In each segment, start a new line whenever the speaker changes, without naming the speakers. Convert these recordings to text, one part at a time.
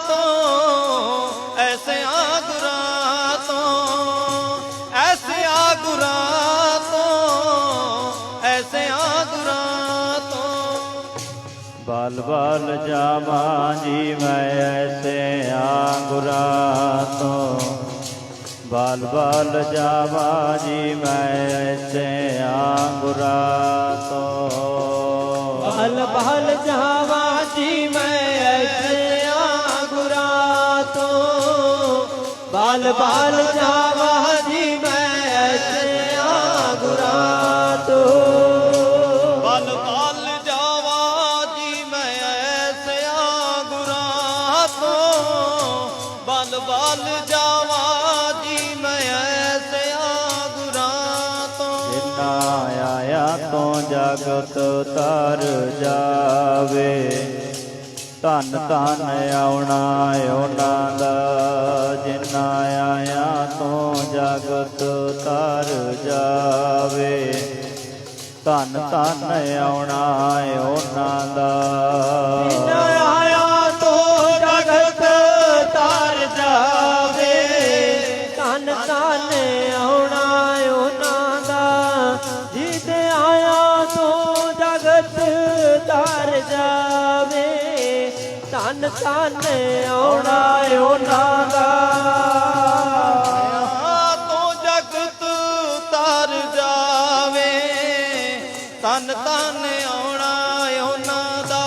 तो ऐसे आगुरा तो ऐसे आगुरा तो ऐसे आगुरा तो
बाल बाल जावा जी मैं ऐसे आगुरा तो बाल बाल जावा जी मैं ऐसे आगुरा तो
बाल बाल जावा जी मैं ऐसे आगुरा तो बाल बाल जावा जी मैं ऐसे आगुरा तो
बाल बाल जावा जी मैं ऐसे आगुरा तो बाल बाल जावा जी मैं ऐसे आगुरा तो
जिन्ना आया तो जगत तर जावे धन धन आउना ਉਹਨਾਂ ਦਾ ਜਿੰਨਾ ਆਇਆ ਤੋਂ ਜਗਤ ਤਰ ਜਾਵੇ ਧਨ ਧਨ ਆਉਣਾ ਉਹਨਾਂ ਦਾ
ਜਿੰਨਾ ਆਇਆ ਤੋਂ ਜਗਤ ਤਰ ਜਾਵੇ ਧਨ ਧਨ ਆਉਣਾ ਉਹਨਾਂ ਦਾ ਜਿਹਦੇ ਆਇਆ ਤੋਂ ਜਗਤ ਤਰ ਜਾਵੇ ਧਨ ਧਨ ਆਉਣਾ ਉਹਨਾਂ ਦਾ
ਤੋਂ ਜਗਤ ਤਰ ਜਾਵੇ ਤਨ ਤਨ ਆਉਣਾ ਉਹਨਾਂ ਦਾ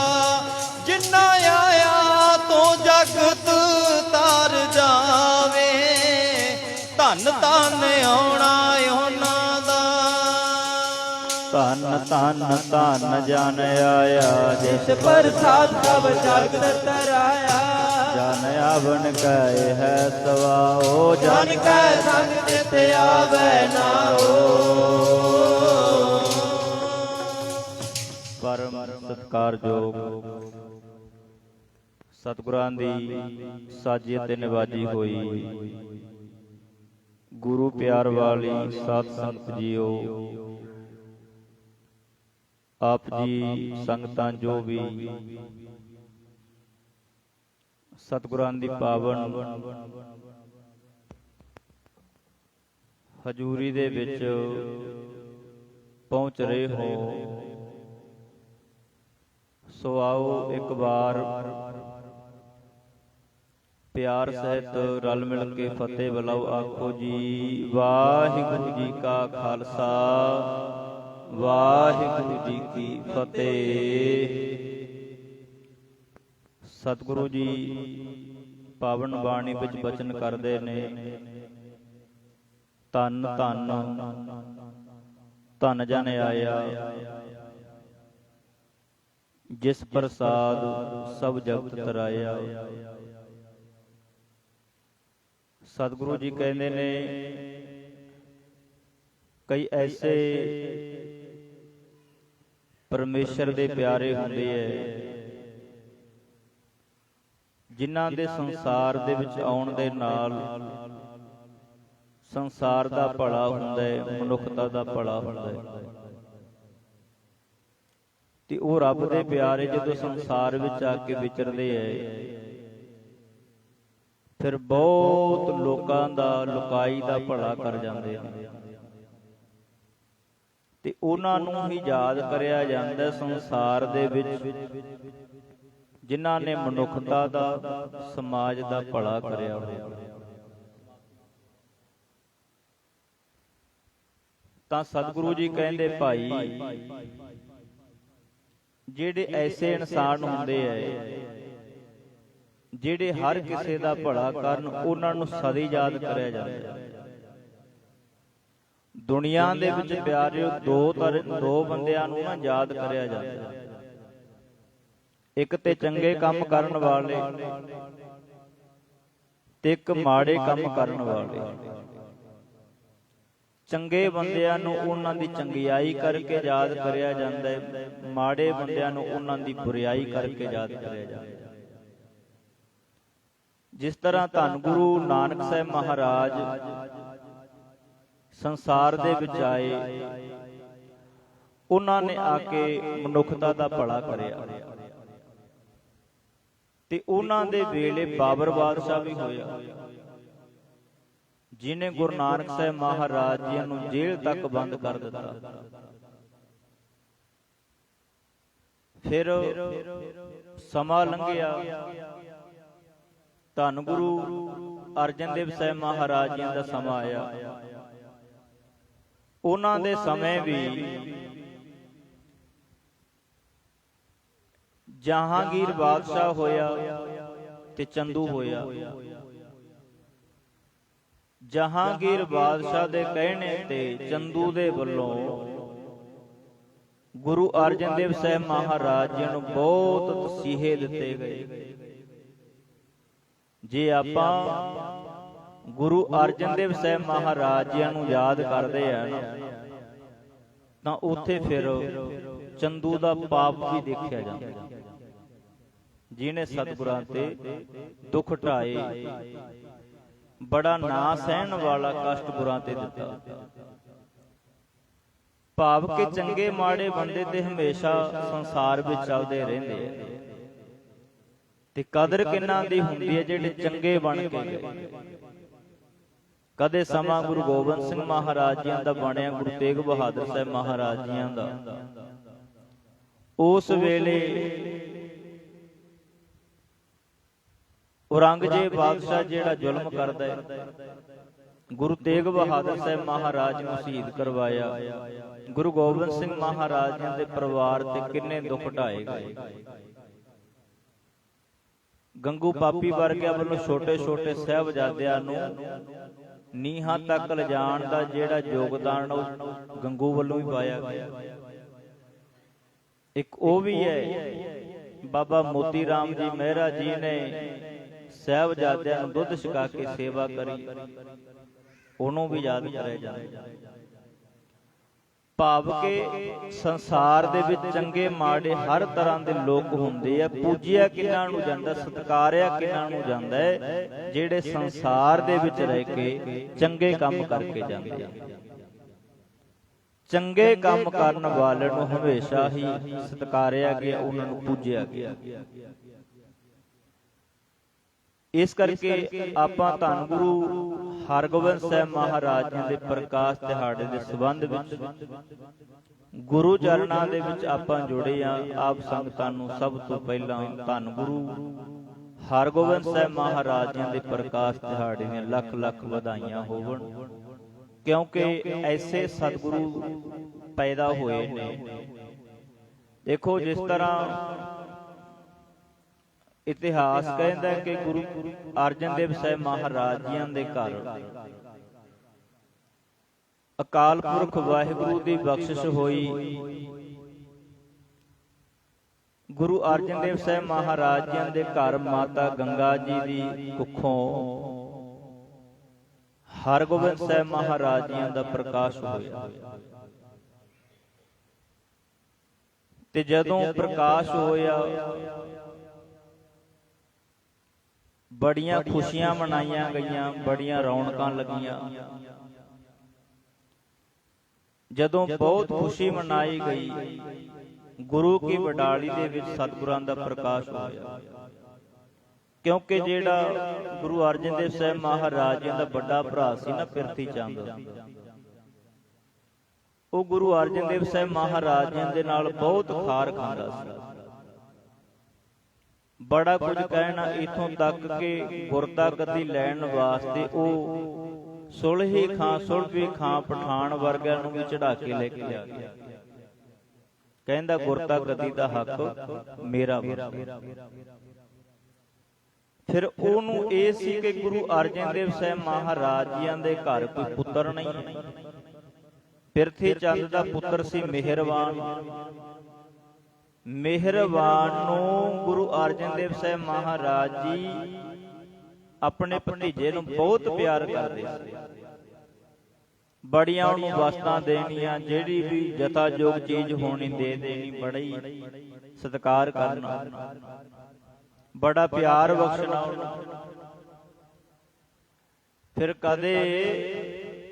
ਜਿੰਨਾ ਆਇਆ ਤੋਂ ਜਗਤ ਤਰ ਜਾਵੇ ਧਨ ਧਨ ਆਉਣਾ ਉਹਨਾਂ ਦਾ
ਧਨ ਧਨ ਧਨ ਜਨ ਆਇਆ
ਜਿਸ ਪ੍ਰਸਾਦ ਸਭ ਜਗਤ ਤਰਾਇਆ
ਜਨ ਆਵਨ ਕੈ ਹੈ ਸਵਾਓ
ਜਨ ਕੈ ਸੰਗ ਚਿਤ ਆਵੈ ਨਾਓ
ਪਰਮ ਸਤਿਕਾਰਯੋਗ ਸਤਿਗੁਰਾਂ ਦੀ ਸਾਜੀ ਤੇ ਨਿਵਾਜੀ ਹੋਈ ਗੁਰੂ ਪਿਆਰ ਵਾਲੀ ਸਾਧ ਸੰਗਤ ਜੀਓ ਆਪ ਜੀ ਸੰਗਤਾਂ ਜੋ ਵੀ ਸਤਿਗੁਰਾਂ ਦੀ ਪਾਵਨ ਹਜ਼ੂਰੀ ਦੇ ਵਿੱਚ ਪਹੁੰਚ ਰਹੇ ਹੋ ਸੋ ਆਓ ਇੱਕ ਵਾਰ ਪਿਆਰ ਸਹਿਤ ਰਲ ਮਿਲ ਕੇ ਫਤਿਹ ਬੁਲਾਓ ਆਖੋ ਜੀ ਵਾਹਿਗੁਰੂ ਜੀ ਕਾ ਖਾਲਸਾ ਵਾਹਿਗੁਰੂ ਜੀ ਕੀ ਫਤਿਹ। ਸਤਿਗੁਰੂ ਜੀ ਪਾਵਨ ਬਾਣੀ ਵਿੱਚ ਬਚਨ ਕਰਦੇ ਨੇ ਧੰਨ ਧੰਨ ਧੰਨ ਜਨ ਆਇਆ ਜਿਸ ਪ੍ਰਸਾਦ ਸਭ ਜਗਤ ਤਰਾਇਆ। ਸਤਿਗੁਰੂ ਜੀ ਕਹਿੰਦੇ ਨੇ ਕਈ ਐਸੇ ਪਰਮੇਸ਼ਰ ਦੇ ਪਿਆਰੇ ਹੁੰਦੇ ਐ ਜਿਨ੍ਹਾਂ ਦੇ ਸੰਸਾਰ ਦੇ ਵਿੱਚ ਆਉਣ ਦੇ ਨਾਲ ਸੰਸਾਰ ਦਾ ਭਲਾ ਹੁੰਦਾ ਹੈ, ਮਨੁੱਖਤਾ ਦਾ ਭਲਾ ਹੁੰਦਾ ਹੈ। ਤੇ ਉਹ ਰੱਬ ਦੇ ਪਿਆਰੇ ਜਦੋਂ ਸੰਸਾਰ ਵਿੱਚ ਆ ਕੇ ਵਿਚਰਦੇ ਐ ਫਿਰ ਬਹੁਤ ਲੋਕਾਂ ਦਾ ਲੁਕਾਈ ਦਾ ਭਲਾ ਕਰ ਜਾਂਦੇ ਹਨ ਤੇ ਉਹਨਾਂ ਨੂੰ ਹੀ ਯਾਦ ਕਰਿਆ ਜਾਂਦਾ ਸੰਸਾਰ ਦੇ ਵਿੱਚ ਜਿਨ੍ਹਾਂ ਨੇ ਮਨੁੱਖਤਾ ਦਾ ਸਮਾਜ ਦਾ ਭਲਾ ਕਰਿਆ ਹੋਇਆ। ਤਾਂ ਸਤਿਗੁਰੂ ਜੀ ਕਹਿੰਦੇ ਭਾਈ ਜਿਹੜੇ ਐਸੇ ਇਨਸਾਨ ਹੁੰਦੇ ਐ ਜਿਹੜੇ ਹਰ ਕਿਸੇ ਦਾ ਭਲਾ ਕਰਨ ਉਹਨਾਂ ਨੂੰ ਸਦਾ ਯਾਦ ਕਰਿਆ ਜਾਂਦਾ। ਦੁਨੀਆ ਦੇ ਵਿੱਚ ਪਿਆਰਿਓ ਦੋ ਬੰਦਿਆਂ ਨੂੰ ਨਾ ਯਾਦ ਕਰਿਆ ਜਾਂਦਾ, ਇੱਕ ਤੇ ਚੰਗੇ ਕੰਮ ਕਰਨ ਵਾਲੇ ਤੇ ਇੱਕ ਮਾੜੇ ਕੰਮ ਕਰਨ ਵਾਲੇ। ਚੰਗੇ ਬੰਦਿਆਂ ਨੂੰ ਉਹਨਾਂ ਦੀ ਚੰਗਿਆਈ ਕਰਕੇ ਯਾਦ ਕਰਿਆ ਜਾਂਦਾ ਹੈ, ਮਾੜੇ ਬੰਦਿਆਂ ਨੂੰ ਉਹਨਾਂ ਦੀ ਬੁਰਿਆਈ ਕਰਕੇ ਯਾਦ ਕਰਿਆ ਜਾਂਦਾ। ਜਿਸ ਤਰ੍ਹਾਂ ਧੰਨ ਗੁਰੂ ਨਾਨਕ ਸਾਹਿਬ ਮਹਾਰਾਜ ਸੰਸਾਰ ਦੇ ਵਿੱਚ ਆਏ, ਉਹਨਾਂ ਨੇ ਆ ਕੇ ਮਨੁੱਖਤਾ ਦਾ ਭਲਾ ਕਰਿਆ ਤੇ ਉਹਨਾਂ ਦੇ ਵੇਲੇ ਬਾਬਰ ਬਾਦਸ਼ਾਹ ਵੀ ਹੋਇਆ, ਜਿਹਨੇ ਗੁਰੂ ਨਾਨਕ ਸਾਹਿਬ ਮਹਾਰਾਜ ਜੀ ਨੂੰ ਜੇਲ੍ਹ ਤੱਕ ਬੰਦ ਕਰ ਦਿੱਤਾ। ਫਿਰ ਸਮਾਂ ਲੰਘਿਆ, ਧੰਨ ਗੁਰੂ ਅਰਜਨ ਦੇਵ ਸਾਹਿਬ ਮਹਾਰਾਜ ਜੀ ਦਾ ਸਮਾਂ ਆਇਆ। ਉਹਨਾਂ ਦੇ ਸਮੇਂ ਵੀ ਜਹਾਂਗੀਰ ਬਾਦਸ਼ਾਹ ਹੋਇਆ ਤੇ ਚੰਦੂ ਹੋਇਆ। ਜਹਾਂਗੀਰ ਬਾਦਸ਼ਾਹ ਦੇ ਕਹਿਣੇ ਤੇ ਚੰਦੂ ਦੇ ਵੱਲੋਂ ਗੁਰੂ ਅਰਜਨ ਦੇਵ ਸਾਹਿਬ ਮਹਾਰਾਜ ਜੀ ਨੂੰ ਬਹੁਤ ਤਸੀਹੇ ਦਿੱਤੇ ਗਏ। ਜੇ ਆਪਾਂ ਗੁਰੂ ਅਰਜਨ ਦੇਵ ਸਾਹਿਬ ਮਹਾਰਾਜ ਜੀ ਨੂੰ ਯਾਦ ਕਰਦੇ ਆ ਨਾ, ਤਾਂ ਉੱਥੇ ਫਿਰ ਚੰਦੂ ਦਾ ਪਾਪ ਵੀ ਦੇਖਿਆ ਜਾਂਦਾ, ਜਿਹਨੇ ਸਤਿਗੁਰਾਂ ਤੇ ਦੁੱਖ ਢਾਏ, ਬੜਾ ਨਾ ਸਹਿਣ ਵਾਲਾ ਕਸ਼ਟ ਗੁਰਾਂ ਤੇ ਦਿੱਤਾ। ਭਾਵ ਕਿ ਚੰਗੇ ਮਾੜੇ ਬੰਦੇ ਤੇ ਹਮੇਸ਼ਾ ਸੰਸਾਰ ਵਿੱਚ ਚੱਲਦੇ ਰਹਿੰਦੇ ਆ, ਤੇ ਕਦਰ ਕਿੰਨਾਂ ਦੀ ਹੁੰਦੀ ਹੈ ਜਿਹੜੇ ਚੰਗੇ ਬਣ ਕੇ ਗਏ। ਕਦੇ ਸਮਾਂ ਗੁਰੂ ਗੋਬਿੰਦ ਸਿੰਘ ਮਹਾਰਾਜ ਜੀ ਦਾ ਬਣਿਆ, ਗੁਰੂ ਤੇਗ ਬਹਾਦਰ ਸਾਹਿਬ ਮਹਾਰਾਜ ਜੀ ਦਾ, ਉਸ ਵੇਲੇ ਔਰੰਗਜ਼ੇਬ ਬਾਦਸ਼ਾਹ ਜਿਹੜਾ ਜ਼ੁਲਮ ਕਰਦਾ ਹੈ, ਗੁਰੂ ਤੇਗ ਬਹਾਦਰ ਸਾਹਿਬ ਮਹਾਰਾਜ ਨੂੰ ਸ਼ਹੀਦ ਕਰਵਾਇਆ। ਗੁਰੂ ਗੋਬਿੰਦ ਸਿੰਘ ਮਹਾਰਾਜ ਜੀ ਦੇ ਪਰਿਵਾਰ ਤੇ ਕਿੰਨੇ ਦੁੱਖ ਢਾਏ ਗਏ। ਗੰਗੂ ਪਾਪੀ ਵਰਗਿਆਂ ਵੱਲੋਂ ਛੋਟੇ ਛੋਟੇ ਸਾਹਿਬਜ਼ਾਦਿਆਂ ਨੂੰ ਨੀਹਾਂ ਤੱਕ ਲਿਜਾਣ ਦਾ ਜਿਹੜਾ ਯੋਗਦਾਨ ਉਹ ਗੰਗੂ ਵੱਲੋਂ ਵੀ ਪਾਇਆ ਗਿਆ। ਇੱਕ ਉਹ ਵੀ ਹੈ ਬਾਬਾ ਮੋਤੀ ਰਾਮ ਜੀ ਮਹਿਰਾ ਜੀ ਨੇ ਸਾਹਿਬਜ਼ਾਦਿਆਂ ਨੂੰ ਦੁੱਧ ਛਕਾ ਕੇ ਸੇਵਾ ਕਰੀ, ਉਹਨੂੰ ਵੀ ਯਾਦ ਕਰਿਆ ਜਾਂਦਾ। ਭਾਵ ਕਿ ਸੰਸਾਰ ਦੇ ਵਿੱਚ ਚੰਗੇ ਮਾੜੇ ਹਰ ਤਰ੍ਹਾਂ ਦੇ ਲੋਕ ਹੁੰਦੇ ਆ। ਪੂਜਿਆ ਕਿਹਨਾਂ ਨੂੰ ਜਾਂਦਾ, ਸਤਿਕਾਰਿਆ ਕਿਹਨਾਂ ਨੂੰ ਜਾਂਦਾ ਹੈ, ਜਿਹੜੇ ਸੰਸਾਰ ਦੇ ਵਿੱਚ ਰਹਿ ਕੇ ਚੰਗੇ ਕੰਮ ਕਰਕੇ ਜਾਂਦੇ ਆ। ਚੰਗੇ ਕੰਮ ਕਰਨ ਵਾਲੇ ਨੂੰ ਹਮੇਸ਼ਾ ਹੀ ਸਤਿਕਾਰਿਆ ਗਿਆ, ਉਹਨਾਂ ਨੂੰ ਪੂਜਿਆ ਗਿਆ। ਇਸ ਕਰਕੇ ਆਪਾਂ ਧੰਨ ਗੁਰੂ ਹਰਗੋਬਿੰਦ ਸਾਹਿਬ ਮਹਾਰਾਜ ਜੀ ਦੇ ਪ੍ਰਕਾਸ਼ ਦਿਹਾੜੇ ਦੇ ਸੰਬੰਧ ਵਿੱਚ ਗੁਰੂ ਚਰਨਾਂ ਦੇ ਵਿੱਚ ਆਪਾਂ ਜੁੜੇ ਆ। ਆਪ ਸੰਗਤਾਂ ਨੂੰ ਸਭ ਤੋਂ ਪਹਿਲਾਂ ਧੰਨ ਗੁਰੂ ਹਰਗੋਬਿੰਦ ਸਾਹਿਬ ਮਹਾਰਾਜ ਜੀ ਦੇ ਪ੍ਰਕਾਸ਼ ਦਿਹਾੜੇ ਦੀਆਂ ਲੱਖ ਲੱਖ ਵਧਾਈਆਂ ਹੋਵਣ, ਕਿਉਂਕਿ ਐਸੇ ਸਤਿਗੁਰੂ ਪੈਦਾ ਹੋਏ ਨੇ। ਦੇਖੋ, ਜਿਸ ਤਰ੍ਹਾਂ ਇਤਿਹਾਸ ਕਹਿੰਦਾ ਕਿ ਗੁਰੂ ਅਰਜਨ ਦੇਵ ਸਾਹਿਬ ਮਹਾਰਾਜ ਜੀਆਂ ਦੇ ਘਰ ਅਕਾਲ ਪੁਰਖ ਵਾਹਿਗੁਰੂ ਦੀ ਬਖਸ਼ਿਸ਼ ਹੋਈ। ਗੁਰੂ ਅਰਜਨ ਦੇਵ ਸਾਹਿਬ ਮਹਾਰਾਜ ਜੀਆਂ ਦੇ ਘਰ ਮਾਤਾ ਗੰਗਾ ਜੀ ਦੀ ਕੁੱਖੋਂ ਹਰਗੋਬਿੰਦ ਸਾਹਿਬ ਮਹਾਰਾਜ ਜੀਆਂ ਦਾ ਪ੍ਰਕਾਸ਼ ਹੋਇਆ। ਤੇ ਜਦੋਂ ਪ੍ਰਕਾਸ਼ ਹੋਇਆ, ਬੜੀਆਂ ਖੁਸ਼ੀਆਂ ਮਨਾਈਆਂ ਗਈਆਂ, ਬੜੀਆਂ ਰੌਣਕਾਂ ਲੱਗੀਆਂ। ਜਦੋਂ ਬਹੁਤ ਖੁਸ਼ੀ ਮਨਾਈ ਗਈ, ਗੁਰੂ ਕੀ ਵਡਾਲੀ ਦੇ ਵਿੱਚ ਸਤਿਗੁਰਾਂ ਦਾ ਪ੍ਰਕਾਸ਼ ਹੋਇਆ। ਕਿਉਂਕਿ ਜਿਹੜਾ ਗੁਰੂ ਅਰਜਨ ਦੇਵ ਸਾਹਿਬ ਮਹਾਰਾਜ ਜੀ ਦਾ ਵੱਡਾ ਭਰਾ ਸੀ ਨਾ, ਪਿਰਥੀ ਚੰਦ, ਉਹ ਗੁਰੂ ਅਰਜਨ ਦੇਵ ਸਾਹਿਬ ਮਹਾਰਾਜ ਜੀ ਦੇ ਨਾਲ ਬਹੁਤ ਖਾਰ ਖਾਂਦਾ ਸੀ। ਬੜਾ ਕੁਝ ਕਹਿਣਾ, ਇਥੋਂ ਤੱਕ ਕਿ ਗੁਰਤਾ ਗੱਦੀ ਲੈਣ ਵਾਸਤੇ ਉਹ ਸੁਲਹੀ ਖਾਂ ਸੁਲਭੀ ਖਾਂ ਪਠਾਨ ਵਰਗਿਆਂ ਨੂੰ ਵੀ ਚੜਾ ਕੇ ਲੈ ਕੇ ਆ ਗਿਆ। ਕਹਿੰਦਾ ਗੁਰਤਾ ਗੱਦੀ ਦਾ ਹੱਕ ਮੇਰਾ। ਫਿਰ ਉਹਨੂੰ ਇਹ ਸੀ ਕਿ ਗੁਰੂ ਅਰਜਨ ਦੇਵ ਸਾਹਿਬ ਮਹਾਰਾਜ ਜੀਆਂ ਦੇ ਘਰ ਕੋਈ ਪੁੱਤਰ ਨਹੀਂ ਹੈ। ਪਿਰਥੀ ਚੰਦ ਦਾ ਪੁੱਤਰ ਸੀ ਮਿਹਰਵਾਨ। ਮਿਹਰਵਾਨ ਨੂੰ ਗੁਰੂ ਅਰਜਨ ਦੇਵ ਸਾਹਿਬ ਮਹਾਰਾਜ ਜੀ ਆਪਣੇ ਭਤੀਜੇ ਨੂੰ ਬਹੁਤ ਪਿਆਰ ਕਰਦੇ ਸੀ। ਬੜੀਆਂ ਉਹਨੂੰ ਵਸਤਾਂ ਦੇਣੀਆਂ, ਜਿਹੜੀ ਵੀ ਜਥਾਯੋਗ ਚੀਜ਼ ਹੋਣੀ ਦੇ ਦੇਣੀ, ਬੜੀ ਸਤਿਕਾਰ ਕਰਨਾ, ਬੜਾ ਪਿਆਰ ਬਖਸ਼ਣਾ। ਫਿਰ ਕਦੇ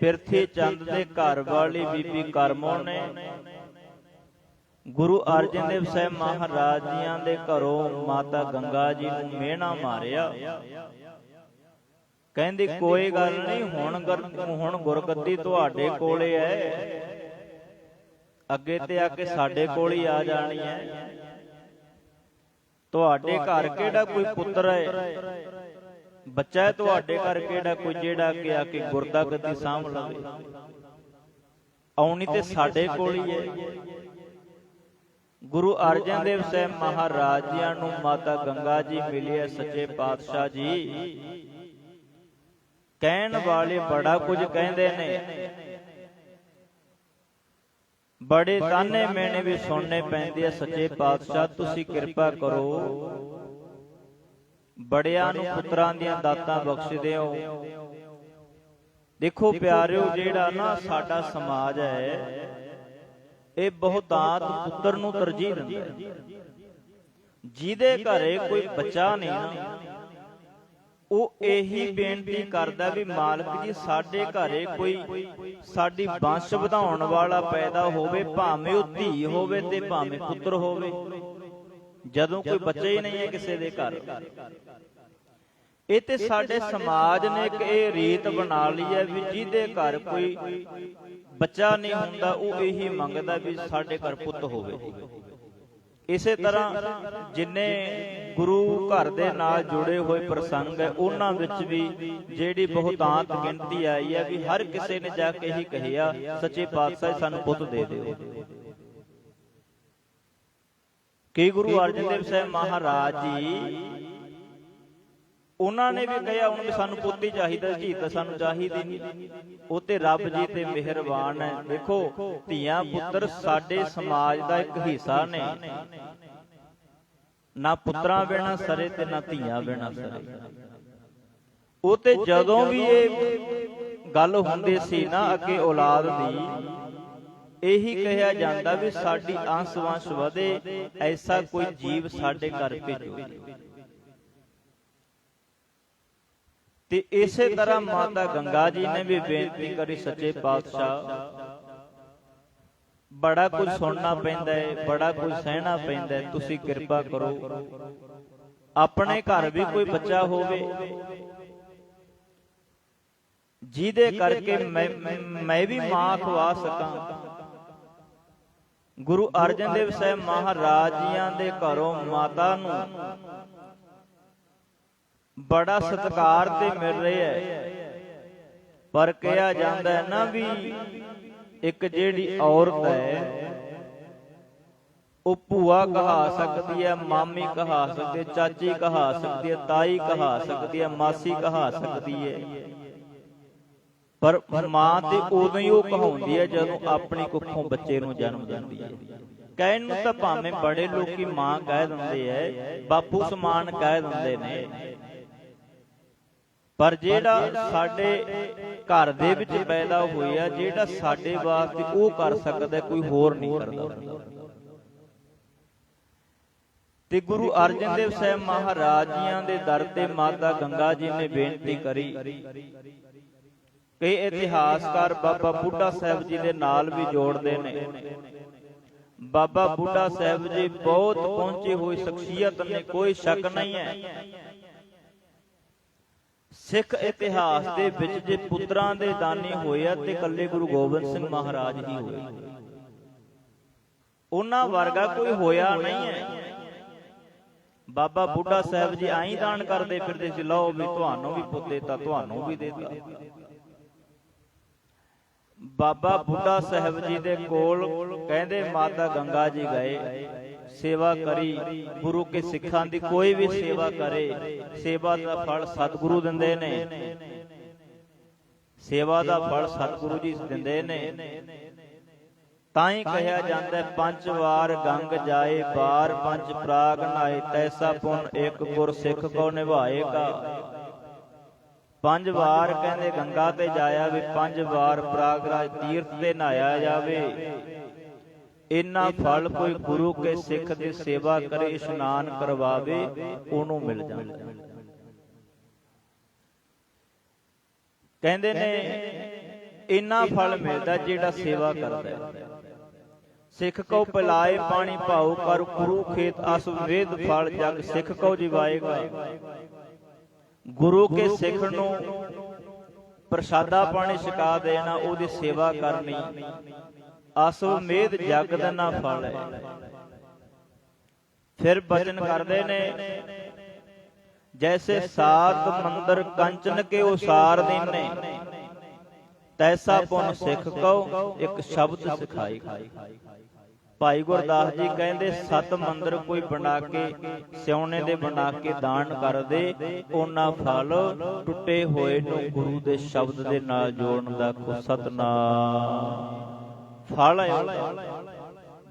ਪਿਰਥੀ ਚੰਦ ਦੇ ਘਰ ਵਾਲੀ ਬੀਬੀ ਕਰਮੋਂ ਨੇ ਗੁਰੂ ਅਰਜਨ ਦੇਵ ਸਾਹਿਬ ਮਹਾਰਾਜ ਜੀਆਂ ਦੇ ਘਰੋਂ ਮਾਤਾ ਗੰਗਾ ਜੀ ਨੂੰ ਮਿਹਣਾ ਮਾਰਿਆ। ਕਹਿੰਦੀ ਕੋਈ ਗੱਲ ਨਹੀਂ, ਹੁਣ ਗੁਰਗੱਦੀ ਤੁਹਾਡੇ ਕੋਲੇ ਹੈ, ਅੱਗੇ ਤੇ ਆ ਕੇ ਸਾਡੇ ਕੋਲ ਹੀ ਆ ਜਾਣੀ ਹੈ। ਤੁਹਾਡੇ ਘਰ ਕਿਹੜਾ ਕੋਈ ਪੁੱਤਰ ਹੈ, ਬੱਚਾ ਹੈ ਤੁਹਾਡੇ ਘਰ ਕਿਹੜਾ ਕੋਈ ਜਿਹੜਾ ਕਿ ਆ ਕੇ ਗੁਰਦਾ ਗੱਦੀ ਸਾਂਭ ਲਵੇ, ਆਉਣੀ ਤੇ ਸਾਡੇ ਕੋਲ ਹੀ ਹੈ। ਗੁਰੂ ਅਰਜਨ ਦੇਵ ਸਾਹਿਬ ਮਹਾਰਾਜ ਜੀਆਂ ਨੂੰ ਮਾਤਾ ਗੰਗਾ ਜੀ ਮਿਲੇ, ਸੱਚੇ ਪਾਤਸ਼ਾਹ ਜੀ ਕਹਿਣ ਵਾਲੇ ਬੜਾ ਕੁਝ ਕਹਿੰਦੇ ਨੇ, ਬੜੇ ਤਾਨੇ ਮੇਣੇ ਵੀ ਸੁਣਨੇ ਪੈਂਦੇ ਆ। ਸੱਚੇ ਪਾਤਸ਼ਾਹ ਤੁਸੀਂ ਕਿਰਪਾ ਕਰੋ, ਬੜਿਆਂ ਨੂੰ ਪੁੱਤਰਾਂ ਦੀਆਂ ਦਾਤਾਂ ਬਖਸ਼ਦੇ ਹੋ। ਦੇਖੋ ਪਿਆਰਿਓ, ਜਿਹੜਾ ਨਾ ਸਾਡਾ ਸਮਾਜ ਹੈ ਇਹ ਬਹੁਤਾਤ ਪੁੱਤਰ ਨੂੰ ਤਰਜੀਹ ਦਿੰਦਾ ਹੈ। ਜਿਹਦੇ ਘਰੇ ਕੋਈ ਬੱਚਾ ਨਹੀਂ ਨਾ, ਉਹ ਇਹੀ ਬੇਨਤੀ ਕਰਦਾ ਵੀ ਮਾਲਕ ਜੀ ਸਾਡੇ ਘਰੇ ਕੋਈ ਸਾਡੀ ਵੰਸ਼ ਵਧਾਉਣ ਵਾਲਾ ਪੈਦਾ ਹੋਵੇ, ਭਾਵੇਂ ਉਹ ਧੀ ਹੋਵੇ ਤੇ ਭਾਵੇਂ ਪੁੱਤਰ ਹੋਵੇ। ਜਦੋਂ ਕੋਈ ਬੱਚਾ ਹੀ ਨਹੀਂ ਹੈ ਕਿਸੇ ਦੇ ਘਰ, ਇਹ ਤੇ ਸਾਡੇ ਸਮਾਜ ਨੇ ਇੱਕ ਇਹ ਰੀਤ ਬਣਾ ਲਈ ਹੈ ਵੀ ਜਿਹਦੇ ਘਰ ਕੋਈ ਬੱਚਾ ਨਹੀਂ ਹੁੰਦਾ ਉਹ ਇਹੀ ਮੰਗਦਾ ਵੀ ਸਾਡੇ ਘਰ ਪੁੱਤ ਹੋਵੇ। ਇਸੇ ਤਰ੍ਹਾਂ ਜਿੰਨੇ ਗੁਰੂ ਘਰ ਦੇ ਨਾਲ ਜੁੜੇ ਹੋਏ ਪ੍ਰਸੰਗ ਹੈ ਉਹਨਾਂ ਵਿੱਚ ਵੀ ਜਿਹੜੀ ਬਹੁਤਾਤ ਗਿਣਤੀ ਆਈ ਹੈ ਵੀ ਹਰ ਕਿਸੇ ਨੇ ਜਾ ਕੇ ਹੀ ਕਹਿਆ ਸੱਚੇ ਪਾਤਸ਼ਾਹ ਸਾਨੂੰ ਪੁੱਤ ਦੇ ਦਿਓ। ਕਿ ਗੁਰੂ ਅਰਜਨ ਦੇਵ ਸਾਹਿਬ ਮਹਾਰਾਜ ਜੀ ਉਹਨਾਂ ਨੇ ਵੀ ਕਿਹਾ ਹੁਣ ਵੀ ਸਾਨੂੰ ਪੁੱਤ ਹੀ ਚਾਹੀਦਾ, ਧੀ ਤਾਂ ਸਾਨੂੰ ਚਾਹੀਦੀ ਨਹੀਂ। ਉਹ ਤੇ ਰੱਬ ਜੀ ਤੇ ਮਿਹਰਬਾਨ ਹੈ। ਦੇਖੋ ਧੀਆਂ ਪੁੱਤਰ ਸਾਡੇ ਸਮਾਜ ਦਾ ਇੱਕ ਹਿੱਸਾ ਨੇ, ਨਾ ਪੁੱਤਰਾਂ ਬਿਨਾਂ ਸਰੇ ਤੇ ਨਾ ਧੀਆਂ ਬਿਨਾਂ ਸਰੇ। ਉਹ ਤੇ ਜਦੋਂ ਵੀ ਇਹ ਗੱਲ ਹੁੰਦੀ ਸੀ ਨਾ ਅੱਗੇ ਔਲਾਦ ਦੀ, ਇਹੀ ਕਿਹਾ ਜਾਂਦਾ ਵੀ ਸਾਡੀ ਅੰਸ਼ ਵੰਸ਼ ਵਧੇ, ਐਸਾ ਕੋਈ ਜੀਵ ਸਾਡੇ ਘਰ ਭੇਜੋ। ਤੇ ਇਸੇ ਤਰ੍ਹਾਂ ਮਾਤਾ ਗੰਗਾ ਜੀ ਨੇ ਵੀ ਬੇਨਤੀ ਕਰੀ, ਸੱਚੇ ਪਾਤਸ਼ਾਹ ਬੜਾ ਕੁਝ ਸੁਣਨਾ ਪੈਂਦਾ ਹੈ, ਬੜਾ ਕੁਝ ਸਹਿਣਾ ਪੈਂਦਾ ਹੈ, ਤੁਸੀਂ ਕਿਰਪਾ ਕਰੋ ਆਪਣੇ ਘਰ ਵੀ ਕੋਈ ਬੱਚਾ ਹੋਵੇ ਜਿਹਦੇ ਕਰਕੇ ਮੈਂ ਵੀ ਮਾਂ ਖਵਾ ਸਕਾਂ। ਗੁਰੂ ਅਰਜਨ ਦੇਵ ਸਾਹਿਬ ਮਹਾਰਾਜ ਜੀਆਂ ਦੇ ਘਰੋਂ ਮਾਤਾ ਨੂੰ ਬੜਾ ਸਤਿਕਾਰ ਤੇ ਮਿਲ ਰਿਹਾ ਹੈ, ਪਰ ਕਿਹਾ ਜਾਂਦਾ ਹੈ ਨਾ ਵੀ ਇੱਕ ਜਿਹੜੀ ਔਰਤ ਹੈ ਉਹ ਭੂਆ ਕਹਾ ਸਕਦੀ ਹੈ, ਮਾਮੀ ਕਹਾ ਸਕਦੀ ਹੈ, ਚਾਚੀ ਕਹਾ ਸਕਦੀ ਹੈ, ਤਾਈ ਕਹਾ ਸਕਦੀ ਹੈ, ਮਾਸੀ ਕਹਾ ਸਕਦੀ ਹੈ, ਪਰ ਮਾਂ ਤੇ ਉਦੋਂ ਹੀ ਉਹ ਕਹਾਉਂਦੀ ਹੈ ਜਦੋਂ ਆਪਣੀ ਕੁੱਖੋਂ ਬੱਚੇ ਨੂੰ ਜਨਮ ਦਿੰਦੀ ਹੈ। ਕਹਿਣ ਨੂੰ ਤਾਂ ਭਾਵੇਂ ਬੜੇ ਲੋਕੀ ਮਾਂ ਕਹਿ ਦਿੰਦੇ ਐ, ਬਾਪੂ ਸਮਾਨ ਕਹਿ ਦਿੰਦੇ ਨੇ, ਪਰ ਜਿਹੜਾ ਸਾਡੇ ਘਰ ਦੇ ਵਿੱਚ ਪੈਦਾ ਹੋਇਆ, ਜਿਹੜਾ ਸਾਡੇ ਵਾਸਤੇ ਉਹ ਕਰ ਸਕਦਾ, ਕੋਈ ਹੋਰ ਨਹੀਂ ਕਰਦਾ। ਤੇ ਗੁਰੂ ਅਰਜਨ ਦੇਵ ਸਾਹਿਬ ਮਹਾਰਾਜ ਜੀਆਂ ਦੇ ਦਰ ਤੇ ਮਾਤਾ ਗੰਗਾ ਜੀ ਨੇ ਬੇਨਤੀ ਕਰੀ। ਕਈ ਇਤਿਹਾਸਕਾਰ ਬਾਬਾ ਬੁੱਢਾ ਸਾਹਿਬ ਜੀ ਦੇ ਨਾਲ ਵੀ ਜੋੜਦੇ ਨੇ। ਬਾਬਾ ਬੁੱਢਾ ਸਾਹਿਬ ਜੀ ਬਹੁਤ ਪਹੁੰਚੀ ਹੋਈ ਸ਼ਖਸੀਅਤ ਨੇ, ਕੋਈ ਸ਼ੱਕ ਨਹੀਂ ਹੈ। ਸਿੱਖ ਇਤਿਹਾਸ ਦੇ ਵਿੱਚ ਜੇ ਪੁੱਤਰਾਂ ਦੇ ਦਾਨੀ ਹੋਇਆ ਤੇ ਇਕੱਲੇ ਗੁਰੂ ਗੋਬਿੰਦ ਸਿੰਘ ਮਹਾਰਾਜ ਹੀ ਹੋਏ, ਉਹਨਾਂ ਵਰਗਾ ਕੋਈ ਹੋਇਆ ਨਹੀਂ ਹੈ। ਬਾਬਾ ਬੁੱਢਾ ਸਾਹਿਬ ਜੀ ਆਈ ਦਾਨ ਕਰਦੇ ਫਿਰਦੇ ਸੀ, ਲਓ ਵੀ ਤੁਹਾਨੂੰ ਵੀ ਪੁੱਤ ਦੇਤਾ, ਤੁਹਾਨੂੰ ਵੀ ਦੇਤਾ। ਬਾਬਾ ਬੁੱਢਾ ਸਾਹਿਬ ਜੀ ਦੇ ਕੋਲ ਕਹਿੰਦੇ ਮਾਤਾ ਗੰਗਾ ਜੀ ਗਏ, ਸੇਵਾ ਕਰੀ। ਗੁਰੂ ਕੇ ਸਿੱਖਾਂ ਦੀ ਕੋਈ ਵੀ ਸੇਵਾ ਕਰੇ, ਸੇਵਾ ਦਾ ਫਲ ਸਤਿਗੁਰੂ ਦਿੰਦੇ ਨੇ, ਸੇਵਾ ਦਾ ਫਲ ਸਤਿਗੁਰੂ ਜੀ ਦਿੰਦੇ ਨੇ। ਤਾਂ ਹੀ ਕਿਹਾ ਜਾਂਦਾ ਪੰਜ ਵਾਰ ਗੰਗ ਜਾਏ ਬਾਰ, ਪੰਜ ਪ੍ਰਾਗ ਨਾਏ ਤੈਸਾ ਪੁਨ, ਇੱਕ ਗੁਰ ਸਿੱਖ ਕੋ ਨਿਭਾਏਗਾ। ਪੰਜ ਵਾਰ ਕਹਿੰਦੇ ਗੰਗਾ ਤੇ ਜਾਇਆ ਵੀ, ਪੰਜ ਵਾਰ ਪ੍ਰਾਗਰਾਜ ਤੀਰਥ ਤੇ ਨਹਾਇਆ ਜਾਵੇ। ਇੰਨਾ ਫਲ ਕੋਈ ਗੁਰੂ ਕੇ ਸਿੱਖ ਦੀ ਸੇਵਾ ਕਰੇ, ਇਸ਼ਨਾਨ ਕਰਵਾਵੇ, ਉਹਨੂੰ ਮਿਲ ਜਾਂਦਾ। ਕਹਿੰਦੇ ਨੇ ਇੰਨਾ ਫਲ ਮਿਲਦਾ ਜਿਹੜਾ ਸੇਵਾ ਕਰਦਾ ਹੈ। ਸਿੱਖ ਕਉ ਪਿਲਾਏ ਪਾਣੀ ਭਾਉ ਕਰ ਗੁਰੂ ਖੇਤ ਅਸ ਵੇਦ ਫਲ ਜਗ ਸਿੱਖ ਕਉ ਜਿਵਾਏਗਾ। ਗੁਰੂ ਕੇ ਸਿੱਖ ਨੂੰ ਪ੍ਰਸ਼ਾਦਾ ਪਾਣੀ ਛਕਾ ਦੇਣਾ, ਉਹਦੀ ਸੇਵਾ ਕਰਨੀ, ਅਸਵਮੇਧ ਜਗ ਦਾ ਨਾ ਫਲ ਹੈ। ਫਿਰ ਬਚਨ ਕਰਦੇ ਨੇ, ਜੈਸੇ ਸਾਤ ਮੰਦਰ ਕੰਚਨ ਕੇ ਉਸਾਰ ਦੀਨੇ, ਤੈਸਾ ਪੁਨ ਸਿੱਖ ਕਉ ਇੱਕ ਸ਼ਬਦ ਸਿਖਾਈ। ਭਾਈ ਗੁਰਦਾਸ ਜੀ ਕਹਿੰਦੇ 7 ਮੰਦਰ ਕੋਈ ਬਣਾ ਕੇ ਸਿਉਣੇ ਦੇ ਬਣਾ ਕੇ ਦਾਨ ਕਰ ਦੇ, ਉਹਨਾਂ ਫਲ ਟੁੱਟੇ ਹੋਏ ਨੂੰ ਗੁਰੂ ਦੇ ਸ਼ਬਦ ਦੇ ਨਾਲ ਜੋੜਨ ਦਾ ਕੋ ਸਤਨਾਮ ਫਲ ਹੈ।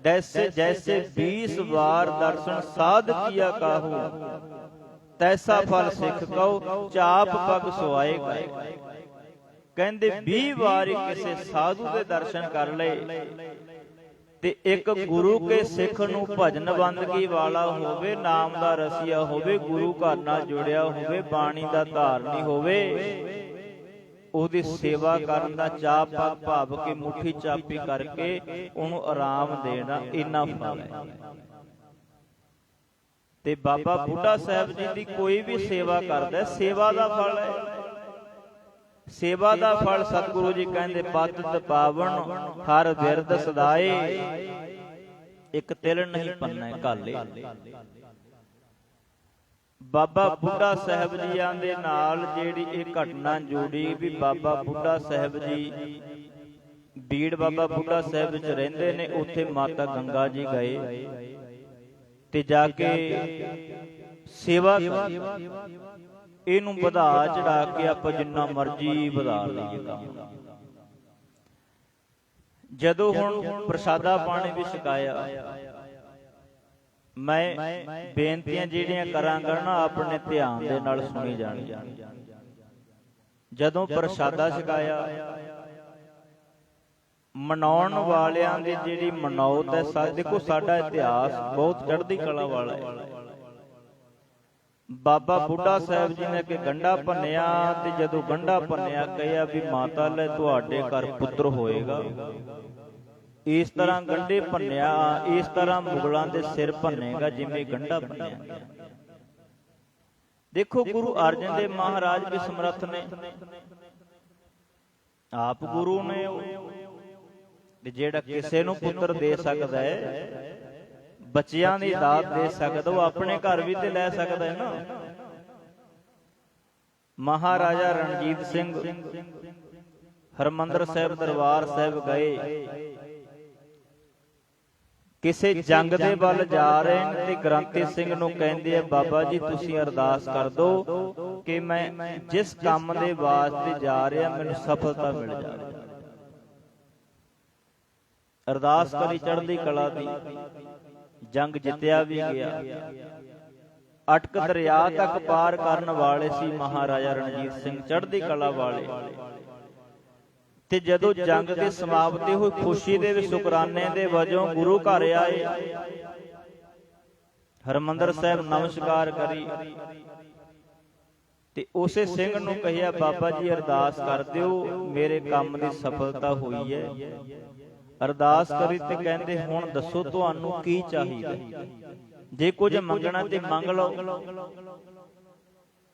ਜੈਸੇ ਜੈਸੇ 20 ਵਾਰ ਦਰਸ਼ਨ ਸਾਧ ਕੀਆ ਕਾਹੂ, ਤੈਸਾ ਫਲ ਸਿੱਖ ਕਉ ਚਾਪ ਪਗ ਸੁਆਏਗਾ। ਕਹਿੰਦੇ 20 ਵਾਰੀ ਕਿਸੇ ਸਾਧੂ ਦੇ ਦਰਸ਼ਨ ਕਰ ਲਏ ਤੇ ਇੱਕ ਗੁਰੂ ਕੇ ਸਿੱਖ ਨੂੰ ਭਜਨ ਬੰਦਗੀ ਵਾਲਾ ਹੋਵੇ, ਨਾਮ ਦਾ ਰਸੀਆ ਹੋਵੇ, ਗੁਰੂ ਘਰ ਨਾਲ ਜੁੜਿਆ ਹੋਵੇ, ਬਾਣੀ ਦਾ ਧਾਰਨੀ ਹੋਵੇ, ਉਹਦੀ ਸੇਵਾ ਕਰਨ ਦਾ ਚਾਅ ਪੱਗ ਭਾਵ ਕੇ ਮੁੱਠੀ ਚਾਪੀ ਕਰਕੇ ਉਹਨੂੰ ਆਰਾਮ ਦੇਣਾ, ਇੰਨਾ ਫਲ ਹੈ। ਤੇ ਬਾਬਾ ਬੁੱਢਾ ਸਾਹਿਬ ਜੀ ਦੀ ਕੋਈ ਵੀ ਸੇਵਾ ਕਰਦਾ, ਸੇਵਾ ਦਾ ਫਲ ਹੈ। ਸੇਵਾ ਦਾ ਫਲ ਸਤਿਗੁਰੂ ਜੀ ਕਹਿੰਦੇ ਪਤਿਤ ਪਾਵਨ ਹਰ ਬਿਰਦ ਸਦਾਏ, ਇੱਕ ਤਿਲ ਨਹੀਂ ਪੰਨੇ ਘਾਲੇ। ਬਾਬਾ ਬੁੱਢਾ ਸਾਹਿਬ ਜੀਆਂ ਦੇ ਨਾਲ ਜਿਹੜੀ ਇਹ ਘਟਨਾ ਜੁੜੀ ਵੀ ਬਾਬਾ ਬੁੱਢਾ ਸਾਹਿਬ ਜੀ ਬੀੜ ਬਾਬਾ ਬੁੱਢਾ ਸਾਹਿਬ ਵਿੱਚ ਰਹਿੰਦੇ ਨੇ, ਉੱਥੇ ਮਾਤਾ ਗੰਗਾ ਜੀ ਗਏ ਤੇ ਜਾ ਕੇ ਸੇਵਾ ਕੀਤੀ। ਇਹਨੂੰ ਵਧਾ ਚੜਾ ਕੇ ਆਪਾਂ ਜਿੰਨਾ ਮਰਜ਼ੀ ਵਧਾ ਲਈਏ। ਜਦੋਂ ਹੁਣ ਪ੍ਰਸ਼ਾਦਾ ਪਾਣੀ ਵੀ ਛਕਾਇਆ, ਮੈਂ ਬੇਨਤੀਆਂ ਜਿਹੜੀਆਂ ਕਰਾਂਗਾ ਨਾ ਆਪਣੇ ਧਿਆਨ ਦੇ ਨਾਲ ਸੁਣੀ ਜਾਣੀਆਂ। ਜਦੋਂ ਪ੍ਰਸ਼ਾਦਾ ਛਕਾਇਆ, ਮਨਾਉਣ ਵਾਲਿਆਂ ਦੀ ਜਿਹੜੀ ਮਨੌਤ ਹੈ, ਦੇਖੋ ਸਾਡਾ ਇਤਿਹਾਸ ਬਹੁਤ ਚੜ੍ਹਦੀ ਕਲਾ ਵਾਲਾ ਹੈ। ਬਾਬਾ ਬੁੱਢਾ ਸਾਹਿਬ ਜੀ ਨੇ ਕਿ ਗੰਢਾ ਭੰਨਿਆ, ਤੇ ਜਦੋਂ ਗੰਢਾ ਭੰਨਿਆ ਕਹਿਆ ਵੀ ਮਾਤਾ ਲੈ ਤੁਹਾਡੇ ਘਰ ਪੁੱਤਰ ਹੋਏਗਾ। ਇਸ ਤਰ੍ਹਾਂ ਗੰਢੇ ਭੰਨਿਆ, ਇਸ ਤਰ੍ਹਾਂ ਮੁਗਲਾਂ ਦੇ ਸਿਰ ਭੰਨੇਗਾ ਜਿਵੇਂ ਗੰਢਾ ਭੰਨਿਆ ਗਿਆ। ਦੇਖੋ ਗੁਰੂ ਅਰਜਨ ਦੇਵ ਮਹਾਰਾਜ ਵੀ ਸਮਰੱਥ ਨੇ, ਆਪ ਗੁਰੂ ਨੇ, ਜਿਹੜਾ ਕਿਸੇ ਨੂੰ ਪੁੱਤਰ ਦੇ ਸਕਦਾ ਹੈ, ਬੱਚਿਆਂ ਦੀ ਦਾਤ ਦੇ ਸਕਦਾ, ਉਹ ਆਪਣੇ ਘਰ ਵੀ ਤੇ ਲੈ ਸਕਦਾ ਹੈ ਨਾ। ਮਹਾਰਾਜਾ ਰਣਜੀਤ ਸਿੰਘ ਹਰਿਮੰਦਰ ਸਾਹਿਬ ਦਰਬਾਰ ਸਾਹਿਬ ਗਏ, ਕਿਸੇ ਜੰਗ ਦੇ ਵੱਲ ਜਾ ਰਹੇ ਨੇ ਤੇ ਗ੍ਰੰਥੀ ਸਿੰਘ ਨੂੰ ਕਹਿੰਦੇ ਆ ਬਾਬਾ ਜੀ ਤੁਸੀਂ ਅਰਦਾਸ ਕਰ ਦਿਓ ਕਿ ਮੈਂ ਜਿਸ ਕੰਮ ਦੇ ਵਾਸਤੇ ਜਾ ਰਿਹਾ ਮੈਨੂੰ ਸਫਲਤਾ ਮਿਲ ਜਾਵੇ। ਅਰਦਾਸ ਕਰੀ ਚੜ੍ਹਦੀ ਕਲਾ ਦੀ, ਜੰਗ ਜਿੱਤਿਆ ਵੀ ਗਿਆ। ਅਟਕ ਦਰਿਆ ਤੱਕ ਪਾਰ ਕਰਨ ਵਾਲੇ ਸੀ ਮਹਾਰਾਜਾ ਰਣਜੀਤ ਸਿੰਘ, ਚੜ੍ਹਦੀ ਕਲਾ ਵਾਲੇ। ਤੇ ਜਦੋਂ ਜੰਗ ਦੀ ਸਮਾਪਤੀ ਹੋਈ, ਖੁਸ਼ੀ ਦੇ ਵਿੱਚ ਸ਼ੁਕਰਾਨੇ ਦੇ ਵਜੋਂ ਗੁਰੂ ਘਰ ਆਏ, ਹਰਿਮੰਦਰ ਸਾਹਿਬ ਨਮਸਕਾਰ ਕਰੀ ਤੇ ਉਸੇ ਸਿੰਘ ਨੂੰ ਕਹਿਆ ਬਾਬਾ ਜੀ ਅਰਦਾਸ ਕਰ ਦਿਓ ਮੇਰੇ ਕੰਮ ਦੀ ਸਫਲਤਾ ਹੋਈ ਹੈ। ਅਰਦਾਸ ਕਰੀ ਤੇ ਕਹਿੰਦੇ ਹੁਣ ਦੱਸੋ ਤੁਹਾਨੂੰ ਕੀ ਚਾਹੀਦਾ, ਜੇ ਕੁਝ ਮੰਗਣਾ ਤੇ ਮੰਗ ਲਓ।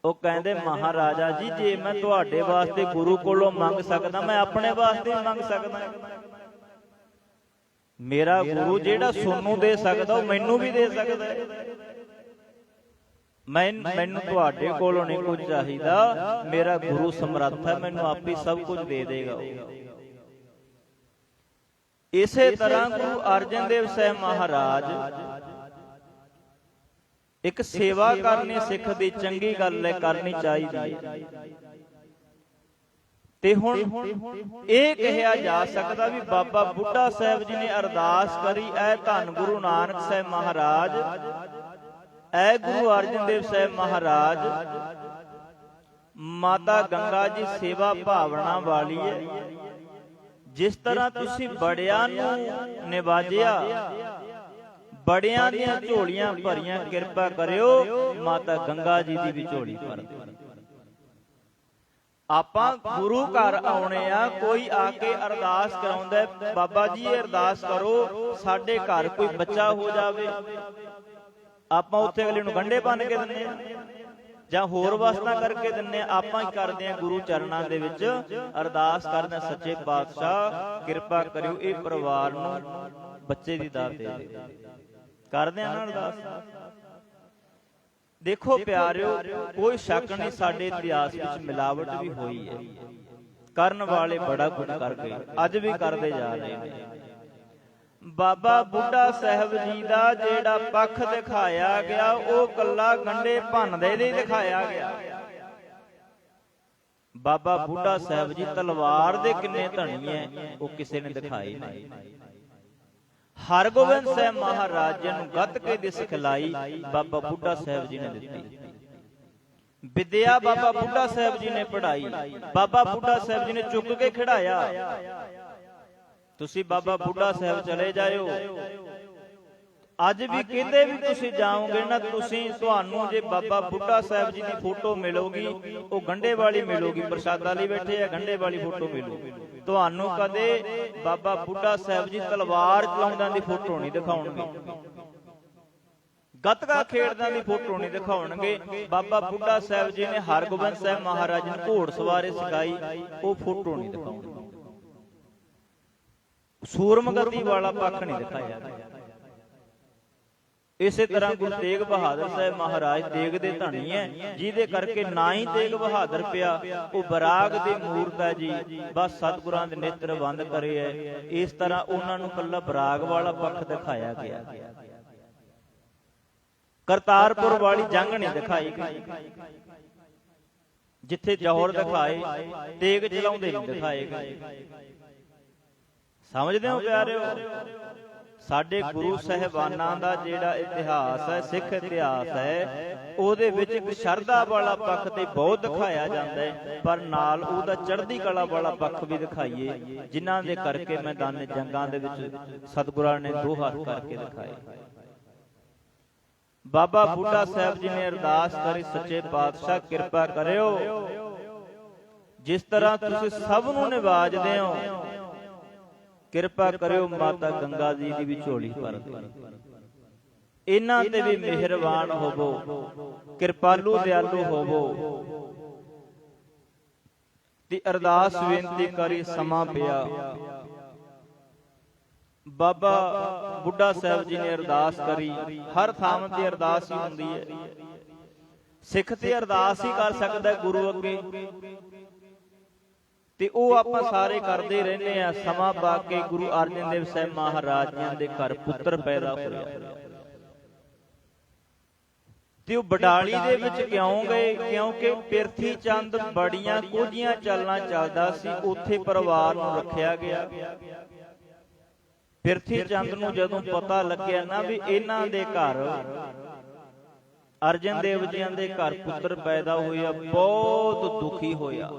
ਉਹ ਕਹਿੰਦੇ ਮਹਾਰਾਜਾ ਜੀ ਜੇ ਮੈਂ ਤੁਹਾਡੇ ਵਾਸਤੇ ਗੁਰੂ ਕੋਲੋਂ ਮੰਗ ਸਕਦਾ, ਮੈਂ ਆਪਣੇ ਵਾਸਤੇ ਵੀ ਮੰਗ ਸਕਦਾ। ਮੇਰਾ ਗੁਰੂ ਜਿਹੜਾ ਸੋਨੂੰ ਦੇ ਸਕਦਾ ਉਹ ਮੈਨੂੰ ਵੀ ਦੇ ਸਕਦਾ ਹੈ। ਮੈਨੂੰ ਤੁਹਾਡੇ ਕੋਲੋਂ ਨਹੀਂ ਕੁਝ ਚਾਹੀਦਾ, ਮੇਰਾ ਗੁਰੂ ਸਮਰੱਥ ਹੈ, ਮੈਨੂੰ ਆਪੇ ਸਭ ਕੁਝ ਦੇ ਦੇਗਾ। ਇਸੇ ਤਰ੍ਹਾਂ ਗੁਰੂ ਅਰਜਨ ਦੇਵ ਸਾਹਿਬ ਮਹਾਰਾਜ ਇੱਕ ਸੇਵਾ ਕਰਨੀ ਸਿੱਖ ਦੀ ਚੰਗੀ ਗੱਲ ਹੈ, ਕਰਨੀ ਚਾਹੀਦੀ ਹੈ। ਤੇ ਹੁਣ ਇਹ ਕਿਹਾ ਜਾ ਸਕਦਾ ਵੀ ਬਾਬਾ ਬੁੱਢਾ ਸਾਹਿਬ ਜੀ ਨੇ ਅਰਦਾਸ ਕਰੀ, ਐ ਧੰਨ ਗੁਰੂ ਨਾਨਕ ਸਾਹਿਬ ਮਹਾਰਾਜ, ਐ ਗੁਰੂ ਅਰਜਨ ਦੇਵ ਸਾਹਿਬ ਮਹਾਰਾਜ, ਮਾਤਾ ਗੰਗਾ ਜੀ ਸੇਵਾ ਭਾਵਨਾ ਵਾਲੀ ਹੈ। ਜਿਸ ਤਰ੍ਹਾਂ ਤੁਸੀਂ ਬੜਿਆਂ ਨੂੰ ਨਿਵਾਜਿਆ, ਬੜਿਆਂ ਦੀਆਂ ਝੋਲੀਆਂ ਭਰੀਆਂ, ਕਿਰਪਾ ਕਰਿਓ ਮਾਤਾ ਗੰਗਾ ਜੀ ਦੀ ਵੀ ਝੋਲੀ ਭਰ ਦਿਓ। ਆਪਾਂ ਗੁਰੂ ਘਰ ਆਉਣੇ ਆ, ਕੋਈ ਆ ਕੇ ਅਰਦਾਸ ਕਰਾਉਂਦਾ, ਬਾਬਾ ਜੀ ਇਹ ਅਰਦਾਸ ਕਰੋ ਸਾਡੇ ਘਰ ਕੋਈ ਬੱਚਾ ਹੋ ਜਾਵੇ, ਆਪਾਂ ਉੱਥੇ ਅਗਲੇ ਨੂੰ ਗੰਢੇ ਬੰਨ ਕੇ ਦਿੰਦੇ ਆ ਜਾਂ ਹੋਰ ਵਸਤਾਂ ਕਰਕੇ ਦਿੰਦੇ ਆ। ਆਪਾਂ ਹੀ ਕਰਦੇ ਆ ਗੁਰੂ ਚਰਨਾਂ ਦੇ ਵਿੱਚ ਅਰਦਾਸ ਕਰਦੇ, ਸੱਚੇ ਪਾਤਸ਼ਾਹ ਕਿਰਪਾ ਕਰਿਓ ਇਹ ਪਰਿਵਾਰ ਨੂੰ ਬੱਚੇ ਦੀ ਦਾਤ ਦੇ ਦਿਓ, ਕਰਦੇ ਆ ਨਾ ਅਰਦਾਸ। ਦੇਖੋ ਪਿਆਰਿਓ, ਕੋਈ ਸ਼ੱਕ ਨਹੀਂ ਸਾਡੇ ਇਤਿਹਾਸ ਵਿੱਚ ਮਿਲਾਵਟ ਵੀ ਹੋਈ ਹੈ, ਕਰਨ ਵਾਲੇ ਬੜਾ ਕੁਝ ਕਰ ਗਏ, ਅੱਜ ਵੀ ਕਰਦੇ ਜਾ ਰਹੇ ਨੇ। ਬਾਬਾ ਬੁੱਢਾ ਸਾਹਿਬ ਜੀ ਦਾ ਜਿਹੜਾ ਪੱਖ ਦਿਖਾਇਆ ਗਿਆ ਉਹ ਕੱਲਾ ਗੰਢੇ ਭੰਨਦੇ ਦੇ ਦਿਖਾਇਆ ਗਿਆ। ਬਾਬਾ ਬੁੱਢਾ ਸਾਹਿਬ ਜੀ ਤਲਵਾਰ ਦੇ ਕਿੰਨੇ ਧਣੀ ਐ ਉਹ ਕਿਸੇ ਨੇ ਦਿਖਾਈ ਨਹੀਂ। ਹਰਗੋਬਿੰਦ ਸਾਹਿਬ ਮਹਾਰਾਜ ਜੀ ਨੂੰ ਗੱਤਕੇ ਦੀ ਸਿਖਲਾਈ ਬਾਬਾ ਬੁੱਢਾ ਸਾਹਿਬ ਜੀ ਨੇ ਦਿੱਤੀ। ਵਿਦਿਆ ਬਾਬਾ ਬੁੱਢਾ ਸਾਹਿਬ ਜੀ ਨੇ ਪੜ੍ਹਾਈ, ਬਾਬਾ ਬੁੱਢਾ ਸਾਹਿਬ ਜੀ ਨੇ ਚੁੱਕ ਕੇ ਖਿਡਾਇਆ। ਤੁਸੀਂ ਬਾਬਾ ਬੁੱਢਾ ਸਾਹਿਬ ਚਲੇ ਜਾਇਓ, ਅੱਜ ਵੀ ਕਿਤੇ ਵੀ ਤੁਸੀਂ ਜਾਓਗੇ ਨਾ, ਤੁਹਾਨੂੰ ਜੇ ਬਾਬਾ ਬੁੱਢਾ ਸਾਹਿਬ ਜੀ ਦੀ ਫੋਟੋ ਮਿਲੂਗੀ, ਉਹ ਗੰਢੇ ਵਾਲੀ ਮਿਲੂਗੀ, ਪ੍ਰਸ਼ਾਦਾ ਲਈ ਬੈਠੇ ਆ, ਗੰਢੇ ਵਾਲੀ ਫੋਟੋ ਮਿਲੂਗੀ। ਤੁਹਾਨੂੰ ਕਦੇ ਬਾਬਾ ਬੁੱਢਾ ਸਾਹਿਬ ਜੀ ਤਲਵਾਰ ਚਲਾਉਂਦਿਆਂ ਦੀ ਫੋਟੋ ਨਹੀਂ ਦਿਖਾਉਣਗੇ, ਗੱਤਕਾ ਖੇਡਦਿਆਂ ਦੀ ਫੋਟੋ ਨਹੀਂ ਦਿਖਾਉਣਗੇ। ਬਾਬਾ ਬੁੱਢਾ ਸਾਹਿਬ ਜੀ ਨੇ ਹਰਗੋਬਿੰਦ ਸਾਹਿਬ ਮਹਾਰਾਜ ਨੂੰ ਘੋੜ ਸਵਾਰੀ ਸਿਖਾਈ, ਉਹ ਫੋਟੋ ਨਹੀਂ ਦਿਖਾਉਣਗੇ। ਸੂਰਮਗਤੀ ਵਾਲਾ ਪੱਖ ਨਹੀਂ ਦਿਖਾਇਆ। ਇਸੇ ਤਰ੍ਹਾਂ ਗੁਰੂ ਤੇਗ ਬਹਾਦਰ ਸਾਹਿਬ ਮਹਾਰਾਜ ਤੇਗ ਦੇ ਧਣੀ ਹੈ, ਜਿਹਦੇ ਕਰਕੇ ਨਾ ਹੀ ਤੇਗ ਬਹਾਦਰ ਪਿਆ, ਉਹ ਬਰਾਗ ਦੀ ਮੂਰਤ ਹੈ ਜੀ, ਬਸ ਸਤਿਗੁਰਾਂ ਦੇ ਨੇਤਰ ਬੰਦ ਕਰੇ ਹੈ। ਇਸ ਤਰ੍ਹਾਂ ਉਹਨਾਂ ਨੂੰ ਕੱਲਾ ਬਰਾਗ ਵਾਲਾ ਪੱਖ ਦਿਖਾਇਆ ਗਿਆ। ਕਰਤਾਰਪੁਰ ਵਾਲੀ ਜੰਗ ਨਹੀਂ ਦਿਖਾਈ ਗਈ, ਜਿੱਥੇ ਜੌਹਰ ਦਿਖਾਏ ਤੇਗ ਚਲਾਉਂਦੇ ਨਹੀਂ ਦਿਖਾਏ ਗਏ। ਸਮਝਦੇ ਹੋ ਪਿਆਰਿਓ, ਸਾਡੇ ਗੁਰੂ ਸਾਹਿਬਾਨਾਂ ਦਾ ਜਿਹੜਾ ਇਤਿਹਾਸ ਹੈ, ਸਿੱਖ ਇਤਿਹਾਸ ਹੈ, ਉਹਦੇ ਵਿੱਚ ਇੱਕ ਸ਼ਰਧਾ ਵਾਲਾ ਪੱਖ ਤੇ ਬਹੁਤ ਦਿਖਾਇਆ ਜਾਂਦਾ ਹੈ, ਪਰ ਨਾਲ ਉਹਦਾ ਚੜ੍ਹਦੀ ਕਲਾ ਵਾਲਾ ਪੱਖ ਵੀ ਦਿਖਾਈਏ, ਜਿਨ੍ਹਾਂ ਦੇ ਕਰਕੇ ਮੈਦਾਨੇ ਜੰਗਾਂ ਦੇ ਵਿੱਚ ਸਤਿਗੁਰਾਂ ਨੇ ਦੋ ਹੱਥ ਕਰਕੇ ਦਿਖਾਏ। ਬਾਬਾ ਬੁੱਢਾ ਸਾਹਿਬ ਜੀ ਨੇ ਅਰਦਾਸ ਕਰੀ, ਸੱਚੇ ਪਾਤਸ਼ਾਹ ਕਿਰਪਾ ਕਰਿਓ, ਜਿਸ ਤਰ੍ਹਾਂ ਤੁਸੀਂ ਸਭ ਨੂੰ ਨਿਵਾਜਦੇ ਹੋ, ਕਿਰਪਾ ਕਰਿਓ ਮਾਤਾ ਗੰਗਾ ਜੀ ਦੀ ਵੀ ਝੋਲੀ ਭਰ ਦਿਓ, ਇਹਨਾਂ ਤੇ ਵੀ ਮਿਹਰਬਾਨ ਹੋਵੋ, ਕਿਰਪਾਲੂ ਦਿਆਲੂ ਹੋਵੋ। ਦੀ ਅਰਦਾਸ ਬੇਨਤੀ ਕਰੀ, ਸਮਾਂ ਪਿਆ। ਬਾਬਾ ਬੁੱਢਾ ਸਾਹਿਬ ਜੀ ਨੇ ਅਰਦਾਸ ਕਰੀ, ਹਰ ਥਾਂ ਤੇ ਅਰਦਾਸ ਹੀ ਹੁੰਦੀ ਹੈ, ਸਿੱਖ ਤੇ ਅਰਦਾਸ ਹੀ ਕਰ ਸਕਦਾ ਗੁਰੂ ਅੱਗੇ, ਤੇ ਉਹ ਆਪਾਂ ਸਾਰੇ ਕਰਦੇ ਰਹਿੰਦੇ ਆ। ਸਮਾਂ ਪਾ ਕੇ ਗੁਰੂ ਅਰਜਨ ਦੇਵ ਸਾਹਿਬ ਮਹਾਰਾਜ ਜੀ ਦੇ ਘਰ ਪੁੱਤਰ ਪੈਦਾ ਹੋਇਆ, ਤੇ ਉਹ ਬਡਾਲੀ ਦੇ ਵਿੱਚ ਕਿਉਂ ਗਏ? ਕਿਉਂਕਿ ਪਿਰਥੀ ਚੰਦ ਬੜੀਆਂ ਕੋਝੀਆਂ ਚਾਲਾਂ ਚੱਲਦਾ ਸੀ, ਉੱਥੇ ਪਰਿਵਾਰ ਨੂੰ ਰੱਖਿਆ ਗਿਆ। ਪਿਰਥੀ ਚੰਦ ਨੂੰ ਜਦੋਂ ਪਤਾ ਲੱਗਿਆ ਨਾ ਵੀ ਇਹਨਾਂ ਦੇ ਘਰ ਅਰਜਨ ਦੇਵ ਜੀ ਦੇ ਘਰ ਪੁੱਤਰ ਪੈਦਾ ਹੋਇਆ, ਬਹੁਤ ਦੁਖੀ ਹੋਇਆ।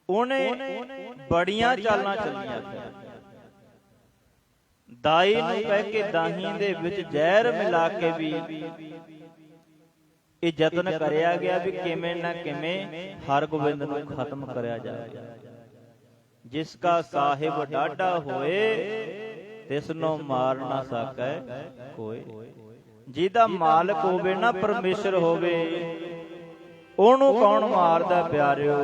ਉਹਨੇ ਬੜੀਆਂ ਚਾਲਾਂ ਚੱਲੀਆਂ, ਦਾਈ ਨੂੰ ਕਹਿ ਕੇ ਦਾਹੀ ਦੇ ਵਿੱਚ ਜ਼ਹਿਰ ਮਿਲਾ ਕੇ ਵੀ ਇਹ ਯਤਨ ਕਰਿਆ ਗਿਆ ਵੀ ਕਿਵੇਂ ਨਾ ਕਿਵੇਂ ਹਰਗੋਬਿੰਦ ਨੂੰ ਖਤਮ ਕਰਿਆ ਜਾਵੇ। ਜਿਸ ਕਾ ਸਾਹਿਬ ਡਾਢਾ ਹੋਏ, ਤਿਸ ਨੂੰ ਮਾਰ ਨਾ ਸਕੈ ਕੋਈ। ਜਿਹਦਾ ਮਾਲਕ ਹੋਵੇ ਨਾ ਪਰਮੇਸ਼ਰ ਹੋਵੇ, ਉਹਨੂੰ ਕੌਣ ਮਾਰਦਾ ਪਿਆਰਿਓ?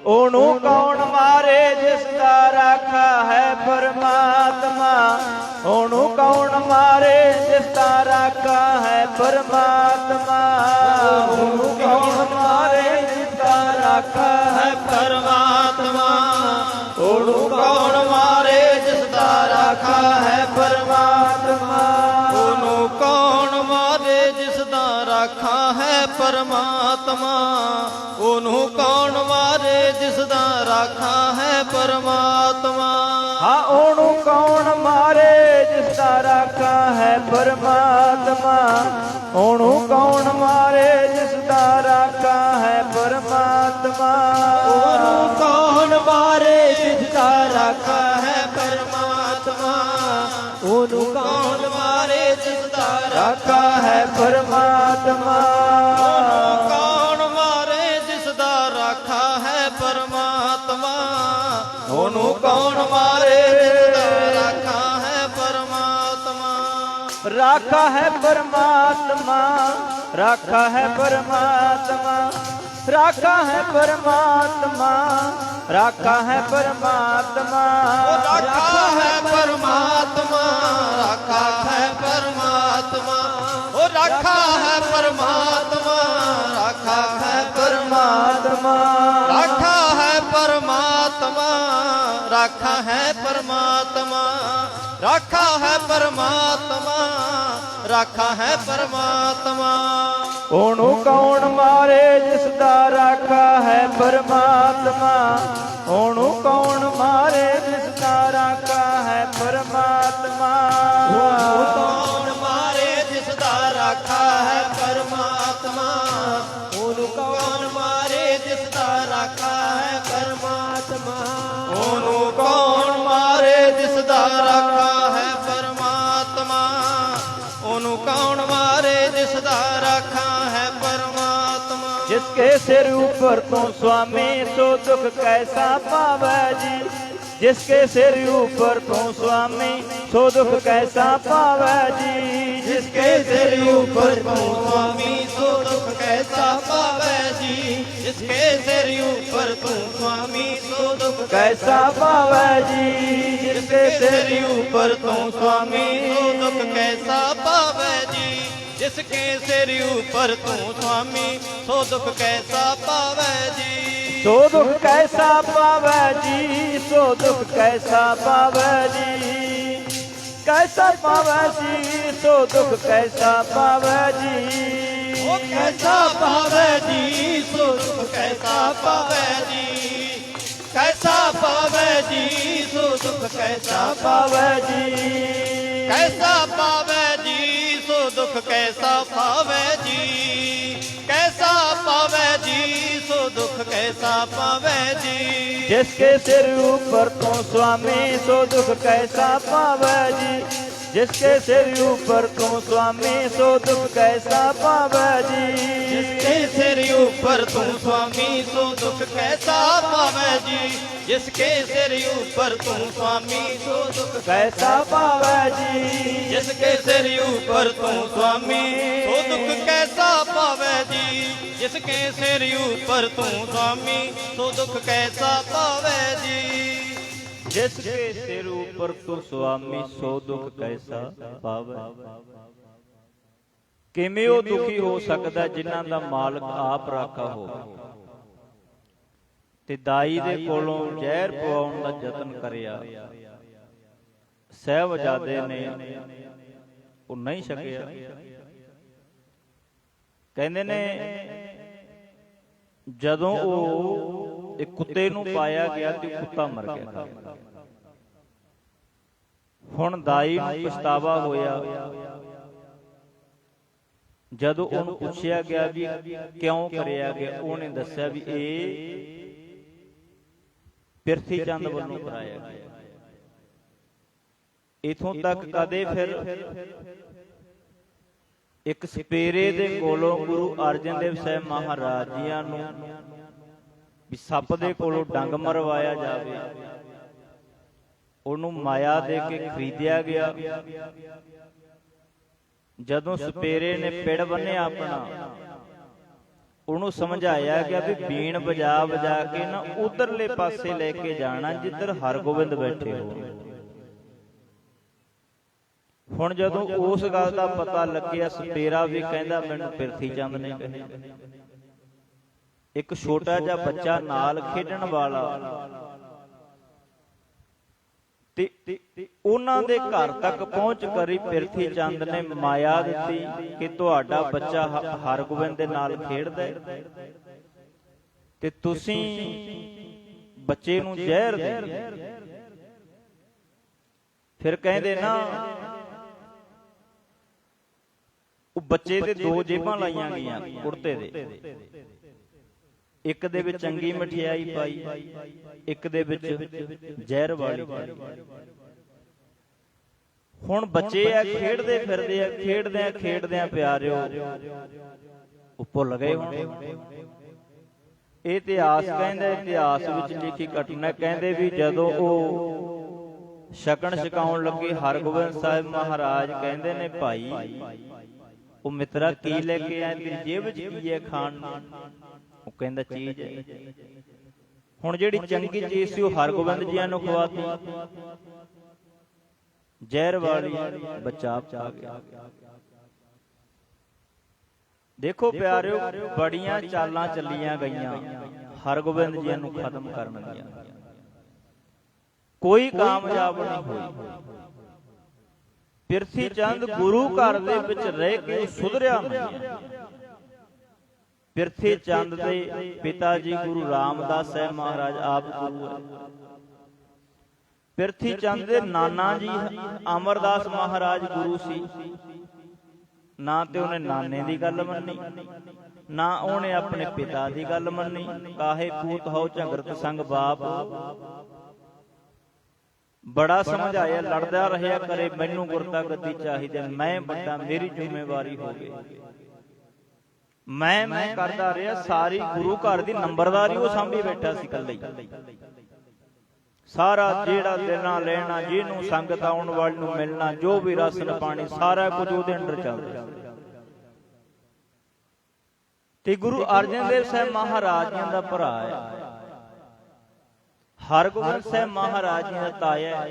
ਉਹਨੂੰ ਕੌਣ ਮਾਰੇ ਜਿਸ ਦਾ ਰਾਖਾ ਹੈ ਪਰਮਾਤਮਾ। ਉਹਨੂੰ ਕੌਣ ਮਾਰੇ ਜਿਸ ਦਾ ਰਾਖਾ ਹੈ ਪਰਮਾਤਮਾ। ਉਹਨੂੰ ਕੌਣ ਮਾਰੇ ਜਿਸ ਦਾ ਰਾਖਾ ਹੈ ਪਰਮਾਤਮਾ। ਉਹਨੂੰ ਕੌਣ ਮਾਰੇ ਜਿਸ ਦਾ ਰਾਖਾ ਹੈ ਪਰਮਾਤਮਾ।
ਉਹਨੂੰ ਕੌਣ ਮਾਰੇ ਜਿਸ ਦਾ ਰਾਖਾ ਹੈ ਪਰਮਾਤਮਾ। ਉਹਨੂੰ ਕੌਣ ਮਾਰੇ ਜਿਸ ਦਾ ਰਾਖਾ ਹੈ ਪਰਮਾਤਮਾ।
ਹਾਂ, ਉਹਨੂੰ ਕੌਣ ਮਾਰੇ ਜਿਸ ਦਾ ਰਾਖਾ ਹੈ ਪਰਮਾਤਮਾ। ਉਹਨੂੰ ਕੌਣ ਮਾਰੇ ਜਿਸ ਦਾ ਰਾਖਾ ਹੈ ਪਰਮਾਤਮਾ।
ਉਹਨੂੰ ਕੌਣ ਮਾਰੇ ਜਿਸ ਦਾ ਰਾਖਾ ਹੈ ਪਰਮਾਤਮਾ। ਉਹਨੂੰ ਕੌਣ ਮਾਰੇ ਜਿਸ ਦਾ ਰਾਖਾ ਹੈ ਪਰਮਾਤਮਾ। ਉਹਨੂੰ ਕੌਣ ਮਾਰੇ ਜਿਸ ਦਾ
ਪਰਮਾਤਮਾ ਉਹਨੂੰ ਕੌਣ ਮਾਰੇ ਜਿਸਦਾ ਰਾਖਾ ਹੈ ਪਰਮਾਤਮਾ
ਰਾਖਾ ਹੈ ਪਰਮਾਤਮਾ ਰਾਖਾ ਹੈ ਪਰਮਾਤਮਾ ਰਾਖਾ ਹੈ ਪਰਮਾਤਮਾ ਰਾਖਾ ਹੈ ਪਰਮਾਤਮਾ
ਰਾਖਾ ਹੈ ਪਰਮਾਤਮਾ ਰਾਖਾ ਹੈ ਪਰਮਾਤਮਾ ਉਹ ਰਾਖਾ ਹੈ ਪਰਮਾਤਮਾ ਰਾਖਾ ਹੈ ਪਰਮਾਤਮਾ ਰਾਖਾ ਹੈ ਪਰਮਾਤਮਾ ਰਾਖਾ ਹੈ ਪਰਮਾਤਮਾ ਰਾਖਾ ਹੈ ਪਰਮਾਤਮਾ ਰਾਖਾ ਹੈ ਪਰਮਾਤਮਾ
ਉਹਨੂੰ ਕੌਣ ਮਾਰੇ ਜਿਸ ਦਾ ਰਾਖਾ ਹੈ ਪਰਮਾਤਮਾ ਉਹਨੂੰ ਕੌਣ ਮਾਰੇ ਜਿਸ ਦਾ ਰਾਖਾ ਹੈ ਪਰਮਾਤਮਾ
ਉਹਨੂੰ ਕੌਣ ਮਾਰੇ ਜਿਸ ਦਾ ਰਾਖਾ ਹੈ ਪਰਮਾਤਮਾ ਉਹਨੂੰ ਕੌਣ ਮਾਰੇ ਜਿਸ ਦਾ ਰਾਖਾ ਹੈ ਪਰਮਾਤਮਾ ਉਹਨੂੰ ਕੌਣ ਮਾਰੇ ਜਿਸ ਦਾ ਰਾਖਾ ਹੈ ਪਰਮਾਤਮਾ ਉਹਨੂੰ ਕੌਣ ਮਾਰੇ ਜਿਸ ਦਾ ਰਾਖਾ ਹੈ ਪਰਮਾਤਮਾ
जिसके सिर ऊपर तो स्वामी सो दुख कैसा पावे जी जिसके सिर ऊपर तो स्वामी सो दुख कैसा पावे जी
जिसके सिर ऊपर तो स्वामी सो दुख कैसा पावे जी जिसके सिर ऊपर तो स्वामी सो दुख
कैसा पावे जी
जिसके सिर ऊपर तो स्वामी सो दुख कैसा पावे जी जिसके सिर ऊपर तू स्वामी सो दुख कैसा पावे जी
सो दुख कैसा पावे जी सो दुख कैसा पावे जी कैसा पावे जी सो दुख कैसा पावे जी
ओ कैसा पावे जी सो दुख कैसा पावे जी कैसा पावे जी सो दुख कैसा
पावे जी
कैसा पावे जी सो दुख कैसा पावे जी कैसा पावे जी सो दुख कैसा पावे जी
जिसके सिर ऊपर तो स्वामी सो दुख कैसा पावे जी जिसके सिर ऊपर तो स्वामी सो दुख कैसा पावे जी
जिसके सिर ऊपर तू स्वामी सो दुख कैसा पावे जी जिसके सिर ऊपर तू स्वामी सो दुख
कैसा पावे जी
जिसके सिर ऊपर तू स्वामी सो दुख कैसा पावे जी जिसके सिर ऊपर तू स्वामी सो दुख कैसा पावे जी
जिसके सिर ऊपर तो स्वामी सो दुख कैसा पावे ਕਿਵੇਂ ਉਹ ਦੁਖੀ ਹੋ ਸਕਦਾ ਜਿਨ੍ਹਾਂ ਦਾ ਮਾਲਕ ਆਪ ਰਾਖਾ ਹੋਵੇ ਤੇ ਦਾਈ ਦੇ ਕੋਲੋਂ ਜ਼ਹਿਰ ਪਵਾਉਣ ਦਾ ਯਤਨ ਕਰਿਆ ਸਾਹਿਬਜ਼ਾਦੇ ਨੇ ਉਹ ਨਹੀਂ ਛਕਿਆ ਕਹਿੰਦੇ ਨੇ ਜਦੋਂ ਉਹ ਇੱਕ ਕੁੱਤੇ ਨੂੰ ਪਾਇਆ ਗਿਆ ਤੇ ਕੁੱਤਾ ਮਰ ਗਿਆ ਹੁਣ ਦਾਈ ਨੂੰ ਪਛਤਾਵਾ ਹੋਇਆ ਜਦੋਂ ਉਹਨੂੰ ਪੁੱਛਿਆ ਗਿਆ ਵੀ ਕਿਉਂ ਕਰਿਆ ਗਿਆ ਉਹਨੇ ਦੱਸਿਆ ਵੀ ਇਹ ਪਿਰਥੀ ਚੰਦ ਵੱਲੋਂ ਕਰਾਇਆ ਗਿਆ ਇਥੋਂ ਤੱਕ ਕਦੇ ਫਿਰ ਇੱਕ ਸਪੇਰੇ ਦੇ ਕੋਲੋਂ ਗੁਰੂ ਅਰਜਨ ਦੇਵ ਸਾਹਿਬ ਮਹਾਰਾਜ ਜੀਆਂ ਨੂੰ ਵੀ ਸੱਪ ਦੇ ਕੋਲੋਂ ਡੰਗ ਮਰਵਾਇਆ ਜਾਵੇ ਉਹਨੂੰ ਮਾਇਆ ਦੇ ਕੇ ਖਰੀਦਿਆ ਗਿਆ ਜਦੋਂ ਸਪੇਰੇ ਨੇ ਪਿੜ ਬੰਨਿਆ ਆਪਣਾ ਉਹਨੂੰ ਸਮਝਾਇਆ ਗਿਆ ਵੀ ਬੀਣ ਵਜਾ ਵਜਾ ਕੇ ਨਾ ਉਧਰਲੇ ਪਾਸੇ ਲੈ ਕੇ ਜਾਣਾ ਜਿੱਧਰ ਹਰਗੋਬਿੰਦ ਬੈਠੇ ਹੋਣ ਹੁਣ ਜਦੋਂ ਉਸ ਗੱਲ ਦਾ ਪਤਾ ਲੱਗਿਆ ਸਪੇਰਾ ਵੀ ਕਹਿੰਦਾ ਮੈਨੂੰ ਪਿਰਥੀ ਚੰਦ ਨੇ ਕਿਹਾ ਇੱਕ ਛੋਟਾ ਜਿਹਾ ਬੱਚਾ ਨਾਲ ਖੇਡਣ ਵਾਲਾ ਤੇ ਉਹਨਾਂ ਦੇ ਘਰ ਤੱਕ ਪਹੁੰਚ ਕਰੀ ਪਿਰਥੀ ਚੰਦ ਨੇ ਮਾਇਆ ਦਿੱਤੀ ਕਿ ਤੁਹਾਡਾ ਬੱਚਾ ਹਰਗੋਬਿੰਦ ਦੇ ਨਾਲ ਖੇਡਦਾ ਤੇ ਤੁਸੀਂ ਬੱਚੇ ਨੂੰ ਜ਼ਹਿਰ ਦੇ ਫਿਰ ਕਹਿੰਦੇ ਨਾ ਉਹ ਬੱਚੇ ਦੇ ਦੋ ਜੇਬਾਂ ਲਾਈਆਂ ਗਈਆਂ ਕੁੜਤੇ ਦੇ ਇੱਕ ਦੇ ਵਿੱਚ ਚੰਗੀ ਮਠਿਆਈ ਪਾਈ ਇੱਕ ਦੇ ਵਿੱਚ ਜ਼ਹਿਰ ਵਾਲੀ ਪਾਈ ਹੁਣ ਬੱਚੇ ਆ ਖੇਡਦੇ ਫਿਰਦੇ ਆ ਖੇਡਦੇ ਆ ਪਿਆਰਿਓ ਉਹ ਭੁੱਲ ਗਏ ਹੁਣ ਇਹ ਇਤਿਹਾਸ ਕਹਿੰਦਾ, ਇਤਿਹਾਸ ਵਿੱਚ ਲਿਖੀ ਘਟਨਾ ਕਹਿੰਦੇ ਵੀ ਜਦੋਂ ਉਹ ਛਕਣ ਛਕਾਉਣ ਲੱਗੇ ਹਰਗੋਬਿੰਦ ਸਾਹਿਬ ਮਹਾਰਾਜ ਕਹਿੰਦੇ ਨੇ ਭਾਈ ਉਹ ਮਿੱਤਰਾ ਕੀ ਲੈ ਕੇ ਆਇਆ, ਤੇਰੀ ਜੇਬ ਵਿੱਚ ਕੀ ਹੈ ਖਾਣ ਨੂੰ? ਉਹ ਕਹਿੰਦਾ ਚੀਜ਼ ਹੈ। ਹੁਣ ਜਿਹੜੀ ਚੰਗੀ ਚੀਜ਼ ਸੀ ਉਹ ਹਰਗੋਬਿੰਦ ਜੀਆਂ ਨੂੰ ਖਵਾਤੀ, ਜ਼ਹਿਰ ਵਾਲੀ ਬੱਚਾ ਆ ਗਿਆ। ਦੇਖੋ ਪਿਆਰਿਓ, ਬੜੀਆਂ ਚਾਲਾਂ ਚੱਲੀਆਂ ਗਈਆਂ ਹਰਗੋਬਿੰਦ ਜੀ ਨੂੰ ਖਤਮ ਕਰਨ ਦੀਆਂ, ਕੋਈ ਕਾਮਯਾਬ ਨਹੀਂ ਹੋਈ। ਪਿਰਥੀ ਚੰਦ ਗੁਰੂ ਘਰ ਦੇ ਵਿੱਚ ਰਹਿ ਕੇ ਸੁਧਰਿਆ ਨਹੀਂ। ਪਿਰਥੀ ਚੰਦ ਦੇ ਪਿਤਾ ਜੀ ਗੁਰੂ ਰਾਮਦਾਸ ਸਾਹਿਬ ਮਹਾਰਾਜ ਆਪ ਗੁਰੂ ਹੈ। ਪਿਰਥੀ ਚੰਦ ਦੇ ਨਾਨਾ ਜੀ ਅਮਰਦਾਸ ਮਹਾਰਾਜ ਗੁਰੂ ਸੀ। ਨਾ ਤੇ ਉਹਨੇ ਨਾਨੇ ਦੀ ਗੱਲ ਮੰਨੀ, ਨਾ ਉਹਨੇ ਆਪਣੇ ਪਿਤਾ ਦੀ ਗੱਲ ਮੰਨੀ। ਕਾਹੇ ਪੂਤ ਹੋ ਝਗਰਤ ਸੰਗ ਬਾਪ, ਬੜਾ ਸਮਝਾਇਆ, ਲੜਦਾ ਰਿਹਾ ਕਰੇ ਮੈਨੂੰ ਗੁਰਤਾ ਗੱਦੀ ਚਾਹੀਦੀ, ਮੈਂ ਵੱਡਾ, ਮੇਰੀ ਜ਼ਿੰਮੇਵਾਰੀ ਹੋਵੇ। ਮੈਂ ਕਰਦਾ ਰਿਹਾ, ਸਾਰੀ ਗੁਰੂ ਘਰ ਦੀ ਨੰਬਰਦਾਰੀ ਉਹ ਸਾਂਭੀ ਬੈਠਾ ਸੀ ਇਕੱਲੇ ਹੀ। ਸਾਰਾ ਜਿਹੜਾ ਦੇਣਾ ਲੈਣਾ, ਜਿਹਨੂੰ ਸੰਗਤ ਆਉਣ ਵਾਲੀ ਨੂੰ ਮਿਲਣਾ, ਜੋ ਵੀ ਰਸਨ ਪਾਣੀ, ਸਾਰਾ ਕੁਝ ਉਹਦੇ ਅੰਦਰ ਚੱਲਦਾ। ਤੇ ਗੁਰੂ ਅਰਜਨ ਦੇਵ ਸਾਹਿਬ ਮਹਾਰਾਜ ਜੀ ਦਾ ਭਰਾ ਹੈ, ਹਰਗੋਬਿੰਦ ਸਾਹਿਬ ਮਹਾਰਾਜ ਜੀ ਦਾ ਤਾਇਆ।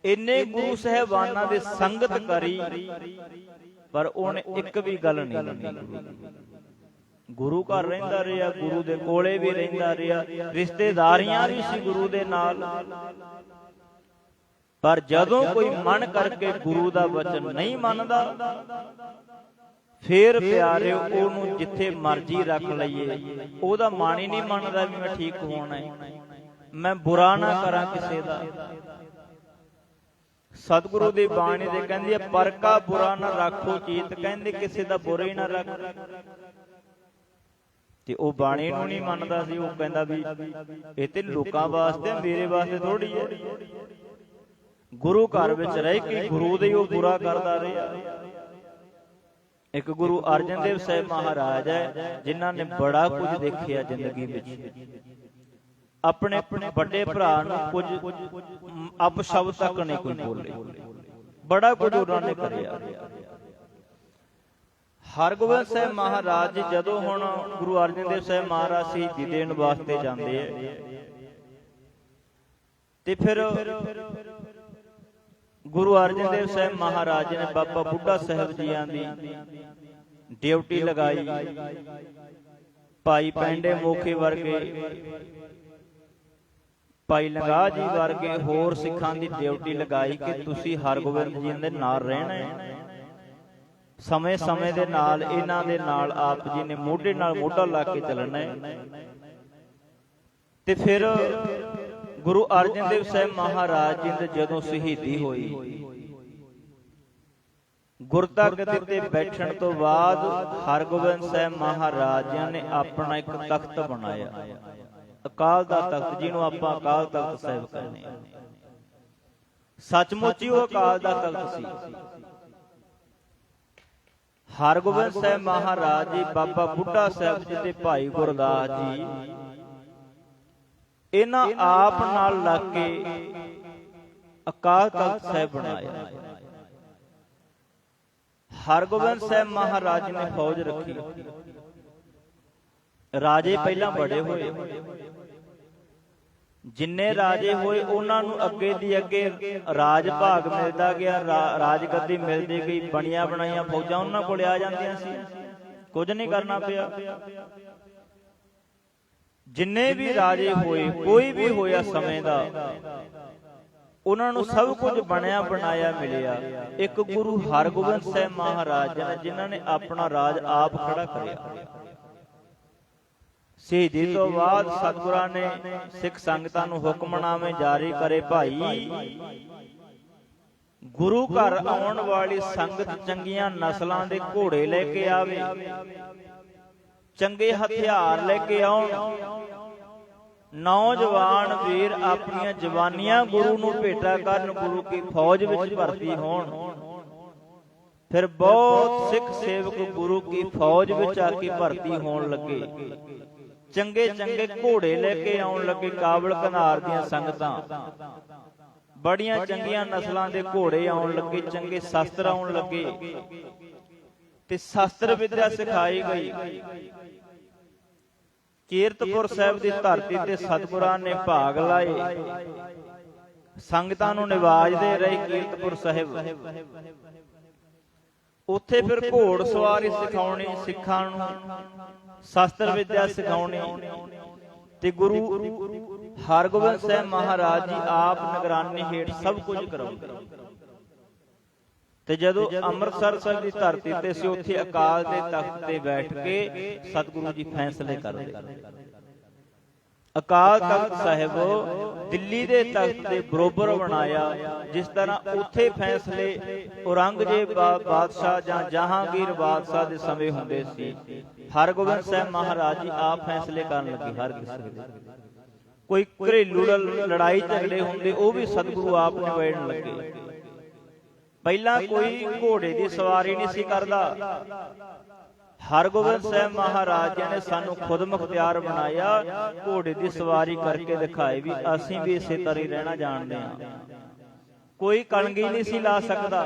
ਇੰਨੇ ਗੁਰੂ ਸਾਹਿਬਾਨਾਂ ਦੇ ਸੰਗਤ ਕਰੀ, ਪਰ ਉਹਨੇ ਇੱਕ ਵੀ ਗੱਲ ਨਹੀਂ ਮੰਨੀ। ਗੁਰੂ ਘਰ ਰਹਿੰਦਾ ਰਿਹਾ, ਗੁਰੂ ਦੇ ਕੋਲੇ ਵੀ ਰਹਿੰਦਾ ਰਿਹਾ, ਰਿਸ਼ਤੇਦਾਰੀਆਂ ਵੀ ਸੀ ਗੁਰੂ ਦੇ ਨਾਲ। ਪਰ ਜਦੋਂ ਕੋਈ ਮਨ ਕਰਕੇ ਗੁਰੂ ਦਾ ਵਚਨ ਨਹੀਂ ਮੰਨਦਾ, ਫੇਰ ਪਿਆਰਿਓ ਉਹਨੂੰ ਜਿੱਥੇ ਮਰਜ਼ੀ ਰੱਖ ਲਈਏ, ਉਹਦਾ ਮਨ ਹੀ ਨਹੀਂ ਮੰਨਦਾ ਵੀ ਮੈਂ ਠੀਕ ਹੋਣਾ ਹੈ, ਮੈਂ ਬੁਰਾ ਨਾ ਕਰਾਂ ਕਿਸੇ ਦਾ। ਸਤਿਗੁਰੂ ਦੀ ਬਾਣੀ ਦੇ ਕਹਿੰਦੀ ਹੈ, ਪਰ ਕਾ ਬੁਰਾ ਨਾ ਰੱਖੋ ਚੀਤ, ਕਹਿੰਦੇ ਕਿਸੇ ਦਾ ਬੁਰਾ ਹੀ ਨਾ ਰੱਖ। ਤੇ ਉਹ ਬਾਣੀ ਨੂੰ ਨਹੀਂ ਮੰਨਦਾ ਸੀ। ਉਹ ਕਹਿੰਦਾ ਵੀ ਇਹ ਤੇ ਲੋਕਾਂ ਵਾਸਤੇ, ਮੇਰੇ ਵਾਸਤੇ ਥੋੜੀ ਹੈ। ਗੁਰੂ ਘਰ ਵਿੱਚ ਰਹਿ ਕੇ ਗੁਰੂ ਦੇ ਉਹ ਬੁਰਾ ਕਰਦਾ ਰਿਹਾ। ਇੱਕ ਗੁਰੂ ਅਰਜਨ ਦੇਵ ਸਾਹਿਬ ਮਹਾਰਾਜ ਹੈ, ਜਿਨ੍ਹਾਂ ਨੇ ਬੜਾ ਕੁਝ ਦੇਖਿਆ ਜ਼ਿੰਦਗੀ ਵਿੱਚ। ਆਪਣੇ ਵੱਡੇ ਭਰਾ ਨੂੰ ਕੁਝ ਅਪਸ਼ਬਦ ਤੱਕ ਨਹੀਂ ਕੋਈ ਬੋਲੇ, ਬੜਾ ਕੁਝ ਉਹਨਾਂ ਨੇ ਕਰਿਆ। ਹਰਗੋਬਿੰਦ ਸਾਹਿਬ ਮਹਾਰਾਜ ਜੀ ਜਦੋਂ ਹੁਣ ਗੁਰੂ ਅਰਜਨ ਦੇਵ ਸਾਹਿਬ ਮਹਾਰਾਜ ਸ਼ਹੀਦੀ ਦੇਣ ਵਾਸਤੇ ਜਾਂਦੇ ਹੈ, ਤੇ ਫਿਰ ਗੁਰੂ ਅਰਜਨ ਦੇਵ ਸਾਹਿਬ ਮਹਾਰਾਜ ਨੇ ਬਾਬਾ ਬੁੱਢਾ ਸਾਹਿਬ ਜੀਆਂ ਦੀ ਡਿਊਟੀ ਲਗਾਈ। ਭਾਈ ਪੈਂਡੇ ਮੋਖੇ ਵਰਗੇ, ਭਾਈ ਲੰਗਾ ਜੀ ਵਰਗੇ ਹੋਰ ਸਿੱਖਾਂ ਦੀ ਡਿਊਟੀ ਲਗਾਈ ਕਿ ਤੁਸੀਂ ਹਰਗੋਬਿੰਦ ਜੀ ਦੇ ਨਾਲ ਰਹਿਣਾ ਹੈ। ਸਮੇਂ ਸਮੇਂ ਦੇ ਨਾਲ ਇਹਨਾਂ ਦੇ ਨਾਲ ਆਪ ਜੀ ਨੇ ਮੋਢੇ ਨਾਲ ਮੋਢਾ ਲਾ ਕੇ ਚੱਲਣਾ ਹੈ। ਤੇ ਫਿਰ ਗੁਰੂ ਅਰਜਨ ਦੇਵ ਸਾਹਿਬ ਮਹਾਰਾਜ ਜੀ ਦੀ ਜਦੋਂ ਸ਼ਹੀਦੀ ਹੋਈ, ਗੁਰਤਾ ਗੱਦੀ ਤੇ ਬੈਠਣ ਤੋਂ ਬਾਅਦ ਹਰਗੋਬਿੰਦ ਸਾਹਿਬ ਮਹਾਰਾਜ ਜੀ ਨੇ ਆਪਣਾ ਇੱਕ ਤਖਤ ਬਣਾਇਆ, ਅਕਾਲ ਦਾ ਤਖਤ, ਜਿਹਨੂੰ ਆਪਾਂ ਅਕਾਲ ਤਖਤ ਸਾਹਿਬ ਕਹਿੰਦੇ ਹਾਂ। ਸੱਚਮੁੱਚ ਹੀ ਉਹ ਅਕਾਲ ਦਾ ਤਖਤ ਸੀ। ਹਰਗੋਬਿੰਦ ਸਾਹਿਬ ਮਹਾਰਾਜ ਜੀ, ਬਾਬਾ ਬੁੱਢਾ ਸਾਹਿਬ ਜੀ ਤੇ ਭਾਈ ਗੁਰਦਾਸ ਜੀ, ਇਹਨਾਂ ਆਪ ਨਾਲ ਲੱਗ ਕੇ ਅਕਾਲ ਤਖਤ ਸਾਹਿਬ ਬਣਾਇਆ। ਹਰਗੋਬਿੰਦ ਸਾਹਿਬ ਮਹਾਰਾਜ ਨੇ ਫੌਜ ਰੱਖੀ। ਰਾਜੇ ਪਹਿਲਾਂ ਬੜੇ ਹੋਏ, ਜਿੰਨੇ ਰਾਜੇ ਹੋਏ ਉਹਨਾਂ ਨੂੰ ਅੱਗੇ ਦੀ ਅੱਗੇ ਰਾਜ ਭਾਗ ਮਿਲਦਾ ਗਿਆ, ਰਾਜ ਗੱਦੀ ਮਿਲਦੀ ਗਈ। ਬਣੀਆਂ ਬਣਾਈਆਂ ਫੌਜਾਂ ਉਹਨਾਂ ਕੋਲ ਆ ਜਾਂਦੀਆਂ ਸੀ, ਕੁਝ ਨਹੀਂ ਕਰਨਾ ਪਿਆ। ਜਿੰਨੇ ਵੀ ਰਾਜੇ ਹੋਏ, ਕੋਈ ਵੀ ਹੋਇਆ ਸਮੇਂ ਦਾ, ਉਹਨਾਂ ਨੂੰ ਸਭ ਕੁਝ ਬਣਿਆ ਬਣਾਇਆ ਮਿਲਿਆ। ਇੱਕ ਗੁਰੂ ਹਰਗੋਬਿੰਦ ਸਾਹਿਬ ਮਹਾਰਾਜ ਨੇ, ਜਿਨ੍ਹਾਂ ਨੇ ਆਪਣਾ ਰਾਜ ਆਪ ਖੜਾ ਕਰਿਆ। ਸ਼ਹੀਦੀ ਤੋਂ ਬਾਅਦ ਸਤਿਗੁਰਾਂ ਨੇ ਸਿੱਖ ਸੰਗਤਾਂ ਨੂੰ ਹੁਕਮਨਾਮੇ ਜਾਰੀ ਕਰੇ, ਭਾਈ ਗੁਰੂ ਘਰ ਆਉਣ ਵਾਲੀ ਸੰਗਤ ਚੰਗੀਆਂ ਨਸਲਾਂ ਦੇ ਘੋੜੇ ਲੈ ਕੇ ਆਵੇ, ਚੰਗੇ ਹਥਿਆਰ ਲੈ ਕੇ ਆਉਣ। ਨੌਜਵਾਨ ਵੀਰ ਆਪਣੀਆਂ ਜਵਾਨੀਆਂ ਗੁਰੂ ਨੂੰ ਭੇਟਾ ਕਰਨ, ਗੁਰੂ ਕੀ ਫੌਜ ਵਿੱਚ ਭਰਤੀ ਹੋਣ। ਫਿਰ ਬਹੁਤ ਸਿੱਖ ਸੇਵਕ ਗੁਰੂ ਕੀ ਫੌਜ ਵਿੱਚ ਆ ਕੇ ਭਰਤੀ ਹੋਣ ਲੱਗੇ। ਚੰਗੇ ਚੰਗੇ ਘੋੜੇ ਲੈ ਕੇ ਆਉਣ ਲੱਗੇ ਕਾਬਲ ਕਨਾਰ ਦੀਆਂ ਸੰਗਤਾਂ। ਬੜੀਆਂ ਚੰਗੀਆਂ ਨਸਲਾਂ ਦੇ ਘੋੜੇ ਆਉਣ ਲੱਗੇ, ਚੰਗੇ ਸ਼ਸਤਰ ਆਉਣ ਲੱਗੇ ਤੇ ਸ਼ਸਤਰ ਵਿਦਿਆ ਸਿਖਾਈ ਗਈ। ਕੀਰਤਪੁਰ ਸਾਹਿਬ ਦੀ ਧਰਤੀ ਤੇ ਸਤਿਗੁਰਾਂ ਨੇ ਭਾਗ ਲਾਏ, ਸੰਗਤਾਂ ਨੂੰ ਨਿਵਾਜਦੇ ਰਹੇ ਕੀਰਤਪੁਰ ਸਾਹਿਬ। ਉੱਥੇ ਫਿਰ ਘੋੜ ਸਵਾਰੀ ਸਿਖਾਉਣੀ ਸਿੱਖਾਂ ਨੂੰ, ਸ਼ਸਤਰ ਵਿਦਿਆ ਸਿਖਾਉਣੀ ਤੇ ਗੁਰੂ ਹਰਗੋਬਿੰਦ ਸਾਹਿਬ ਮਹਾਰਾਜ ਜੀ ਆਪ ਨਿਗਰਾਨੀ ਹੇਠ ਸਭ ਕੁਝ ਕਰਾਉਂਦੇ। ਤੇ ਜਦੋਂ ਅੰਮ੍ਰਿਤਸਰ ਸਾਹਿਬ ਦੀ ਧਰਤੀ ਤੇ ਸੀ, ਉੱਥੇ ਅਕਾਲ ਦੇ ਤਖਤ ਤੇ ਬੈਠ ਕੇ ਸਤਿਗੁਰੂ ਜੀ ਫੈਸਲੇ ਕਰਦੇ। ਅਕਾਲ ਤਖਤ ਸਾਹਿਬ ਦਿੱਲੀ ਦੇ ਤਖਤ ਦੇ ਬਰੋਬਰ ਬਣਾਇਆ। ਜਿਸ ਤਰ੍ਹਾਂ ਉੱਥੇ ਫੈਸਲੇ ਔਰੰਗਜ਼ੇਬ ਬਾਦਸ਼ਾਹ ਜਾਂ ਜਹਾਂਗੀਰ ਬਾਦਸ਼ਾਹ ਦੇ ਸਮੇਂ ਹੁੰਦੇ ਸੀ, ਹਰਗੋਬਿੰਦ ਸਾਹਿਬ ਮਹਾਰਾਜ ਜੀ ਆਪ ਫੈਸਲੇ ਕਰਨ ਲੱਗੇ ਹਰ ਕਿਸੇ ਦੇ। ਕੋਈ ਘਰੇਲੂ ਲੜਾਈ ਝਗੜੇ ਹੁੰਦੇ, ਉਹ ਵੀ ਸਤਿਗੁਰੂ ਆਪ ਨਿਬੇੜਨ ਲੱਗੇ। ਪਹਿਲਾਂ ਕੋਈ ਘੋੜੇ ਦੀ ਸਵਾਰੀ ਨਹੀਂ ਸੀ ਕਰਦਾ। ਹਰਗੋਬਿੰਦ ਸਾਹਿਬ ਮਹਾਰਾਜ ਜੀ ਨੇ ਸਾਨੂੰ ਖੁਦ ਮੁਖਤਿਆਰ ਬਣਾਇਆ, ਘੋੜੇ ਦੀ ਸਵਾਰੀ ਕਰਕੇ ਦਿਖਾਏ ਵੀ ਅਸੀਂ ਵੀ ਇਸੇ ਤਰ੍ਹਾਂ ਹੀ ਰਹਿਣਾ ਜਾਣਦੇ ਹਾਂ। ਕੋਈ ਕਲਗੀ ਨਹੀਂ ਸੀ ਲਾ ਸਕਦਾ।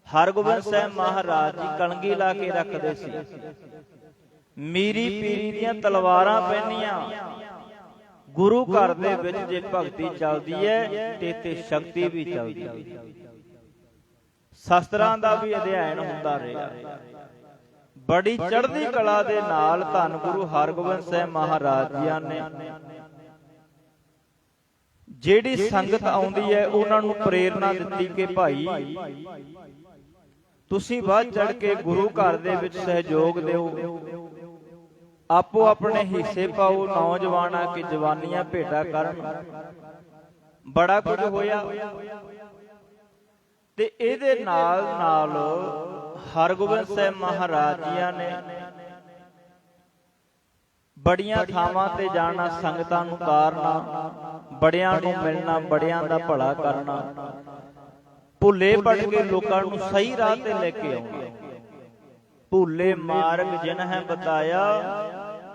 ਹਰਗੋਬਿੰਦ ਸਾਹਿਬ ਮਹਾਰਾਜ ਜੀ ਕਲਗੀ ਲਾ ਕੇ ਰੱਖਦੇ ਸੀ। ਮੀਰੀ ਪੀਰੀ ਦੀਆਂ ਤਲਵਾਰਾਂ ਪਹਿਨੀਆਂ। ਗੁਰੂ ਘਰ ਦੇ ਵਿੱਚ ਜੇ ਭਗਤੀ ਚੱਲਦੀ ਹੈ ਤੇ ਸ਼ਕਤੀ ਵੀ ਚੱਲਦੀ ਹੈ। ਸ਼ਸਤਰਾਂ ਦਾ ਵੀ ਅਧਿਐਨ ਹੁੰਦਾ ਰਿਹਾ। ਬੜੀ ਚੜ੍ਹਦੀ ਕਲਾ ਦੇ ਨਾਲ ਧੰਨ ਗੁਰੂ ਹਰਗੋਬਿੰਦ ਸਾਹਿਬ ਮਹਾਰਾਜ ਜੀ ਨੇ ਜਿਹੜੀ ਸੰਗਤ ਆਉਂਦੀ ਹੈ ਉਹਨਾਂ ਨੂੰ ਪ੍ਰੇਰਣਾ ਦਿੱਤੀ ਕਿ ਭਾਈ ਤੁਸੀਂ ਵੱਧ ਚੜ੍ਹ ਕੇ ਗੁਰੂ ਘਰ ਦੇ ਵਿੱਚ ਸਹਿਯੋਗ ਦਿਓ, ਆਪੋ ਆਪਣੇ ਹਿੱਸੇ ਪਾਓ। ਨੌਜਵਾਨਾਂ ਕੀ ਜਵਾਨੀਆਂ ਭੇਟਾ ਕਰਨ। ਬੜਾ ਕੁਝ ਹੋਇਆ ਤੇ ਇਹਦੇ ਨਾਲ ਨਾਲ ਹਰਗੋਬਿੰਦ ਸਾਹਿਬ ਮਹਾਰਾਜ ਜੀ ਨੇ ਬੜੀਆਂ ਥਾਵਾਂ ਤੇ ਜਾਣਾ, ਸੰਗਤਾਂ ਨੂੰ ਤਾਰਨਾ, ਬੜਿਆਂ ਨੂੰ ਮਿਲਣਾ, ਬੜਿਆਂ ਦਾ ਭਲਾ ਕਰਨਾ, ਭੁੱਲੇ ਪੜ ਕੇ ਲੋਕਾਂ ਨੂੰ ਸਹੀ ਰਾਹ ਤੇ ਲੈ ਕੇ ਆਉਣਾ। ਭੁੱਲੇ ਮਾਰਗ ਜਿਨ ਹੈ ਬਤਾਇਆ,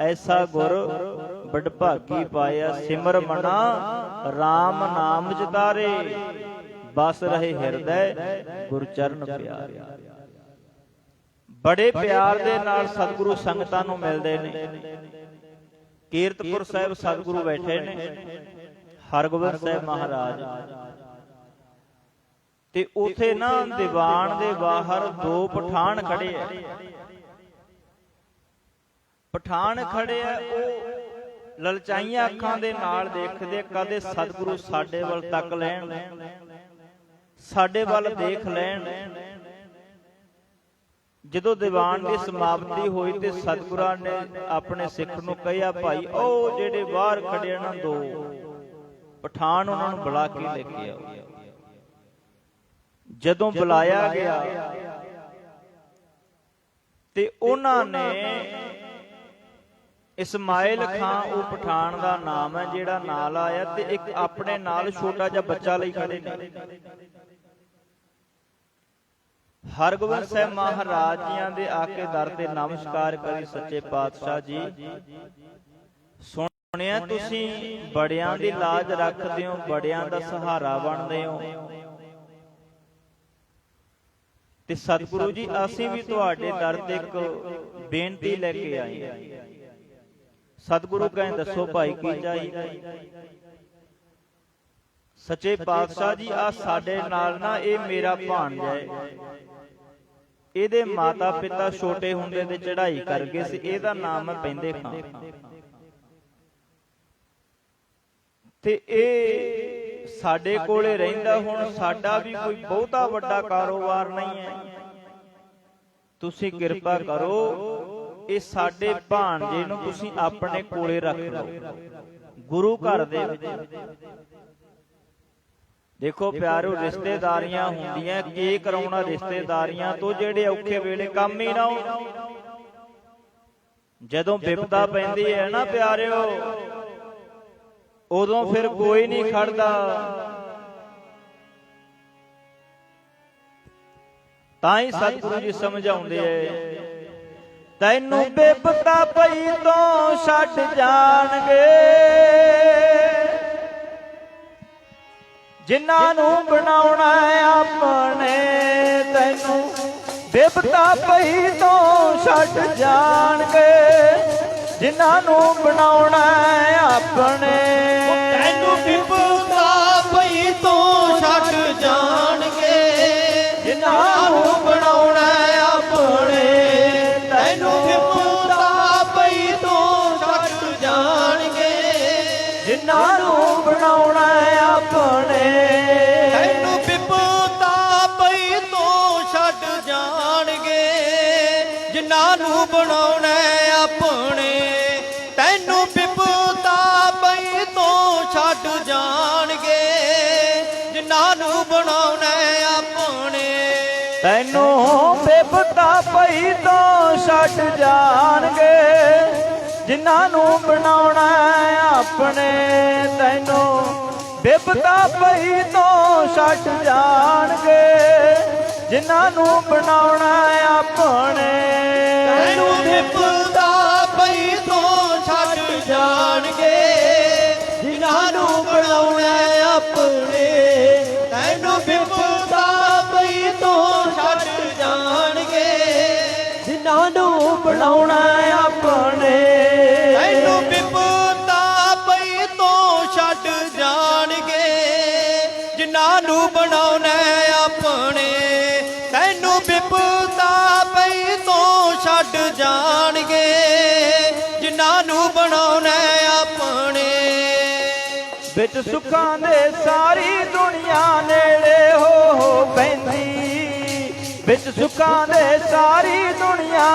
ਐਸਾ ਗੁਰ ਵਡਭਾਗੀ ਪਾਇਆ। ਸਿਮਰ ਮਨਾ RAM ਨਾਮ ਜਿਤਾਰੇ, ਬਸ ਰਹੇ ਹਿਰਦੈ ਗੁਰ ਚਰਨ ਪਿਆਰੇ। ਬੜੇ ਪਿਆਰ ਦੇ ਨਾਲ ਸਤਿਗੁਰੂ ਸੰਗਤਾਂ ਨੂੰ ਮਿਲਦੇ ਨੇ। ਕੀਰਤਪੁਰ ਸਾਹਿਬ ਸਤਿਗੁਰੂ ਬੈਠੇ ਨੇ, ਹਰਗੋਬਿੰਦ ਸਾਹਿਬ ਮਹਾਰਾਜ, ਤੇ ਉਥੇ ਨਾ ਦੀਵਾਨ ਦੇ ਬਾਹਰ ਦੋ ਪਠਾਨ ਖੜੇ ਐ। ਪਠਾਨ ਖੜੇ ਐ, ਉਹ ਲਲਚਾਈਆਂ ਅੱਖਾਂ ਦੇ ਨਾਲ ਦੇਖਦੇ, ਕਦੇ ਸਤਿਗੁਰੂ ਸਾਡੇ ਵੱਲ ਤੱਕ ਲੈਣ, ਸਾਡੇ ਵੱਲ ਦੇਖ ਲੈਣ। ਜਦੋਂ ਦੀਵਾਨ ਦੀ ਸਮਾਪਤੀ ਹੋਈ ਤੇ ਸਤਿਗੁਰਾਂ ਨੇ ਆਪਣੇ ਸਿੱਖ ਨੂੰ ਕਹਿਆ, ਭਾਈ ਉਹ ਜਿਹੜੇ ਬਾਹਰ ਖੜੇ ਨਾ ਦੋ ਪਠਾਨ, ਉਹਨਾਂ ਨੂੰ ਬੁਲਾ ਕੇ ਲੈ ਕੇ ਆਓ। ਜਦੋਂ ਬੁਲਾਇਆ ਗਿਆ ਤੇ ਉਹਨਾਂ ਨੇ ਇਸਮਾਇਲ ਖਾਂ, ਉਹ ਪਠਾਨ ਦਾ ਨਾਮ ਹੈ ਜਿਹੜਾ ਨਾਲ ਆਇਆ, ਤੇ ਇੱਕ ਆਪਣੇ ਨਾਲ ਛੋਟਾ ਜਿਹਾ ਬੱਚਾ ਲਈ ਖੜੇ ਨੇ। ਹਰਗੋਬਿੰਦ ਸਾਹਿਬ ਮਹਾਰਾਜ ਜੀਆਂ ਦੇ ਆ ਕੇ ਦਰ ਤੇ ਨਮਸਕਾਰ ਕਰੀ, ਸੱਚੇ ਪਾਤਸ਼ਾਹ ਜੀ ਸੁਣਿਆ ਤੁਸੀਂ ਬੜਿਆਂ ਦੀ ਲਾਜ ਰੱਖਦੇ ਹੋ, ਬੜਿਆਂ ਦਾ ਸਹਾਰਾ ਬਣਦੇ ਹੋ, ਤੇ ਸਤਿਗੁਰੂ ਜੀ ਅਸੀਂ ਵੀ ਤੁਹਾਡੇ ਦਰ ਤੇ ਇੱਕ ਬੇਨਤੀ ਲੈ ਕੇ ਆਏ ਹਾਂ। ਸਤਿਗੁਰੂ ਕਹਿੰਦੇ ਦੱਸੋ ਭਾਈ ਕੀ ਚਾਹੀਦਾ। ਸੱਚੇ ਪਾਤਸ਼ਾਹ ਜੀ ਆ ਸਾਡੇ ਨਾਲ ਨਾ ਇਹ ਮੇਰਾ ਭਾਣਜਾ ਹੈ, ਇਹਦੇ ਮਾਤਾ ਪਿਤਾ ਛੋਟੇ ਹੁੰਦੇ ਤੇ ਚੜ੍ਹਾਈ ਕਰ ਗਏ ਸੀ, ਇਹਦਾ ਨਾਮ ਹੈ ਪੈਂਦੇ ਖਾਂ, ਤੇ ਇਹ ਸਾਡੇ ਕੋਲੇ ਰਹਿੰਦਾ। ਹੁਣ ਸਾਡਾ ਵੀ ਕੋਈ ਬਹੁਤਾ ਵੱਡਾ ਕਾਰੋਬਾਰ ਨਹੀਂ ਹੈ, ਤੁਸੀਂ ਕਿਰਪਾ ਕਰੋ ਇਹ ਸਾਡੇ ਭਾਣਜੇ ਨੂੰ ਤੁਸੀਂ ਆਪਣੇ ਕੋਲੇ ਰੱਖ ਲਓ ਗੁਰੂ ਘਰ ਦੇ ਵਿੱਚ। ਦੇਖੋ ਪਿਆਰੋ, ਰਿਸ਼ਤੇਦਾਰੀਆਂ ਹੁੰਦੀਆਂ, ਕੀ ਕਰਾਉਣਾ ਰਿਸ਼ਤੇਦਾਰੀਆਂ ਤੋਂ, ਜਿਹੜੇ ਔਖੇ ਵੇਲੇ ਕੰਮ ਹੀ ਨਾ ਆਉਣ। ਜਦੋਂ ਵਿਪਤਾ ਪੈਂਦੀ ਹੈ ਨਾ ਪਿਆਰਿਓ, ਉਦੋਂ ਫਿਰ ਕੋਈ ਨਹੀਂ ਖੜਦਾ। ਤਾਂ ਹੀ ਸਤਿਗੁਰੂ ਜੀ ਸਮਝਾਉਂਦੇ ਐ, ਤੈਨੂੰ ਬਿਪਤਾ ਪਈ ਤੋਂ ਛੱਡ ਜਾਣਗੇ ਜਿਨ੍ਹਾਂ ਨੂੰ ਬਣਾਉਣਾ ਆਪਣੇ। ਤੈਨੂੰ ਬਿਪਤਾ ਪਈ ਤੋਂ ਛੱਡ ਜਾਣਗੇ ਜਿਨ੍ਹਾਂ ਨੂੰ ਬਣਾਉਣਾ ਆਪਣੇ।
ਤੈਨੂੰ ਬਿਪਤਾ ਪਈ ਤੋਂ ਛੱਡ ਜਾਣਗੇ ਜਿਨ੍ਹਾਂ ਨੂੰ ਬਣਾਉਣਾ ਆਪਣੇ। ਤੈਨੂੰ ਬਿਪਤਾ ਪਈ ਤੋਂ ਛੱਡ ਜਾਣਗੇ
ਜਿਨ੍ਹਾਂ ਨੂੰ ਬਣਾਉਣਾ ਆਪਣੇ।
ਤੈਨੂੰ ਬਿਪਤਾ ਪਈ ਤੋਂ ਛੱਡ ਜਾਣਗੇ ਜਿਨ੍ਹਾਂ ਨੂੰ ਬਣਾਉਣਾ ਆਪਣੇ। ਤੈਨੂੰ ਬਿਪਤਾ ਪਈ ਤੋਂ ਛੱਡ ਜਾਣਗੇ ਜਿਨ੍ਹਾਂ ਨੂੰ ਬਣਾਉਣਾ ਆਪਣੇ।
ਤੈਨੂੰ ਬਿਪਤਾ ਪਈ ਤੋਂ ਛੱਡ ਜਾਣਗੇ ਜਿਨ੍ਹਾਂ ਨੂੰ ਬਣਾਉਣਾ ਆਪਣੇ। ਤੈਨੂੰ ਬਿਪਤਾ ਪਈ ਤੋਂ ਛੱਡ ਜਾਣਗੇ ਜਿਨ੍ਹਾਂ ਨੂੰ ਬਣਾਉਣਾ ਆਪਣੇ।
ਤੈਨੂੰ ਬਿਪਤਾ ਪਈ ਤੋਂ ਛੱਡ ਜਾਣਗੇ ਜਿਨ੍ਹਾਂ ਨੂੰ ਬਣਾਉਣਾ ਆਪਣੇ। ਤੈਨੂੰ ਬਿਪਤਾ ਪਈ ਤੋਂ ਛੱਡ ਜਾਣਗੇ
ਜਿਨ੍ਹਾਂ ਨੂੰ ਬਣਾਉਣਾ ਆਪਣੇ।
ਤੈਨੂੰ ਬਿਪਤਾ ਪਈ ਤੋਂ ਛੱਡ ਜਾਣਗੇ ਜਿਨ੍ਹਾਂ ਨੂੰ ਬਣਾਉਣਾ ਆਪਣੇ। ਤੈਨੂੰ ਬਿਪਤਾ ਪਈ ਤੋਂ ਛੱਡ ਜਾਣਗੇ ਜਿਨ੍ਹਾਂ ਨੂੰ ਬਣਾਉਣਾ ਆਪਣੇ।
ਵਿੱਚ ਸੁੱਖਾਂ ਦੇ ਸਾਰੀ ਦੁਨੀਆ ਨੇੜੇ ਹੋ ਪੈਂਦੀ। ਵਿੱਚ ਸੁੱਖਾਂ ਦੇ ਸਾਰੀ ਦੁਨੀਆ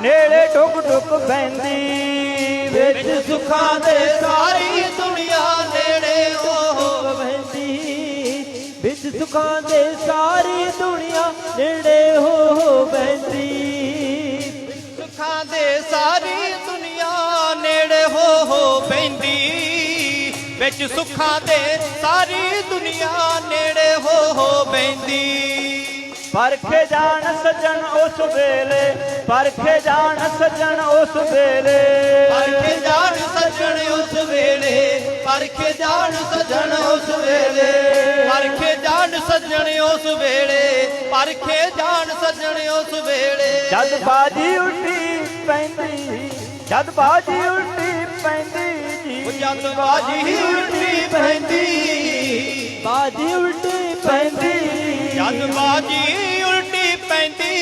ਨੇੜੇ ਟੁਕ ਟੁਕ ਪੈਂਦੀ।
ਵਿੱਚ ਸੁੱਖਾਂ ਦੇ ਸਾਰੀ ਦੁਨੀਆ ਨੇੜੇ ਹੋ
ਬਹਿੰਦੀ। ਵਿੱਚ ਸੁੱਖਾਂ ਦੇ ਸਾਰੀ ਦੁਨੀਆ ਨੇੜੇ ਹੋ ਬਹਿੰਦੀ।
ਸੁੱਖਾਂ ਦੇ ਸਾਰੀ ਦੁਨੀਆ ਨੇੜੇ ਹੋ ਪੈਂਦੀ। ਵਿੱਚ ਸੁੱਖਾਂ ਦੇ ਸਾਰੀ ਦੁਨੀਆ ਨੇੜੇ ਹੋ ਪੈਂਦੀ।
ਪਰਖੇ ਜਾਣ ਸੱਜਣ ਉਸ ਵੇਲੇ, ਪਰਖੇ ਜਾਣ ਸੱਜਣ ਉਸ ਵੇਲੇ।
ਪਰਖੇ ਜਾਣ ਸੱਜਣ ਉਸ ਵੇਲੇ, ਪਰਖੇ ਜਾਣ ਸੱਜਣ ਉਸ ਵੇਲੇ। ਪਰਖੇ ਜਾਣ ਸੱਜਣ ਉਸ ਵੇਲੇ, ਪਰਖੇ ਜਾਣ ਸੱਜਣ ਉਸ ਵੇਲੇ।
ਜਦ ਬਾਜੀ ਉਲਟੀ ਪੈਂਦੀ, ਜਦ ਬਾਜੀ ਉਲਟੀ ਪੈਂਦੀ ਜੀ।
ਜਦ ਬਾਜੀ ਉਲਟੀ ਪੈਂਦੀ,
ਬਾਜੀ ਉਲਟੀ ਪੈਂਦੀ।
ਜਦ ਬਾਜੀ ਉਲਟੀ ਪੈਂਦੀ,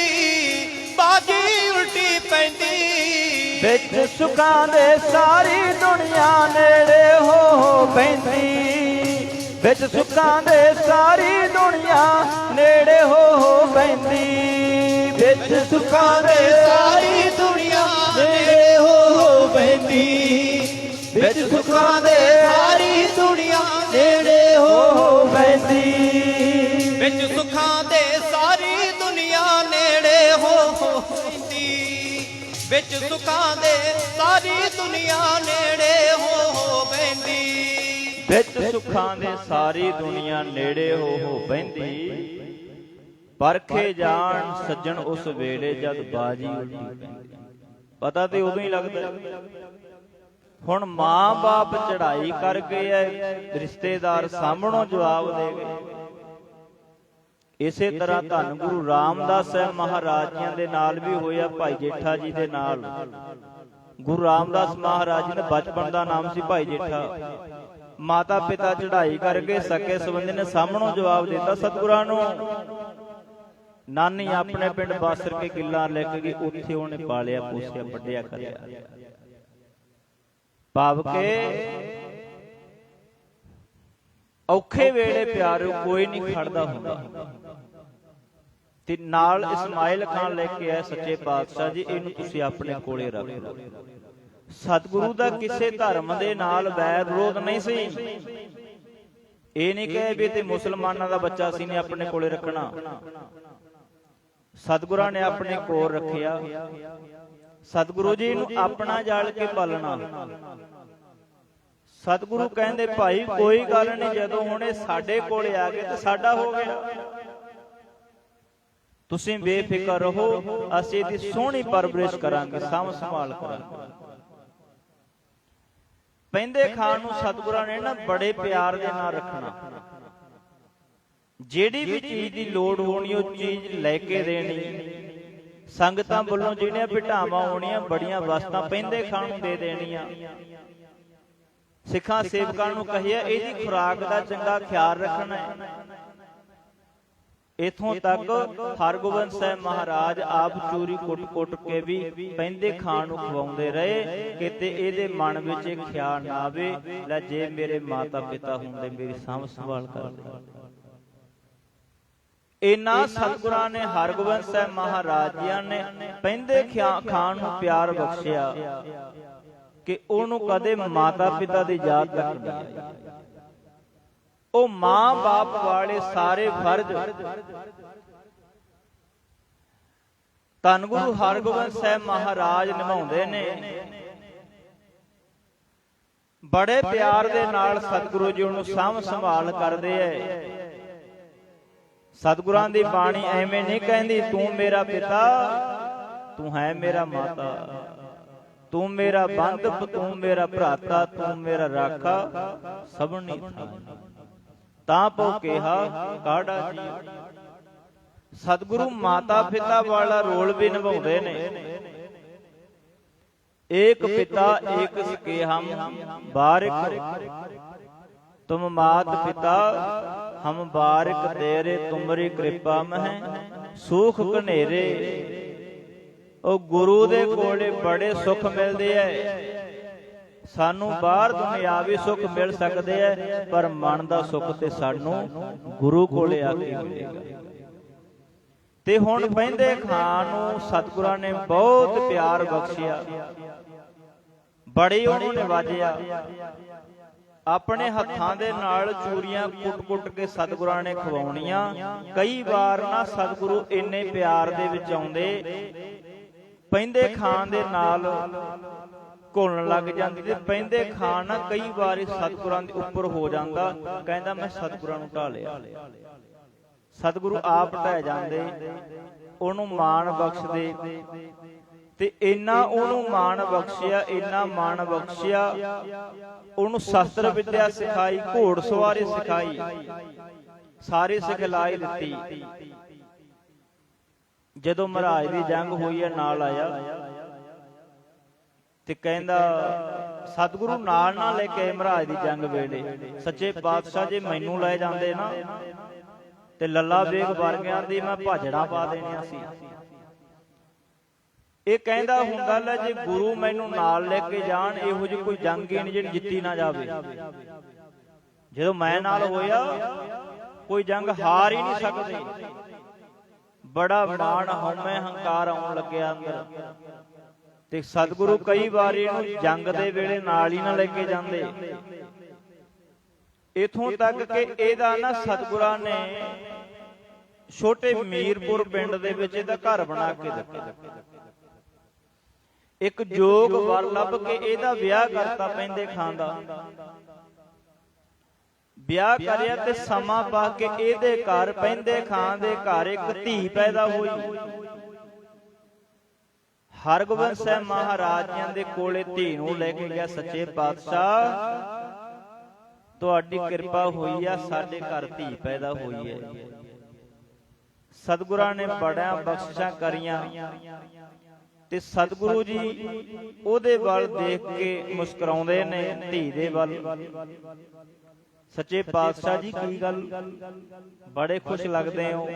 ਬਾਜੀ ਉਲਟੀ ਪੈਂਦੀ।
ਵਿੱਚ ਸੁੱਖਾਂ ਦੇ ਸਾਰੀ ਦੁਨੀਆ ਨੇੜੇ ਹੋ ਪੈਂਦੀ। ਵਿੱਚ ਸੁੱਖਾਂ ਦੇ ਸਾਰੀ ਦੁਨੀਆ ਨੇੜੇ ਹੋ ਪੈਂਦੀ।
ਵਿੱਚ ਸੁੱਖਾਂ ਦੇ ਸਾਰੀ ਦੁਨੀਆ ਨੇੜੇ ਹੋ ਪੈਂਦੀ। ਵਿੱਚ ਸੁੱਖਾਂ ਦੇ ਸਾਰੀ ਦੁਨੀਆ ਨੇੜੇ ਹੋ ਪੈਂਦੀ। ਵਿੱਚ ਸੁੱਖਾਂ ਦੇ ਸਾਰੀ ਦੁਨੀਆ ਨੇੜੇ ਹੋ ਪੈਂਦੀ। ਵਿੱਚ ਸੁੱਖਾਂ ਦੇ ਸਾਰੀ ਦੁਨੀਆ ਨੇੜੇ ਹੋ ਪੈਂਦੀ।
ਵਿੱਚ ਸੁੱਖਾਂ ਦੇ ਸਾਰੀ ਦੁਨੀਆ ਨੇੜੇ ਹੋ ਪੈਂਦੀ। ਪਰਖੇ ਜਾਣ ਸੱਜਣ ਉਸ ਵੇਲੇ ਜਦ ਬਾਜੀ ਉਲਟੀ ਪੈਂਦੀ। ਪਤਾ ਤੇ ਉਦੋਂ ਹੀ ਲੱਗਦਾ। ਹੁਣ ਮਾਂ-ਬਾਪ ਚੜ੍ਹਾਈ ਕਰ ਗਏ ਐ, ਰਿਸ਼ਤੇਦਾਰ ਸਾਹਮਣੋਂ ਜਵਾਬ ਦੇ ਗਏ। ਇਸੇ ਤਰ੍ਹਾਂ ਧੰਨ ਗੁਰੂ ਰਾਮਦਾਸ ਸਾਹਿਬ ਮਹਾਰਾਜ ਜੀ ਦੇ ਨਾਲ ਵੀ ਹੋਇਆ, ਭਾਈ ਜੇਠਾ ਜੀ ਦੇ ਨਾਲ। ਗੁਰੂ ਰਾਮਦਾਸ ਮਹਾਰਾਜ ਜੀ ਦਾ ਬਚਪਨ ਦਾ ਨਾਮ ਸੀ ਭਾਈ ਜੇਠਾ। ਮਾਤਾ ਪਿਤਾ ਚੜ੍ਹਾਈ ਕਰ ਗਏ, ਸਕੇ ਸੰਬੰਧੀ ਨੇ ਸਾਹਮਣੋਂ ਜਵਾਬ ਦਿੱਤਾ ਸਤਿਗੁਰਾਂ ਨੂੰ। ਨਾਨੀ ਆਪਣੇ ਪਿੰਡ ਬਾਸਰ ਕੇ ਕਿੱਲਾ ਲੈ ਕੇ ਗਈ, ਉੱਥੇ ਉਹਨੇ ਪਾਲਿਆ ਪੋਸਿਆ ਵੱਡਿਆ ਕਰਿਆ। ਭਾਵ ਕੇ ਔਖੇ ਵੇਲੇ ਪਿਆਰਿਓ ਕੋਈ ਨਹੀਂ ਖੜਦਾ ਹੁੰਦਾ। ਤੇ ਨਾਲ ਇਸਮਾਇਲ ਖਾਨ ਲੈ ਕੇ ਆਏ ਸੱਚੇ ਪਾਤਸ਼ਾਹ ਜੀ, ਇਹਨੂੰ ਤੁਸੀਂ ਆਪਣੇ ਕੋਲੇ ਰੱਖ ਲਓ। ਸਤਿਗੁਰੂ ਦਾ ਕਿਸੇ ਧਰਮ ਦੇ ਨਾਲ ਵੈਰ ਵਿਰੋਧ ਨਹੀਂ ਸੀ। ਇਹ ਨਹੀਂ ਕਹੇ ਵੀ ਤੇ ਮੁਸਲਮਾਨਾਂ ਦਾ ਬੱਚਾ ਸੀ ਨੇ ਆਪਣੇ ਕੋਲੇ ਰੱਖਣਾ। ਸਤਿਗੁਰਾਂ ਨੇ ਆਪਣੇ ਕੋਲ ਰੱਖਿਆ। ਸਤਿਗੁਰੂ ਜੀ ਨੂੰ ਆਪਣਾ ਜਾਲ ਕੇ ਪਾਲਣਾ। ਸਤਿਗੁਰੂ ਕਹਿੰਦੇ ਭਾਈ ਕੋਈ ਗੱਲ ਨਹੀਂ, ਜਦੋਂ ਹੁਣ ਇਹ ਸਾਡੇ ਕੋਲੇ ਆ ਗਏ ਤੇ ਸਾਡਾ ਹੋ ਗਿਆ। ਤੁਸੀਂ ਬੇਫਿਕਰ ਰਹੋ, ਅਸੀਂ ਇਹਦੀ ਸੋਹਣੀ ਪਰਵਰਿਸ਼ ਕਰਾਂਗੇ, ਸਾਂਭ ਸੰਭਾਲ ਕਰਾਂਗੇ। ਪੈਂਦੇ ਖਾਣ ਨੂੰ ਸਤਿਗੁਰਾਂ ਨੇ ਨਾ ਬੜੇ ਪਿਆਰ ਦੇ ਨਾਲ ਰੱਖਣਾ। ਜਿਹੜੀ ਵੀ ਚੀਜ਼ ਦੀ ਲੋੜ ਹੋਣੀ ਉਹ ਚੀਜ਼ ਲੈ ਕੇ ਦੇਣੀ। ਸੰਗਤਾਂ ਵੱਲੋਂ ਜਿਹੜੀਆਂ ਭਿਟਾਵਾਂ ਹੋਣੀਆਂ, ਬੜੀਆਂ ਵਸਤਾਂ ਪੈਂਦੇ ਖਾਣ ਨੂੰ ਦੇ ਦੇਣੀਆਂ। ਸਿੱਖਾਂ ਸੇਵਕਾਂ ਨੂੰ ਕਹੀਏ ਇਹਦੀ ਖੁਰਾਕ ਦਾ ਚੰਗਾ ਖਿਆਲ ਰੱਖਣਾ ਹੈ। ਇਥੋਂ ਤੱਕ ਹਰਗੋਬਿੰਦ ਸਾਹਿਬ ਮਹਾਰਾਜ ਆਪ ਚੂਰੀ ਕੁੱਟ-ਕੁੱਟ ਕੇ ਵੀ ਪੈਂਦੇ ਖਾਣ ਨੂੰ ਖਵਾਉਂਦੇ ਰਹੇ। ਕਿਤੇ ਇਹਦੇ ਮਨ ਵਿੱਚ ਇਹ ਖਿਆਲ ਨਾ ਆਵੇ ਲੈ ਜੇ ਮੇਰੇ ਮਾਤਾ ਪਿਤਾ ਹੁੰਦੇ ਮੇਰੀ ਸਾਂਭ ਸੰਭਾਲ ਕਰਦੇ। ਇਹਨਾਂ ਸਤਿਗੁਰਾਂ ਨੇ ਹਰਗੋਬਿੰਦ ਸਾਹਿਬ ਮਹਾਰਾਜ ਜੀ ਨੇ ਪੈਂਦੇ ਖਾਣ ਨੂੰ ਪਿਆਰ ਬਖਸ਼ਿਆ ਕਿ ਉਹਨੂੰ ਕਦੇ ਮਾਤਾ ਪਿਤਾ ਦੀ ਯਾਦ ਤੱਕ ਨਹੀਂ ਆਈ। ਉਹ ਮਾਂ ਬਾਪ ਵਾਲੇ ਸਾਰੇ ਫਰਜ਼ ਧੰਨ ਗੁਰੂ ਹਰਗੋਬਿੰਦ ਸਾਹਿਬ ਮਹਾਰਾਜ ਨਿਭਾਉਂਦੇ ਨੇ। ਬੜੇ ਪਿਆਰ ਦੇ ਨਾਲ ਸਤਿਗੁਰੂ ਜੀ ਉਹਨੂੰ ਸਾਂਭ ਸੰਭਾਲ ਕਰਦੇ ਐ। ਸਤਿਗੁਰਾਂ ਦੀ ਬਾਣੀ ਐਵੇਂ ਨਹੀਂ ਕਹਿੰਦੀ ਤੂੰ ਮੇਰਾ ਪਿਤਾ, ਤੂੰ ਹੈ ਮੇਰਾ ਮਾਤਾ, ਤੂੰ ਮੇਰਾ ਬੰਧਪ, ਤੂੰ ਮੇਰਾ ਭਰਾਤਾ, ਤੂੰ ਮੇਰਾ ਰਾਖਾ ਸਭਨੀ ਥਾਂ। ਤਾਂ ਪਉ ਕਿਹਾ ਕਾੜਾ ਜੀ। ਸਤਿਗੁਰੂ ਮਾਤਾ ਪਿਤਾ ਵਾਲਾ ਰੋਲ ਵੀ ਨਿਭਾਉਂਦੇ ਨੇ। ਏਕ ਪਿਤਾ ਏਕ ਸਕੇ ਹਮ ਬਾਰਿਕ, ਤੁਮ ਮਾਤ ਪਿਤਾ ਹਮ ਬਾਰਿਕ ਤੇਰੇ, ਤੁਮਰੀ ਕਿਰਪਾ ਮਹਿ ਸੁਖ ਘਨੇਰੇ। ਉਹ ਗੁਰੂ ਦੇ ਕੋਲੇ ਬੜੇ ਸੁੱਖ ਮਿਲਦੇ ਐ। ਸਾਨੂੰ ਬਾਹਰ ਦੁਨਿਆਵੀ ਸੁੱਖ ਮਿਲ ਸਕਦੇ ਐ, ਪਰ ਮਨ ਦਾ ਸੁੱਖ ਤੇ ਸਾਨੂੰ ਗੁਰੂ ਕੋਲੇ ਆ ਕੇ ਮਿਲੇਗਾ। ਤੇ ਹੁਣ ਪੈਂਦੇ ਖਾਣ ਨੂੰ ਸਤਿਗੁਰਾਂ ਨੇ ਬਹੁਤ ਪਿਆਰ ਬਖਸ਼ਿਆ, ਬੜੀ ਉਹਨੂੰ ਨਿਵਾਜਿਆ। ਆਪਣੇ ਹੱਥਾਂ ਦੇ ਨਾਲ ਚੂਰੀਆਂ ਕੁੱਟ-ਕੁੱਟ ਕੇ ਸਤਿਗੁਰਾਂ ਨੇ ਖਵਾਉਣੀਆਂ। ਕਈ ਵਾਰ ਨਾ ਸਤਿਗੁਰੂ ਇੰਨੇ ਪਿਆਰ ਦੇ ਵਿੱਚ ਆਉਂਦੇ, ਪੈਂਦੇ ਖਾਣ ਦੇ ਨਾਲ ਘੁਲਣ ਲੱਗ ਜਾਂਦੀ ਤੇ ਪੈਂਦੇ ਖਾਣ ਨਾ ਕਈ ਵਾਰੀ ਸਤਿਗੁਰਾਂ ਦੇ ਉੱਪਰ ਹੋ ਜਾਂਦਾ। ਕਹਿੰਦਾ ਮੈਂ ਸਤਿਗੁਰਾਂ ਨੂੰ ਢਾਹ ਲਿਆ। ਸਤਿਗੁਰੂ ਆਪ ਢਹਿ ਜਾਂਦੇ, ਉਹਨੂੰ ਮਾਣ ਬਖਸ਼ਦੇ। ਤੇ ਇੰਨਾ ਉਹਨੂੰ ਮਾਣ ਬਖਸ਼ਿਆ, ਇੰਨਾ ਮਾਣ ਬਖਸ਼ਿਆ, ਉਹਨੂੰ ਸ਼ਸਤਰ ਵਿਦਿਆ ਸਿਖਾਈ, ਘੋੜ ਸਵਾਰੀ ਸਿਖਾਈ, ਸਾਰੀ ਸਿਖਲਾਈ ਦਿੱਤੀ। ਜਦੋਂ ਮਹਾਰਾਜ ਦੀ ਜੰਗ ਹੋਈ ਹੈ ਨਾਲ ਆਇਆ ਤੇ ਕਹਿੰਦਾ ਸਤਿਗੁਰੂ ਨਾਲ ਨਾ ਲੈ ਕੇ ਮਹਾਰਾਜ ਦੀ ਜੰਗ ਵੇਲੇ। ਸੱਚੇ ਪਾਤਸ਼ਾਹ ਜੇ ਮੈਨੂੰ ਲੈ ਜਾਂਦੇ ਨਾ ਤੇ ਲੱਲਾ ਬੇਗ ਵਰਗਿਆਂ ਦੀ ਮੈਂ ਭਾਜੜਾ ਪਾ ਦੇਣੀਆਂ ਸੀ। ਇਹ ਕਹਿੰਦਾ ਹੁੰਦਾ ਲੈ ਜੇ ਗੁਰੂ ਮੈਨੂੰ ਨਾਲ ਲੈ ਕੇ ਜਾਣ, ਇਹੋ ਜਿਹੀ ਕੋਈ ਜੰਗ ਹੀ ਨਹੀਂ ਜਿਹੜੀ ਜਿੱਤੀ ਨਾ ਜਾਵੇ। ਜਦੋਂ ਮੈਂ ਨਾਲ ਹੋਇਆ ਕੋਈ ਜੰਗ ਹਾਰ ਹੀ ਨਹੀਂ ਸਕਦੇ। ਬੜਾ ਮਾਣ ਹਉਮੈ ਹੰਕਾਰ ਆਉਣ ਲੱਗਿਆ ਅੰਦਰ। ਤੇ ਸਤਿਗੁਰੂ ਕਈ ਵਾਰੀ ਇਹਨੂੰ ਜੰਗ ਦੇ ਵੇਲੇ ਨਾਲ ਹੀ ਨਾ ਲੈ ਕੇ ਜਾਂਦੇ। ਇਥੋਂ ਤੱਕ ਕਿ ਇਹਦਾ ਨਾ ਸਤਿਗੁਰਾਂ ਨੇ ਛੋਟੇ ਮੀਰਪੁਰ ਪਿੰਡ ਦੇ ਵਿੱਚ ਇਹਦਾ ਘਰ ਬਣਾ ਕੇ ਦਿੱਤਾ। ਇੱਕ ਜੋਗ ਵਰ ਲੱਭ ਕੇ ਇਹਦਾ ਵਿਆਹ ਕਰਤਾ ਪੈਂਦੇ ਖਾਨ ਦਾ। ਵਿਆਹ ਕਰਿਆ ਤੇ ਸਮਾਂ ਪਾ ਕੇ ਇਹਦੇ ਘਰ ਪੈਂਦੇ ਖਾਨ ਦੇ ਘਰ ਇੱਕ ਧੀ ਪੈਦਾ ਹੋਈ। ਹਰਗੋਬਿੰਦ ਸਾਹਿਬ ਮਹਾਰਾਜ ਜੀ ਦੇ ਕੋਲੇ ਧੀ ਨੂੰ ਲੈ ਕੇ ਗਿਆ। ਸੱਚੇ ਪਾਤਸ਼ਾਹ ਤੁਹਾਡੀ ਕਿਰਪਾ ਹੋਈ ਆ, ਸਾਡੇ ਘਰ ਧੀ ਪੈਦਾ ਹੋਈ ਹੈ। ਸਤਿਗੁਰਾਂ ਨੇ ਬੜਿਆਂ ਬਖਸ਼ਿਸ਼ਾਂ ਕਰੀਆਂ ਤੇ ਸਤਿਗੁਰੂ ਜੀ ਉਹਦੇ ਵੱਲ ਦੇਖ ਕੇ ਮੁਸਕਰਾਉਂਦੇ ਨੇ, ਧੀ ਦੇ ਵੱਲ। ਸੱਚੇ ਪਾਤਸ਼ਾਹ ਜੀ ਕੀ ਗੱਲ, ਬੜੇ ਖੁਸ਼ ਲੱਗਦੇ ਹੋ।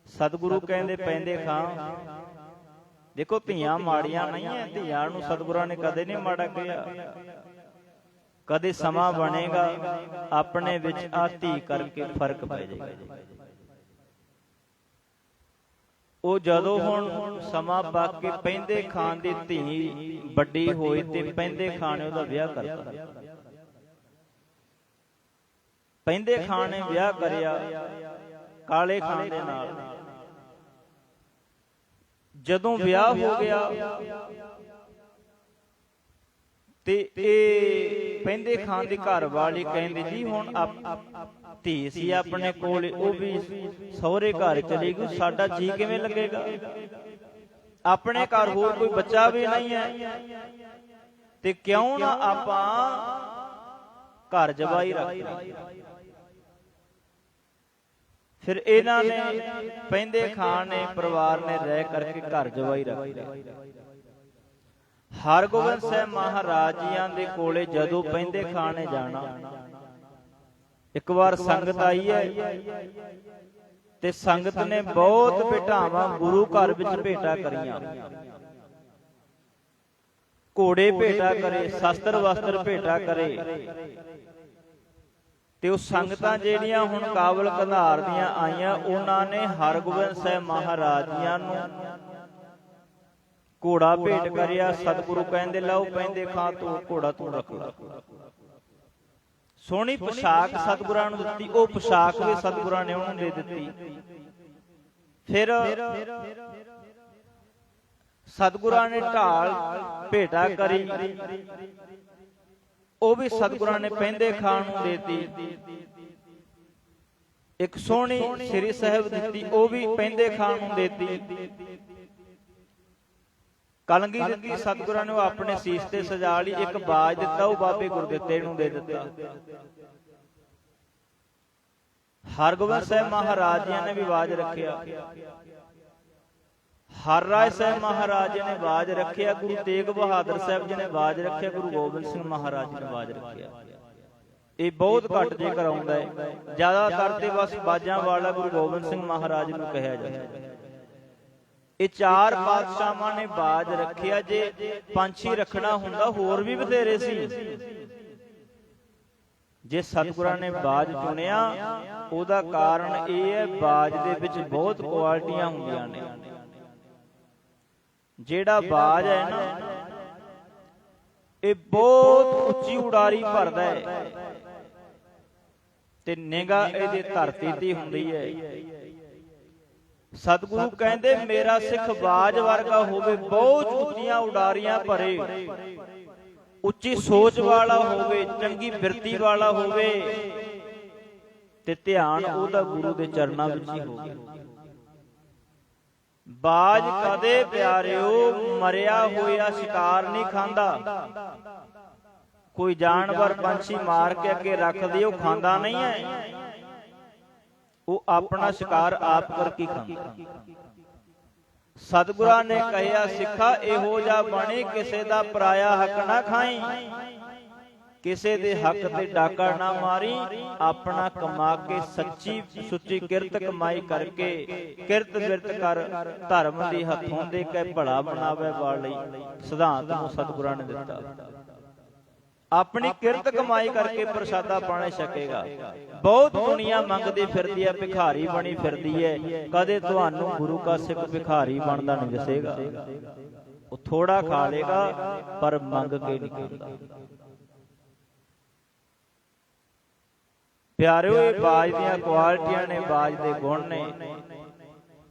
ਸਤਿਗੁਰੂ ਕਹਿੰਦੇ ਪੈਂਦੇ ਖਾਂ ਦੇਖੋ ਧੀਆਂ ਮਾੜੀਆਂ ਨਹੀਂ ਐ, ਧੀਆਂ ਨੂੰ ਸਤਿਗੁਰਾਂ ਨੇ ਕਦੇ ਨਹੀਂ ਮਾੜਾ ਕਿਹਾ। ਕਦੇ ਸਮਾਂ ਬਣੇਗਾ ਆਪਣੇ ਵਿੱਚ ਆ ਧੀ ਕਰਕੇ ਫਰਕ ਪੈ ਜਾਏਗਾ। ਉਹ ਜਦੋਂ ਹੁਣ ਸਮਾਂ ਪਾ ਕੇ ਪੈਂਦੇ ਖਾਨ ਦੀ ਧੀ ਵੱਡੀ ਹੋਈ ਤੇ ਪੈਂਦੇ ਖਾਨ ਨੇ ਉਹਦਾ ਵਿਆਹ ਕਰਤਾ। ਪੈਂਦੇ ਖਾਨ ਨੇ ਵਿਆਹ ਕਰਿਆ ਕਾਲੇ ਖਾਨ ਦੇ ਨਾਲ। ਜਦੋਂ ਵਿਆਹ ਹੋ ਗਿਆ ਤੇ ਇਹ ਪੈਂਦੇ ਖਾਨ ਦੀ ਘਰ ਵਾਲੀ ਕਹਿੰਦੀ ਜੀ ਹੁਣ ਧੀ ਸੀ ਆਪਣੇ ਕੋਲ, ਉਹ ਵੀ ਸਹੁਰੇ ਘਰ ਚਲੀ ਗਈ, ਸਾਡਾ ਜੀ ਕਿਵੇਂ ਲੱਗੇਗਾ? ਆਪਣੇ ਘਰ ਹੋਰ ਕੋਈ ਬੱਚਾ ਵੀ ਨਹੀਂ ਹੈ, ਤੇ ਕਿਉਂ ਨਾ ਆਪਾਂ ਘਰ ਜਵਾਈ ਰੱਖ ਲਈਏ। ਫਿਰ ਇਹਨਾਂ ਨੇ ਪੈਂਦੇ ਖਾਨ ਨੇ ਪਰਿਵਾਰ ਨੇ ਰਹਿ ਕਰਕੇ ਘਰ ਜਵਾਈ ਰੱਖ ਲਿਆ। ਹਰਗੋਬਿੰਦ ਸਾਹਿਬ ਮਹਾਰਾਜ ਜੀਆਂ ਦੇ ਕੋਲੇ ਜਦੋਂ ਪੈਂਦੇ ਖਾਨ ਨੇ ਜਾਣਾ, ਇੱਕ ਵਾਰ ਸੰਗਤ ਆਈ ਹੈ ਤੇ ਸੰਗਤ ਨੇ ਬਹੁਤ ਭੇਟਾਵਾਂ ਗੁਰੂ ਘਰ ਵਿੱਚ ਭੇਟਾ ਕਰੀਆਂ। ਘੋੜੇ ਭੇਟਾ ਕਰੇ, ਸ਼ਸਤਰ ਵਸਤਰ ਭੇਟਾ ਕਰੇ, ਤੇ ਉਹ ਸੰਗਤਾਂ ਜਿਹੜੀਆਂ ਹੁਣ ਕਾਬਲ ਕੰਧਾਰ ਦੀਆਂ ਆਈਆਂ, ਉਹਨਾਂ ਨੇ ਹਰਗੋਬਿੰਦ ਸਾਹਿਬ ਮਹਾਰਾਜ ਜੀਆਂ ਨੂੰ ਘੋੜਾ ਭੇਟ ਕਰਿਆ। ਸਤਿਗੁਰੂ ਕਹਿੰਦੇ ਲਓ ਪੈਂਦੇ ਖਾਂ ਤੋਂ ਘੋੜਾ ਤੂੰ ਰੱਖ ਲੈ। ਸੋਹਣੀ ਪੋਸ਼ਾਕ ਸਤਿਗੁਰਾਂ ਨੂੰ ਦਿੱਤੀ, ਉਹ ਪੋਸ਼ਾਕ ਵੀ ਸਤਿਗੁਰਾਂ ਨੇ ਉਹਨਾਂ ਨੂੰ ਦੇ ਦਿੱਤੀ। ਫਿਰ ਸਤਿਗੁਰਾਂ ਨੇ ਢਾਲ ਭੇਟਾ ਕਰੀ, ਉਹ ਵੀ ਸਤਿਗੁਰਾਂ ਨੇ ਪੈਂਦੇ ਖਾਨ ਨੂੰ ਦੇਤੀ। ਇੱਕ ਸੋਹਣੀ ਸ੍ਰੀ ਸਾਹਿਬ ਦਿੱਤੀ, ਉਹ ਵੀ ਪੈਂਦੇ ਖਾਨ ਨੂੰ ਦੇਤੀ। ਕਲਗੀ ਦਿੱਤੀ ਸਤਿਗੁਰਾਂ ਨੇ, ਉਹ ਆਪਣੇ ਸੀਸ ਤੇ ਸਜਾ ਲਈ। ਇੱਕ ਬਾਜ ਦਿੱਤਾ, ਉਹ ਬਾਬੇ ਗੁਰਦਿੱਤੇ ਨੂੰ ਦੇ ਦਿੱਤਾ। ਹਰਗੋਬਿੰਦ ਸਾਹਿਬ ਮਹਾਰਾਜ ਜੀ ਨੇ ਵੀ ਬਾਜ ਰੱਖਿਆ, ਹਰ ਰਾਏ ਸਾਹਿਬ ਮਹਾਰਾਜ ਜੀ ਨੇ ਬਾਜ ਰੱਖਿਆ, ਗੁਰੂ ਤੇਗ ਬਹਾਦਰ ਸਾਹਿਬ ਜੀ ਨੇ ਬਾਜ ਰੱਖਿਆ, ਗੁਰੂ ਗੋਬਿੰਦ ਸਿੰਘ ਮਹਾਰਾਜ ਜੀ ਨੇ ਬਾਜ ਰੱਖਿਆ। ਇਹ ਬਹੁਤ ਘੱਟ ਜੇਕਰ ਆਉਂਦਾ ਹੈ, ਜ਼ਿਆਦਾਤਰ ਤੇ ਬਸ ਬਾਜਾਂ ਵਾਲਾ ਗੁਰੂ ਗੋਬਿੰਦ ਸਿੰਘ ਮਹਾਰਾਜ ਨੂੰ ਕਿਹਾ ਜਾਂਦਾ। ਇਹ ਚਾਰ ਪਾਤਸ਼ਾਹਾਂ ਨੇ ਬਾਜ ਰੱਖਿਆ। ਜੇ ਪੰਛੀ ਰੱਖਣਾ ਹੁੰਦਾ ਹੋਰ ਵੀ ਬਥੇਰੇ ਸੀ, ਜੇ ਸਤਿਗੁਰਾਂ ਨੇ ਬਾਜ ਚੁਣਿਆ ਉਹਦਾ ਕਾਰਨ ਇਹ ਹੈ, ਬਾਜ ਦੇ ਵਿੱਚ ਬਹੁਤ ਕੁਆਲਿਟੀਆਂ ਹੁੰਦੀਆਂ ਨੇ। ਜਿਹੜਾ ਬਾਜ ਹੈ ਨਾ, ਇਹ ਬਹੁਤ ਉੱਚੀ ਉਡਾਰੀ ਭਰਦਾ ਹੈ ਤੇ ਨਿਗਾਹ ਇਹਦੀ ਧਰਤੀ ਤੇ ਹੁੰਦੀ ਹੈ। ਸਤਿਗੁਰੂ ਕਹਿੰਦੇ ਮੇਰਾ ਸਿੱਖ ਬਾਜ ਵਰਗਾ ਹੋਵੇ, ਬਹੁਤ ਉੱਚੀਆਂ ਉਡਾਰੀਆਂ ਭਰੇ, ਉੱਚੀ ਸੋਚ ਵਾਲਾ ਹੋਵੇ, ਚੰਗੀ ਬਿਰਤੀ ਵਾਲਾ ਹੋਵੇ, ਤੇ ਧਿਆਨ ਉਹਦਾ ਗੁਰੂ ਦੇ ਚਰਨਾਂ ਵਿੱਚ ਹੀ ਹੋਵੇ। ਬਾਜ ਕਦੇ ਪਿਆਰਿਓ ਮਰਿਆ ਹੋਇਆ ਸ਼ਿਕਾਰ ਨਹੀਂ ਖਾਂਦਾ। ਕੋਈ ਜਾਨਵਰ ਪੰਛੀ ਮਾਰ ਕੇ ਅੱਗੇ ਰੱਖ ਦੇ, ਉਹ ਖਾਂਦਾ ਨਹੀਂ ਹੈ, ਉਹ ਆਪਣਾ ਸ਼ਿਕਾਰ ਆਪ ਕਰਕੇ ਖਾਂਦਾ। ਸਤਿਗੁਰਾਂ ਨੇ ਕਹਿਆ ਸਿੱਖਾ ਇਹੋ ਜਿਹਾ ਬਣੇ, ਕਿਸੇ ਦਾ ਪਰਾਇਆ ਹੱਕ ਨਾ ਖਾਈ, ਕਿਸੇ ਦੇ ਹੱਕ ਤੇ ਡਾਕਾ ਨਾ ਮਾਰੀ, ਆਪਣਾ ਕਮਾ ਕੇ ਸੱਚੀ ਸੁੱਚੀ ਕਿਰਤ ਕਮਾਈ ਕਰਕੇ ਕਿਰਤ ਬਿਰਤ ਕਰ, ਧਰਮ ਦੀ ਹੱਥੋਂ ਦੇ ਕੇ ਭਲਾ ਬਣਾਵੇ ਵਾਲੀ ਸਿਧਾਂਤ ਨੂੰ ਸਤਿਗੁਰਾਂ ਨੇ ਦਿੱਤਾ। ਆਪਣੀ ਕਿਰਤ ਕਮਾਈ ਕਰਕੇ ਪ੍ਰਸ਼ਾਦਾ ਪਾਣੇ ਛਕੇਗਾ। ਬਹੁਤ ਦੁਨੀਆ ਮੰਗਦੀ ਫਿਰਦੀ ਹੈ, ਭਿਖਾਰੀ ਬਣੀ ਫਿਰਦੀ ਹੈ, ਕਦੇ ਤੁਹਾਨੂੰ ਗੁਰੂ ਕਾ ਸਿੱਖ ਭਿਖਾਰੀ ਬਣਦਾ ਨਹੀਂ ਦਿਸੇਗਾ। ਉਹ ਥੋੜਾ ਖਾ ਲੇਗਾ ਪਰ ਮੰਗ ਕੇ ਨਹੀਂ ਖਾਂਦਾ। ਪਿਆਰਿਓ ਇਹ ਬਾਜ ਦੀਆਂ ਕੁਆਲਿਟੀਆਂ ਨੇ, ਬਾਜ ਦੇ ਗੁਣ ਨੇ।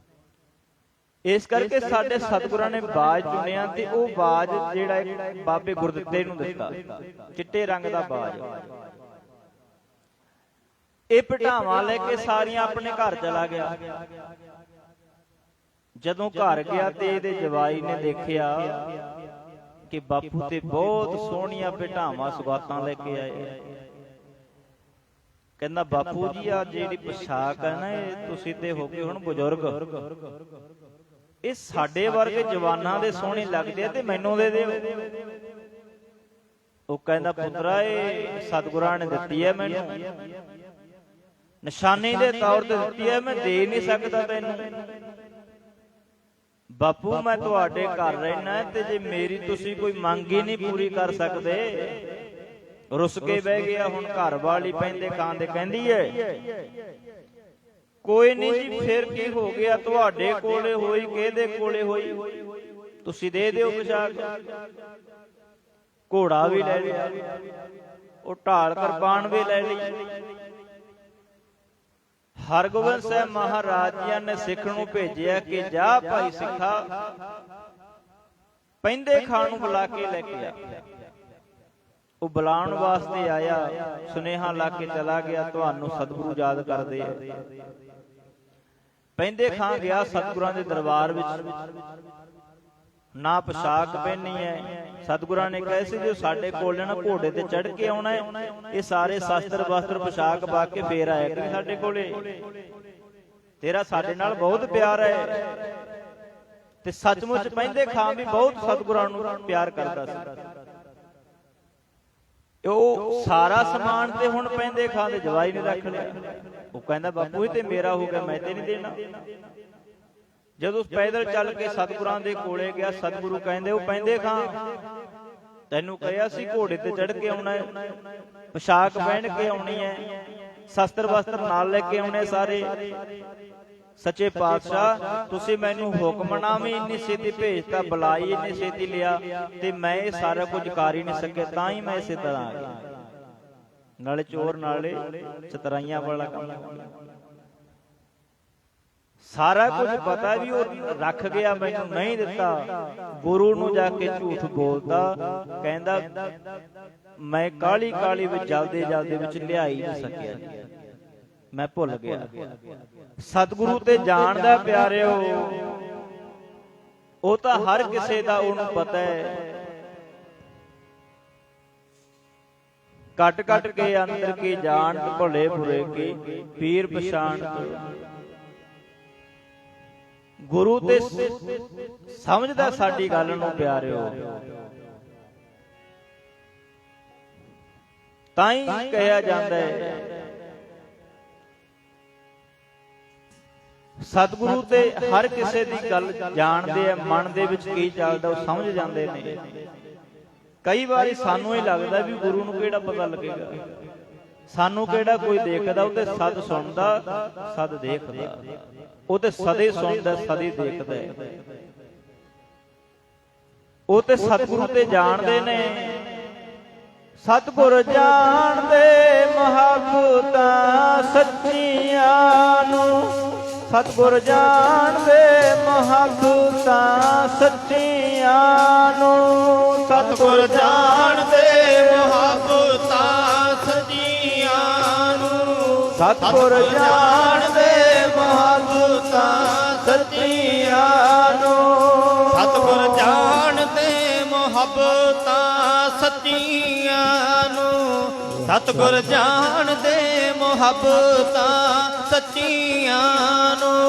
ਇਸ ਕਰਕੇ ਸਾਡੇ ਸਤਿਗੁਰਾਂ ਨੇ ਬਾਜ ਚੁਣਿਆ, ਤੇ ਉਹ ਬਾਜ ਜਿਹੜਾ ਬਾਬੇ ਗੁਰਦਿੱਤੇ ਨੂੰ ਦਿੱਤਾ, ਚਿੱਟੇ ਰੰਗ ਦਾ ਬਾਜ। ਇਹ ਭਟਾਵਾਂ ਲੈ ਕੇ ਸਾਰੀਆਂ ਆਪਣੇ ਘਰ ਚਲਾ ਗਿਆ। ਜਦੋਂ ਘਰ ਗਿਆ ਤੇ ਇਹਦੇ ਜਵਾਈ ਨੇ ਦੇਖਿਆ ਕਿ ਬਾਪੂ ਤੇ ਬਹੁਤ ਸੋਹਣੀਆਂ ਭਟਾਵਾਂ ਸੁਗਾਤਾਂ ਲੈ ਕੇ ਆਏ। ਕਹਿੰਦਾ ਬਾਪੂ ਜੀ ਆ ਜਿਹੜੀ ਪੋਸ਼ਾਕ ਹੈ ਨਾ, ਇਹ ਤੁਸੀਂ ਤੇ ਹੋ ਕੇ ਹੁਣ ਬਜ਼ੁਰਗ, ਇਹ ਸਾਡੇ ਵਰਗੇ ਜਵਾਨਾਂ ਦੇ ਸੋਹਣੇ ਲੱਗਦੇ ਆ, ਤੇ ਮੈਨੂੰ ਦੇ ਦਿਓ। ਉਹ ਕਹਿੰਦਾ ਪੁੱਤਰਾ ਇਹ ਸਤਿਗੁਰਾਂ ਨੇ ਦਿੱਤੀ ਹੈ, ਮੈਨੂੰ ਨਿਸ਼ਾਨੀ ਦੇ ਤੌਰ ਤੇ ਦਿੱਤੀ ਹੈ, ਮੈਂ ਦੇ ਨਹੀਂ ਸਕਦਾ ਤੈਨੂੰ। ਬਾਪੂ ਮੈਂ ਤੁਹਾਡੇ ਘਰ ਰਹਿਣਾ, ਤੇ ਜੇ ਮੇਰੀ ਤੁਸੀਂ ਕੋਈ ਮੰਗ ਹੀ ਨਹੀਂ ਪੂਰੀ ਕਰ ਸਕਦੇ, ਰੁੱਸ ਕੇ ਬਹਿ ਗਿਆ। ਹੁਣ ਘਰ ਵਾਲੀ ਪੈਂਦੇ ਖਾਨ ਦੇ ਕਹਿੰਦੀ ਹੈ ਕੋਈ ਨਹੀਂ ਜੀ, ਫਿਰ ਕੀ ਹੋ ਗਿਆ, ਤੁਹਾਡੇ ਕੋਲੇ ਹੋਈ ਕਿਹਦੇ ਕੋਲੇ ਹੋਈ, ਤੁਸੀਂ ਦੇ ਦਿਓ ਪੋਸ਼ਾਕ। ਘੋੜਾ ਵੀ ਲੈ ਲਿਆ, ਉਹ ਢਾਲ ਕਿਰਪਾਨ ਵੀ ਲੈ ਲਈ। ਹਰਗੋਬਿੰਦ ਸਾਹਿਬ ਮਹਾਰਾਜ ਜੀ ਨੇ ਸਿੱਖ ਨੂੰ ਭੇਜਿਆ ਕਿ ਜਾ ਭਾਈ ਸਿੱਖਾ ਪੈਂਦੇ ਖਾਨ ਨੂੰ ਬੁਲਾ ਕੇ ਲੈ ਕੇ ਆ। ਉਹ ਬੁਲਾਉਣ ਵਾਸਤੇ ਆਇਆ, ਸੁਨੇਹਾ ਲਾ ਕੇ ਚਲਾ ਗਿਆ, ਤੁਹਾਨੂੰ ਸਤਿਗੁਰੂ ਯਾਦ ਕਰਦੇ ਆ। ਪੈਂਦੇ ਖਾਂ ਗਿਆ ਸਤਿਗੁਰਾਂ ਦੇ ਦਰਬਾਰ ਵਿੱਚ, ਨਾ ਪੋਸ਼ਾਕ ਪਹਿਨੀ ਹੈ। ਸਤਿਗੁਰਾਂ ਨੇ ਕਹੇ ਸੀ ਜੋ ਸਾਡੇ ਕੋਲ ਨਾ ਘੋੜੇ ਤੇ ਚੜ੍ਹ ਕੇ ਆਉਣਾ ਹੈ, ਇਹ ਸਾਰੇ ਸ਼ਸਤਰ ਵਸਤਰ ਪੋਸ਼ਾਕ ਪਾ ਕੇ ਫੇਰ ਆਇਆ ਕਿ ਸਾਡੇ ਕੋਲੇ, ਤੇਰਾ ਸਾਡੇ ਨਾਲ ਬਹੁਤ ਪਿਆਰ ਹੈ। ਤੇ ਸੱਚਮੁੱਚ ਪੈਂਦੇ ਖਾਂ ਵੀ ਬਹੁਤ ਸਤਿਗੁਰਾਂ ਨੂੰ ਪਿਆਰ ਕਰਦਾ ਸੀ। ਉਹ ਸਾਰਾ ਸਮਾਨ ਤੇ ਹੁਣ ਪੈਂਦੇ ਖਾਂ ਦੇ ਜਵਾਈ ਨੇ ਰੱਖ ਲਿਆ। ਉਹ ਕਹਿੰਦਾ ਬਾਪੂ ਇਹ ਤੇ ਮੇਰਾ ਹੋ ਗਿਆ, ਮੈਂ ਤੇ ਨਹੀਂ ਦੇਣਾ। ਜਦੋਂ ਪੈਦਲ ਚੱਲ ਕੇ ਸਤਿਗੁਰਾਂ ਦੇ ਕੋਲੇ ਗਿਆ, ਸਤਿਗੁਰੂ ਕਹਿੰਦੇ ਉਹ ਪੈਂਦੇ ਖਾਂ ਤੈਨੂੰ ਕਿਹਾ ਸੀ ਘੋੜੇ ਤੇ ਚੜ੍ਹ ਕੇ ਆਉਣਾ ਹੈ, ਪੋਸ਼ਾਕ ਪਹਿਨ ਕੇ ਆਉਣੀ ਹੈ, ਸ਼ਸਤਰ ਵਸਤਰ ਨਾਲ ਲੈ ਕੇ ਆਉਣੇ ਸਾਰੇ। ਸੱਚੇ ਪਾਤਸ਼ਾਹ ਤੁਸੀਂ ਮੈਨੂੰ ਹੁਕਮਨਾਮੇ ਇੰਨੀ ਛੇਤੀ ਭੇਜਤਾ, ਬੁਲਾਈ ਇੰਨੀ ਛੇਤੀ ਲਿਆ, ਤੇ ਮੈਂ ਇਹ ਸਾਰਾ ਕੁਝ ਕਰ ਹੀ ਨਹੀਂ ਸਕਿਆ, ਤਾਂ ਹੀ ਮੈਂ ਇਸੇ ਤਰ੍ਹਾਂ ਆ ਗਿਆ। ਨਾਲੇ ਚੋਰ ਨਾਲੇ ਚਤਰਾਈਆਂ ਵਾਲਾ ਕੰਮ, ਸਾਰਾ ਕੁਝ ਪਤਾ ਵੀ ਉਹ ਰੱਖ ਗਿਆ, ਮੈਨੂੰ ਨਹੀਂ ਦਿੱਤਾ। ਗੁਰੂ ਨੂੰ ਜਾ ਕੇ ਝੂਠ ਬੋਲਦਾ, ਕਹਿੰਦਾ ਮੈਂ ਕਾਲੀ ਕਾਲੀ ਵਿੱਚ ਜਲਦੇ ਜਲਦੇ ਵਿੱਚ ਲਿਆਈ ਨਹੀਂ ਸਕਿਆ, ਮੈਂ ਭੁੱਲ ਗਿਆ। ਸਤਿਗੁਰੂ ਤੇ ਜਾਣਦਾ ਪਿਆਰਿਓ, ਉਹ ਤਾਂ ਹਰ ਕਿਸੇ ਦਾ ਉਹਨੂੰ ਪਤਾ ਹੈ। ਕੱਟ ਕੱਟ ਕੇ ਅੰਦਰ ਕੀ ਜਾਣਤ, ਭਲੇ ਬੁਰੇ ਕੀ ਪੀਰ ਪਛਾਣਤ। ਗੁਰੂ ਤੇ ਸਮਝਦਾ ਸਾਡੀ ਗੱਲ ਨੂੰ ਪਿਆਰਿਓ, ਤਾਂ ਹੀ ਕਿਹਾ ਜਾਂਦਾ ਹੈ ਸਤਿਗੁਰੂ ਤੇ ਹਰ ਕਿਸੇ ਦੀ ਗੱਲ ਜਾਣਦੇ ਆ, ਮਨ ਦੇ ਵਿੱਚ ਕੀ ਚੱਲਦਾ ਉਹ ਸਮਝ ਜਾਂਦੇ ਨੇ। ਕਈ ਵਾਰੀ ਸਾਨੂੰ ਇਹ ਲੱਗਦਾ ਵੀ ਗੁਰੂ ਨੂੰ ਕਿਹੜਾ ਪਤਾ ਲੱਗੇਗਾ, ਸਾਨੂੰ ਕਿਹੜਾ ਕੋਈ ਦੇਖਦਾ, ਉਹ ਤੇ ਸਦ ਸੁਣਦਾ ਸਦ ਦੇਖਦਾ, ਉਹ ਤੇ ਸਦੇ ਸੁਣਦਾ ਸਦੇ ਦੇਖਦਾ। ਉਹ ਤੇ ਸਤਿਗੁਰੂ ਤੇ ਜਾਣਦੇ ਨੇ। ਸਤਿਗੁਰ ਜਾਣਦੇ ਮਹਾਬੂਤਾਂ ਸੱਚੀਆਂ ਨੂੰ, ਸਤਿਗੁਰ ਜਾਣਦੇ ਮਹਾਬੂਤਾਂ ਸੱਚੀਆਂ ਨੂੰ,
ਸਤਿਗੁਰ ਜਾਣਦੇ ਮਹਾਬੂਤਾਂ ਸੱਚੀਆਂ ਨੂੰ,
ਸਤਿਗੁਰ
ਜਾਣਦੇ ਮਹਾਬੂਤਾਂ ਸੱਚੀਆਂ ਨੂੰ, ਸਤਿਗੁਰ ਜਾਣਦੇ ਮੁਹੱਬਤਾਂ ਸੱਚੀਆਂ ਨੂੰ, ਸਤਿਗੁਰ ਜਾਣਦੇ ਮੁਹੱਬਤਾਂ ਸੱਚੀਆਂ ਨੂੰ।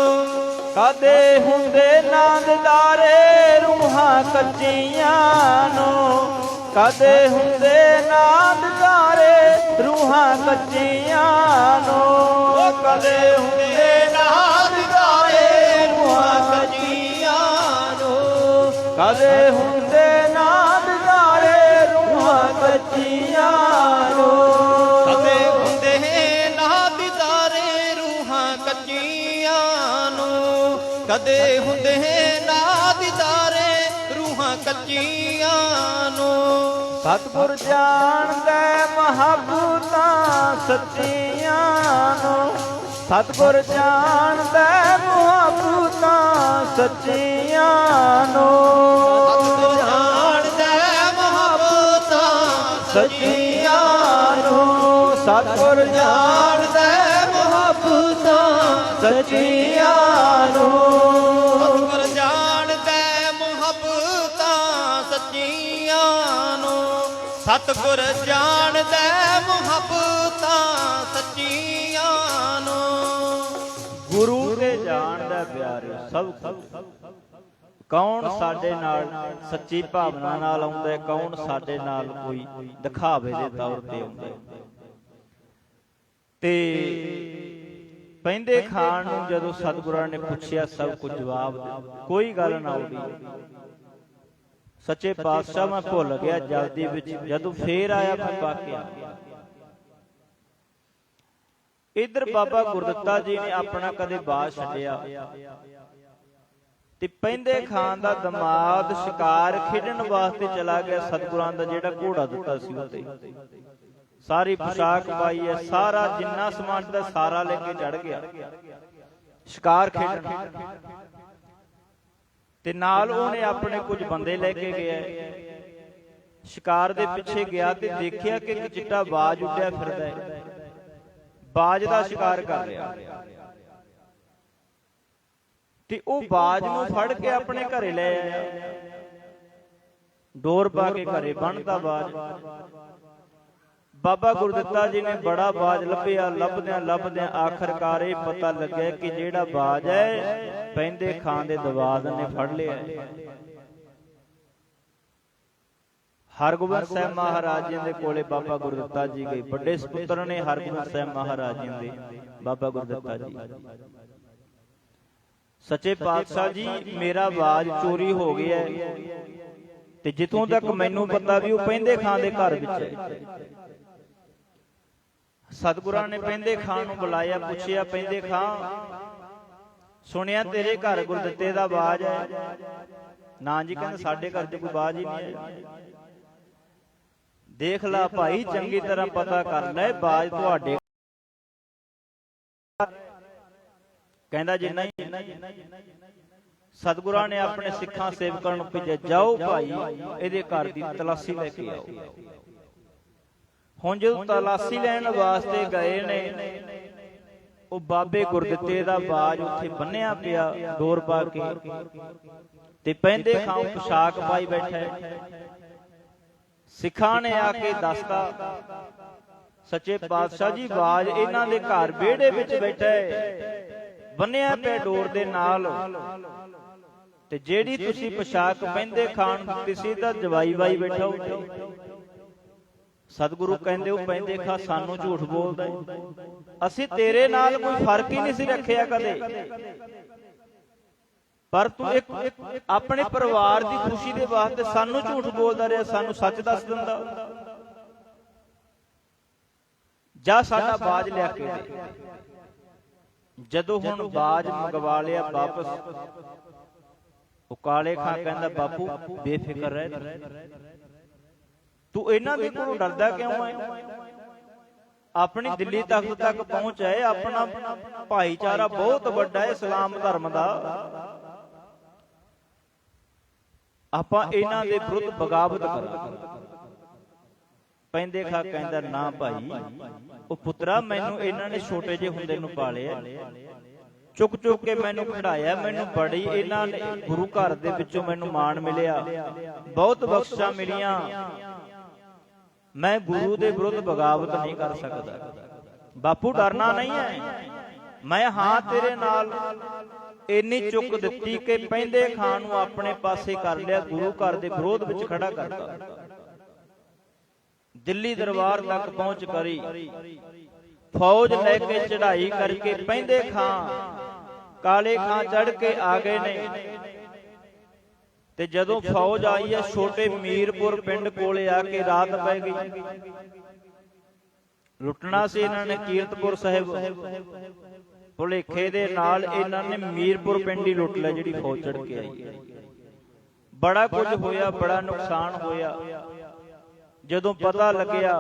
ਕਦੇ ਹੁੰਦੇ ਨਾਂਦਦਾਰੇ ਰੂਹਾਂ ਕੱਚੀਆਂ ਨੂੰ, ਕਦੇ ਹੁੰਦੇ ਨਾਂਦਦਾਰੇ ਰੂਹਾਂ ਕੱਚੀਆਂ ਨੂੰ,
ਕਦੇ ਹੁੰਦੇ ਨਾਂਦਦਾਰੇ ਰੂਹਾਂ ਕੱਚੀਆਂ ਨੂੰ,
ਕਦੇ ਹੁੰਦੇ ਨਾਂਦਦਾਰੇ ਰੂਹਾਂ ਕੱਚੀਆਂ ਨੂੰ,
ਕਦੇ ਹੁੰਦੇ ਨਾਂਦਦਾਰੇ ਰੂਹਾਂ ਕੱਚੀਆਂ ਨੂੰ, ਕਦੇ ਹੁੰਦੇ ਨਾਂਦਦਾਰੇ ਰੂਹਾਂ ਕੱਚੀਆਂ ਨੂੰ।
ਸਤਿਗੁਰ ਜਾਣਦਾ ਮਹਾਬੂਤਾਂ ਸੱਚੀਆਂ ਨੂੰ, ਸਤਿਗੁਰ ਜਾਣਦਾ ਮਹਾਬੂਤਾਂ ਸੱਚੀਆਂ ਨੂੰ,
ਸਤਿਗੁਰ ਜਾਣਦਾ ਮਹਾਬੂਤਾਂ
ਸੱਚੀਆਂ ਨੂੰ, ਸਤਿਗੁਰ ਜਾਣਦਾ ਮਹਾਬੂਤਾਂ ਸੱਚੀਆਂ ਨੂੰ,
ਸਤਿਗੁਰ ਜਾਣਦਾ ਮੁਹੱਬਤਾਂ ਸੱਚੀਆਂ ਨੂੰ, ਸਤਿਗੁਰ ਜਾਣਦਾ ਮੁਹੱਬਤਾਂ ਸੱਚੀਆਂ ਨੂੰ।
ਗੁਰੂ ਤੇ ਜਾਣਦਾ ਪਿਆਰਿਓ ਸਭ ਕੁਝ। ਕੌਣ ਸਾਡੇ ਨਾਲ ਸੱਚੀ ਭਾਵਨਾ ਨਾਲ ਆਉਂਦਾ, ਕੌਣ ਸਾਡੇ ਨਾਲ ਕੋਈ ਦਿਖਾਵੇ ਦੇ ਤੌਰ ਤੇ ਆਉਂਦਾ। ਤੇ ਪੈਂਦੇ ਖਾਨ ਨੂੰ ਜਦੋਂ ਸਤਿਗੁਰਾਂ ਨੇ ਪੁੱਛਿਆ, ਸਭ ਕੁਝ ਜਵਾਬ ਦਿੱਤਾ, ਕੋਈ ਗੱਲ ਨਾ ਹੋਈ। ਸੱਚੇ ਪਾਤਸ਼ਾਹ ਮੈਂ ਭੁੱਲ ਗਿਆ ਜਲਦੀ ਵਿੱਚ, ਜਦੋਂ ਫੇਰ ਆਇਆ ਮੈਂ ਵਾਕਿਆ। ਇਧਰ ਬਾਬਾ ਗੁਰਦਿੱਤਾ ਜੀ ਨੇ ਆਪਣਾ ਕਦੇ ਬਾਜ਼ ਛੱਡਿਆ, ਤੇ ਪੈਂਦੇ ਖਾਨ ਦਾ ਦਮਾਦ ਸ਼ਿਕਾਰ ਖੇਡਣ ਵਾਸਤੇ ਚਲਾ ਗਿਆ। ਸਤਿਗੁਰਾਂ ਦਾ ਜਿਹੜਾ ਘੋੜਾ ਦਿੱਤਾ ਸੀ ਉੱਤੇ ਸਾਰੀ ਪੋਸ਼ਾਕ ਪਾਈ ਹੈ, ਸਾਰਾ ਜਿੰਨਾ ਸਮਾਨ ਦਾ ਸਾਰਾ ਲੈ ਕੇ ਚੜ ਗਿਆ ਸ਼ਿਕਾਰ ਖੇਡਣ। ਤੇ ਨਾਲ ਉਹਨੇ ਆਪਣੇ ਕੁਝ ਬੰਦੇ ਲੈ ਕੇ ਗਿਆ ਸ਼ਿਕਾਰ ਦੇ ਪਿੱਛੇ ਗਿਆ ਤੇ ਦੇਖਿਆ ਕਿ ਇੱਕ ਚਿੱਟਾ ਬਾਜ ਉੱਡਿਆ ਫਿਰਦਾ ਹੈ, ਬਾਜ ਦਾ ਸ਼ਿਕਾਰ ਕਰ ਰਿਹਾ ਤੇ ਉਹ ਬਾਜ ਨੂੰ ਫੜ ਕੇ ਆਪਣੇ ਘਰੇ ਲੈ ਆਇਆ, ਡੋਰ ਪਾ ਕੇ ਘਰੇ ਬੰਨ੍ਹਤਾ ਬਾਜ। ਬਾਬਾ ਗੁਰਦਿੱਤਾ ਜੀ ਨੇ ਬੜਾ ਬਾਜ ਲੱਭਿਆ, ਲੱਭਦਿਆਂ ਲੱਭਦਿਆਂ ਆਖਰਕਾਰ ਇਹ ਪਤਾ ਲੱਗਿਆ ਕਿ ਜਿਹੜਾ ਬਾਜ ਹੈ ਪੈਂਦੇ ਖਾਂ ਦੇ ਦਵਾਦ ਨੇ ਫੜ ਲਿਆ। ਹਰਗੋਬਿੰਦ ਸਾਹਿਬ ਮਹਾਰਾਜ ਜੀ ਦੇ ਕੋਲੇ ਬਾਬਾ ਗੁਰਦਿੱਤਾ ਜੀ ਗਏ, ਵੱਡੇ ਸਪੁੱਤਰ ਨੇ ਹਰਗੋਬਿੰਦ ਸਾਹਿਬ ਮਹਾਰਾਜ ਜੀ ਦੇ ਬਾਬਾ ਗੁਰਦਿੱਤਾ ਜੀ। ਸੱਚੇ ਪਾਤਸ਼ਾਹ ਜੀ, ਮੇਰਾ ਬਾਜ ਚੋਰੀ ਹੋ ਗਿਆ ਤੇ ਜਿੱਥੋਂ ਤੱਕ ਮੈਨੂੰ ਪਤਾ ਵੀ ਉਹ ਪੈਂਦੇ ਖਾਂ ਦੇ ਘਰ ਵਿੱਚ ਹੈ। ਸਤਿਗੁਰਾਂ ਨੇ ਪੈਂਦੇ ਖਾਂ ਨੂੰ ਬੁਲਾਇਆ, ਪੁੱਛਿਆ, ਪੈਂਦੇ ਖਾਂ, ਸੁਣਿਆ ਤੇਰੇ ਘਰ ਗੁਰਦਿੱਤੇ ਦਾ ਬਾਜ ਹੈ? ਨਾ ਜੀ, ਕਹਿੰਦਾ ਸਾਡੇ ਘਰ 'ਚ ਕੋਈ ਬਾਜ ਹੀ ਨਹੀਂ ਹੈ। ਦੇਖ ਲਾ ਭਾਈ, ਚੰਗੀ ਤਰ੍ਹਾਂ ਪਤਾ ਕਰ ਲੈ, ਬਾਜ ਤੁਹਾਡੇ। ਕਹਿੰਦਾ ਜੀ ਨਹੀਂ। ਸਤਿਗੁਰਾਂ ਨੇ ਆਪਣੇ ਸਿੱਖਾਂ ਸੇਵਕਾਂ ਨੂੰ ਭੇਜਿਆ, ਜਾਓ ਭਾਈ ਇਹਦੇ ਘਰ ਦੀ ਤਲਾਸ਼ੀ ਲੈ ਕੇ ਆਓ। ਹੁਣ ਜਦੋਂ ਤਲਾਸ਼ੀ ਲੈਣ ਵਾਸਤੇ ਗਏ ਨੇ, ਉਹ ਬਾਬੇ ਗੁਰਦਿੱਤੇ ਦਾ ਬਾਜ ਉੱਥੇ ਬੰਨਿਆ ਪਿਆ ਡੋਰ ਪਾ ਕੇ, ਤੇ ਪੈਂਦੇ ਖਾਂ ਪੋਸ਼ਾਕ ਪਾਈ ਬੈਠਾ ਹੈ। ਸਿੱਖਾਂ ਨੇ ਆ ਕੇ ਦੱਸਤਾ, ਸੱਚੇ ਪਾਤਸ਼ਾਹ ਜੀ, ਬਾਜ ਇਹਨਾਂ ਦੇ ਘਰ ਵਿਹੜੇ ਵਿੱਚ ਬੈਠਾ ਹੈ, ਬੰਨਿਆ ਪਿਆ ਡੋਰ ਦੇ ਨਾਲ, ਤੇ ਜਿਹੜੀ ਤੁਸੀਂ ਪੋਸ਼ਾਕ ਪੈਂਦੇ ਖਾਣ ਦਿੱਤੀ ਸੀ ਤਾਂ ਜਵਾਈ ਬਾਈ ਬੈਠਾ ਉੱਤੇ। ਸਤਿਗੁਰੂ ਕਹਿੰਦੇ, ਉਹ ਪੈਂਦੇ ਖਾਂ ਸਾਨੂੰ ਝੂਠ ਬੋਲਦਾ ਹੈ, ਅਸੀਂ ਤੇਰੇ ਨਾਲ ਕੋਈ ਫਰਕ ਹੀ ਨਹੀਂ ਸੀ ਰੱਖਿਆ ਕਦੇ, ਪਰ ਤੂੰ ਇੱਕ ਆਪਣੇ ਪਰਿਵਾਰ ਦੀ ਖੁਸ਼ੀ ਦੇ ਵਾਸਤੇ ਸਾਨੂੰ ਝੂਠ ਬੋਲਦਾ ਰਿਹਾ, ਸਾਨੂੰ ਸੱਚ ਦੱਸ ਦਿੰਦਾ। ਜਾ ਸਾਡਾ ਬਾਜ ਲਿਆ ਕੇ ਦੇ। ਜਦੋਂ ਹੁਣ ਬਾਜ ਮੰਗਵਾ ਲਿਆ ਵਾਪਸ, ਉਹ ਕਾਲੇ ਖਾਂ ਕਹਿੰਦਾ, ਬਾਪੂ ਬੇਫਿਕਰ ਰਹਿ, ਤੂੰ ਇਹਨਾਂ ਦੇ ਕੋਲੋਂ ਡਰਦਾ ਕਿਉਂ ਹੈ? ਆਪਣੀ ਦਿੱਲੀ ਤਖਤ ਤੱਕ ਪਹੁੰਚ ਆਏ, ਆਪਣਾ ਭਾਈਚਾਰਾ ਬਹੁਤ ਵੱਡਾ ਹੈ ਇਸਲਾਮ ਧਰਮ ਦਾ, ਆਪਾਂ ਇਹਨਾਂ ਦੇ ਵਿਰੁੱਧ ਬਗਾਵਤ ਕਰਾਂਗੇ। ਪੈਂਦੇ ਖਾਂ ਕਹਿੰਦਾ, ਨਾ ਭਾਈ, ਉਹ ਪੁੱਤਰਾ, ਮੈਨੂੰ ਇਹਨਾਂ ਨੇ ਛੋਟੇ ਜਿਹੇ ਹੁੰਦੇ ਨੂੰ ਪਾਲਿਆ, ਚੁੱਕ ਚੁੱਕ ਕੇ ਮੈਨੂੰ ਖਿਡਾਇਆ, ਮੈਨੂੰ ਬੜੀ ਇਹਨਾਂ ਨੇ ਗੁਰੂ ਘਰ ਦੇ ਵਿੱਚੋਂ ਮੈਨੂੰ ਮਾਣ ਮਿਲਿਆ, ਬਹੁਤ ਬਖਸ਼ਿਸ਼ਾਂ ਮਿਲੀਆਂ, ਮੈਂ ਗੁਰੂ ਦੇ ਵਿਰੁੱਧ ਬਗਾਵਤ ਨਹੀਂ ਕਰ ਸਕਦਾ। ਬਾਪੂ ਡਰਨਾ ਨਹੀਂ ਹੈ, ਮੈਂ ਹਾਂ ਤੇਰੇ ਨਾਲ। ਇੰਨੀ ਚੁੱਕ ਦਿੱਤੀ ਕਿ ਪੈਂਦੇ ਖਾਂ ਨੂੰ ਆਪਣੇ ਪਾਸੇ ਕਰ ਲਿਆ, ਗੁਰੂ ਘਰ ਦੇ ਵਿਰੋਧ ਵਿੱਚ ਖੜਾ ਕਰਤਾ। ਦਿੱਲੀ ਦਰਬਾਰ ਤੱਕ ਪਹੁੰਚ ਕਰੀ, ਫੌਜ ਲੈ ਕੇ ਚੜ੍ਹਾਈ ਕਰਕੇ ਪੈਂਦੇ ਖਾਂ ਕਾਲੇ ਖਾਂ ਚੜ੍ਹ ਕੇ ਆ ਗਏ ਨੇ। ਤੇ ਜਦੋਂ ਫੌਜ ਆਈ ਹੈ, ਛੋਟੇ ਮੀਰਪੁਰ ਪਿੰਡ ਕੋਲੇ ਆ ਕੇ ਰਾਤ ਪੈ ਗਈ। ਲੁੱਟਣਾ ਸੀ ਇਹਨਾਂ ਨੇ ਕੀਰਤਪੁਰ ਸਾਹਿਬ, ਭੁਲੇਖੇ ਦੇ ਨਾਲ ਇਹਨਾਂ ਨੇ ਮੀਰਪੁਰ ਪਿੰਡ ਹੀ ਲੁੱਟ ਲਿਆ, ਜਿਹੜੀ ਫੌਜ ਚੜ੍ਹ ਕੇ ਆਈ ਹੈ। ਬੜਾ ਕੁਝ ਹੋਇਆ, ਬੜਾ ਨੁਕਸਾਨ ਹੋਇਆ। ਜਦੋਂ ਪਤਾ ਲੱਗਿਆ,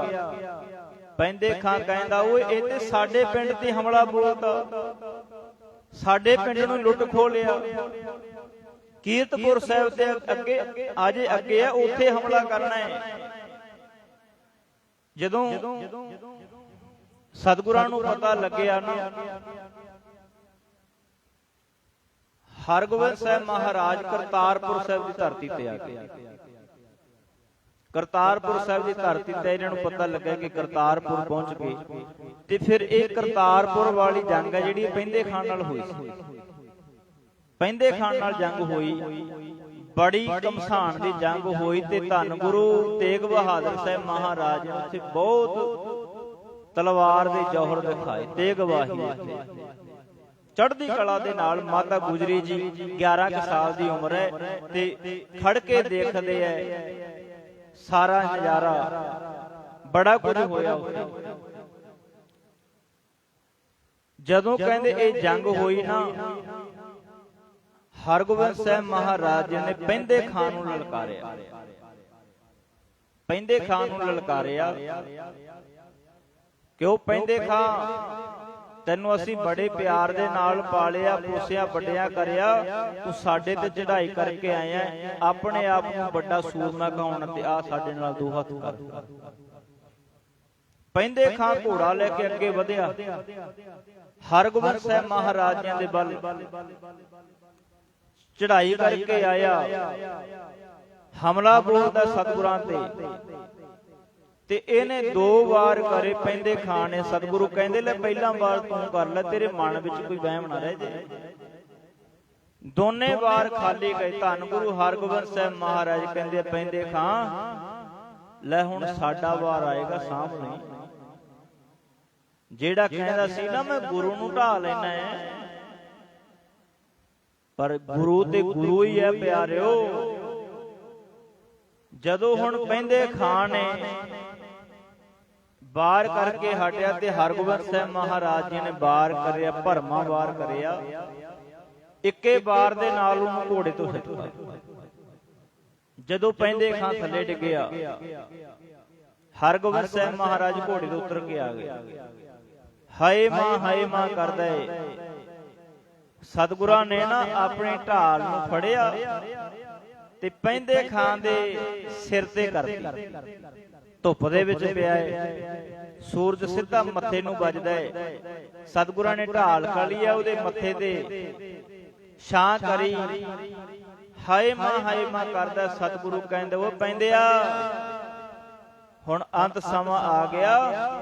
ਪੈਂਦੇ ਖਾਂ ਕਹਿੰਦਾ, ਓਏ ਇਹ ਤੇ ਸਾਡੇ ਪਿੰਡ ਤੇ ਹਮਲਾ ਬੋਲਦਾ, ਸਾਡੇ ਪਿੰਡ ਨੂੰ ਲੁੱਟ ਖੋਹ ਲਿਆ, ਕੀਰਤਪੁਰ ਸਾਹਿਬ ਦੇ ਅੱਗੇ ਅਜੇ ਅੱਗੇ ਆ, ਉੱਥੇ ਹਮਲਾ ਕਰਨਾ ਹੈ। ਜਦੋਂ ਸਤਿਗੁਰਾਂ ਨੂੰ ਪਤਾ ਲੱਗਿਆ ਨਾ, ਹਰਗੋਬਿੰਦ ਸਾਹਿਬ ਮਹਾਰਾਜ ਕਰਤਾਰਪੁਰ ਸਾਹਿਬ ਦੀ ਧਰਤੀ ਤੇ ਆ ਗਏ। ਕਰਤਾਰਪੁਰ ਸਾਹਿਬ ਦੀ ਧਰਤੀ ਤੇ ਇਹਨਾਂ ਨੂੰ ਪਤਾ ਲੱਗਾ ਕਿ ਕਰਤਾਰਪੁਰ ਪਹੁੰਚ ਗਏ, ਤੇ ਫਿਰ ਇਹ ਕਰਤਾਰਪੁਰ ਵਾਲੀ ਜੰਗ ਹੈ ਜਿਹੜੀ ਪੈਂਦੇ ਖਾਂ ਨਾਲ ਹੋਈ ਸੀ। ਪੈਂਦੇ ਖਾਂ ਨਾਲ ਜੰਗ ਹੋਈ, ਬੜੀ ਘਮਸਾਨ ਦੀ ਜੰਗ ਹੋਈ, ਤੇ ਧੰਨ ਗੁਰੂ ਤੇਗ ਬਹਾਦਰ ਸਾਹਿਬ ਮਹਾਰਾਜ ਨੇ ਉੱਥੇ ਬਹੁਤ ਤਲਵਾਰ ਦੇ ਜੌਹਰ ਦਿਖਾਏ, ਤੇਗ ਵਾਹੀ ਉੱਥੇ ਚੜ੍ਹਦੀ ਕਲਾ ਦੇ ਨਾਲ। ਮਾਤਾ ਗੁਜਰੀ ਜੀ 11 ਕੁ ਸਾਲ ਦੀ ਉਮਰ ਹੈ, ਤੇ ਖੜ ਕੇ ਦੇਖਦੇ ਐ ਸਾਰਾ ਨਜ਼ਾਰਾ, ਬੜਾ ਕੁਝ ਹੋਇਆ ਉੱਥੇ। ਜਦੋਂ ਕਹਿੰਦੇ ਇਹ ਜੰਗ ਹੋਈ ਨਾ, ਹਰਗੋਬਿੰਦ ਸਾਹਿਬ ਮਹਾਰਾਜ ਨੇ ਪੈਂਦੇ ਖਾਂ ਨੂੰ ਲਲਕਾਰਿਆ, ਪੈਂਦੇ ਖਾਂ ਨੂੰ ਲਲਕਾਰਿਆ, ਕਿ ਉਹ ਪੈਂਦੇ ਖਾਂ ਤੈਨੂੰ ਅਸੀਂ ਬੜੇ ਪਿਆਰ ਦੇ ਨਾਲ ਪਾਲਿਆ, ਪੋਸਿਆ, ਵੱਡਿਆ ਕਰਿਆ, ਤੂੰ ਸਾਡੇ ਤੇ ਚੜ੍ਹਾਈ ਕਰਕੇ ਆਇਆ, ਆਪਣੇ ਆਪ ਨੂੰ ਵੱਡਾ ਸੂਰਮਾ ਕਹਾਉਣ ਤੇ ਆ ਸਾਡੇ ਨਾਲ ਦੋ ਹੱਥ ਕਰ। ਪੈਂਦੇ ਖਾਂ ਘੋੜਾ ਲੈ ਕੇ ਅੱਗੇ ਵਧਿਆ, ਹਰਗੋਬਿੰਦ ਸਾਹਿਬ ਮਹਾਰਾਜਾਂ ਦੇ ਵੱਲ ਚੜ੍ਹਾਈ ਕਰਕੇ ਆਇਆ, ਹਮਲਾ ਬੋਲਦਾ ਸਤਿਗੁਰਾਂ ਤੇ ਇਹਨੇ 2 ਵਾਰ ਕਰੇ। ਪੈਂਦੇ ਖਾਂ ਨੇ, ਸਤਿਗੁਰੂ ਕਹਿੰਦੇ ਲੈ ਪਹਿਲਾਂ ਵਾਰ ਤੂੰ ਕਰ ਲੈ, ਤੇਰੇ ਮਨ ਵਿੱਚ ਕੋਈ ਵਹਿਮ ਨਾ ਰਹਿ ਜੇ। ਦੋਨੇ ਵਾਰ ਖਾਲੀ ਗਏ। ਧੰਨ ਗੁਰੂ ਹਰਗੋਬਿੰਦ ਸਾਹਿਬ ਮਹਾਰਾਜ ਕਹਿੰਦੇ ਪੈਂਦੇ ਖਾਂ ਲੈ ਹੁਣ ਸਾਡਾ ਵਾਰ ਆਏਗਾ, ਸਾਂਭ ਲਈ। ਜਿਹੜਾ ਕਹਿੰਦਾ ਸੀ ਨਾ ਮੈਂ ਗੁਰੂ ਨੂੰ ਢਾਹ ਲੈਣਾ ਹੈ, ਪਰ ਗੁਰੂ ਤੇ ਗੁਰੂ ਹੀ ਹੈ ਪਿਆਰਿਓ। ਜਦੋਂ ਹੁਣ ਪੈਂਦੇ ਖਾਂ ਨੇ ਵਾਰ ਕਰਕੇ ਹਟਿਆ ਤੇ ਹਰਗੋਬਿੰਦ ਸਾਹਿਬ ਮਹਾਰਾਜ ਜੀ ਨੇ ਵਾਰ ਕਰਿਆ, ਭਰਮਾ ਵਾਰ ਕਰਿਆ, ਇੱਕੇ ਵਾਰ ਦੇ ਨਾਲ ਉਹਨੂੰ ਘੋੜੇ ਤੋਂ ਸਿੱਟਿਆ। ਜਦੋਂ ਪੈਂਦੇ ਖਾਂ ਥੱਲੇ ਡਿੱਗਿਆ, ਹਰਗੋਬਿੰਦ ਸਾਹਿਬ ਮਹਾਰਾਜ ਘੋੜੇ ਤੋਂ ਉਤਰ ਕੇ ਆ ਗਏ। ਹਾਏ ਮਾਂ ਕਰਦਾ ਏ। ਸਤਿਗੁਰਾਂ ਨੇ ਨਾ ਆਪਣੀ ਢਾਲ ਨੂੰ ਫੜਿਆ ਤੇ ਪੈਂਦੇ ਖਾਂ ਦੇ ਸਿਰ ਤੇ ਕਰਤੀ। ਧੁੱਪ ਦੇ ਵਿੱਚ ਪਿਆ ਏ, ਸੂਰਜ ਸਿੱਧਾ ਮੱਥੇ ਨੂੰ ਵੱਜਦਾ ਏ। ਸਤਿਗੁਰਾਂ ਨੇ ਢਾਲ ਕਾਲੀ ਆ, ਉਹਦੇ ਮੱਥੇ ਤੇ ਛਾਂ ਕਰੀ। ਹਾਏ ਮਾਂ ਕਰਦਾ। ਸਤਿਗੁਰੂ ਕਹਿੰਦੇ ਉਹ ਪੈਂਦਿਆ ਹੁਣ ਅੰਤ ਸਮਾਂ ਆ ਗਿਆ,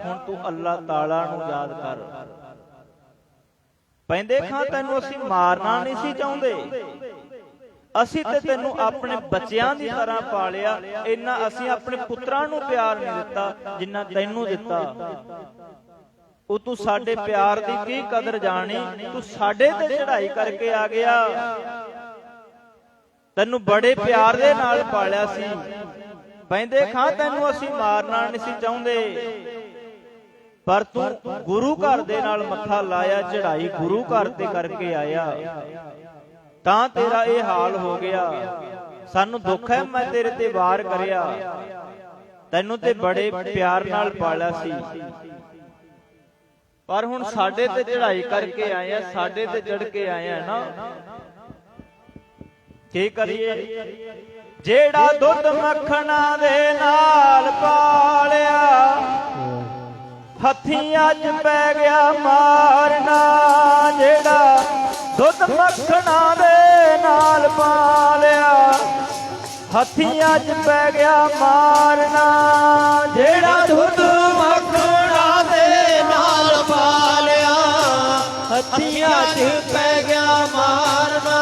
ਹੁਣ ਤੂੰ ਅੱਲਾਹ ਤਾਲਾ ਨੂੰ ਯਾਦ ਕਰ। ਪੈਂਦੇ ਖਾਂ ਤੈਨੂੰ ਅਸੀਂ ਮਾਰਨਾ ਨਹੀਂ ਸੀ ਚਾਹੁੰਦੇ, ਅਸੀਂ ਤੇ ਤੈਨੂੰ ਆਪਣੇ ਬੱਚਿਆਂ ਦੀ ਤਰ੍ਹਾਂ ਪਾਲਿਆ। ਇੰਨਾ ਅਸੀਂ ਆਪਣੇ ਪੁੱਤਰਾਂ ਨੂੰ ਪਿਆਰ ਨਹੀਂ ਦਿੱਤਾ ਜਿੰਨਾ ਤੈਨੂੰ ਦਿੱਤਾ। ਉਹ ਤੂੰ ਸਾਡੇ ਪਿਆਰ ਦੀ ਕੀ ਕਦਰ ਜਾਣੀ, ਤੂੰ ਸਾਡੇ ਤੇ ਚੜ੍ਹਾਈ ਕਰਕੇ ਆ ਗਿਆ। ਤੈਨੂੰ ਬੜੇ ਪਿਆਰ ਦੇ ਨਾਲ ਪਾਲਿਆ ਸੀ। ਪੈਂਦੇ ਖਾਂ ਤੈਨੂੰ ਅਸੀਂ ਮਾਰਨਾ ਨਹੀਂ ਸੀ ਚਾਹੁੰਦੇ, ਪਰ ਤੂੰ ਗੁਰੂ ਘਰ ਦੇ ਨਾਲ ਮੱਥਾ ਲਾਇਆ, ਚੜ੍ਹਾਈ ਗੁਰੂ ਘਰ ਤੇ ਕਰਕੇ ਆਇਆ, ਤਾਂ ਤੇਰਾ ਇਹ ਹਾਲ ਹੋ ਗਿਆ। ਸਾਨੂੰ ਦੁੱਖ ਹੈ ਮੈਂ ਤੇਰੇ ਤੇ ਵਾਰ ਕਰਿਆ, ਤੈਨੂੰ ਤੇ ਬੜੇ ਪਿਆਰ ਨਾਲ ਪਾਲਿਆ ਸੀ, ਪਰ ਹੁਣ ਸਾਡੇ ਤੇ ਚੜ੍ਹਾਈ ਕਰਕੇ ਆਇਆ, ਸਾਡੇ ਤੇ ਚੜ੍ਹ ਕੇ ਆਇਆ ਨਾ, ਕੀ ਕਰੀਏ। ਜਿਹੜਾ ਦੁੱਧ ਮੱਖਣਾ ਦੇ ਨਾਲ ਪਾਲਿਆ, ਹੱਥੀਂ ਅੱਜ ਪੈ ਗਿਆ ਮਾਰਨਾ। ਜਿਹੜਾ ਦੁੱਧ ਮੱਖਣਾ ਦੇ ਨਾਲ ਪਾਲਿਆ, ਹੱਥੀਂ ਅੱਜ ਪੈ ਗਿਆ ਮਾਰਨਾ। ਜਿਹੜਾ ਦੁੱਧ ਮੱਖਣਾ ਦੇ ਨਾਲ ਪਾਲਿਆ, ਹੱਥੀਂ ਅੱਜ ਪੈ ਗਿਆ ਮਾਰਨਾ।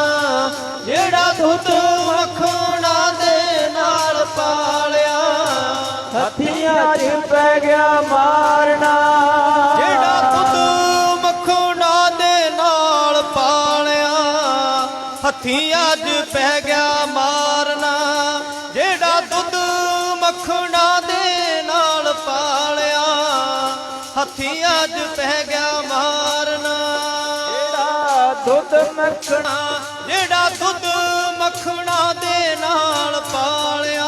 ਜਿਹੜਾ ਦੁੱਧ ਮੱਖਣਾ ਦੇ ਨਾਲ ਪਾਲਿਆ, ਹੱਥੀਂ ਅੱਜ ਪੈ ਗਿਆ ਮਾਰਨਾ। ਜਿਹੜਾ ਦੁੱਧ ਮੱਖਣਾ ਦੇ ਨਾਲ ਪਾਲਿਆ, ਹੱਥੀਂ ਅੱਜ ਪੈ ਗਿਆ ਮਾਰਨਾ। ਜਿਹੜਾ ਦੁੱਧ ਮੱਖਣਾ ਦੇ ਨਾਲ ਪਾਲਿਆ, ਹੱਥੀਂ ਅੱਜ ਪੈ ਗਿਆ ਮਾਰਨਾ। ਜਿਹੜਾ ਦੁੱਧ ਮੱਖਣਾ, ਜਿਹੜਾ ਦੁੱਧ ਮੱਖਣਾ ਦੇ ਨਾਲ ਪਾਲਿਆ,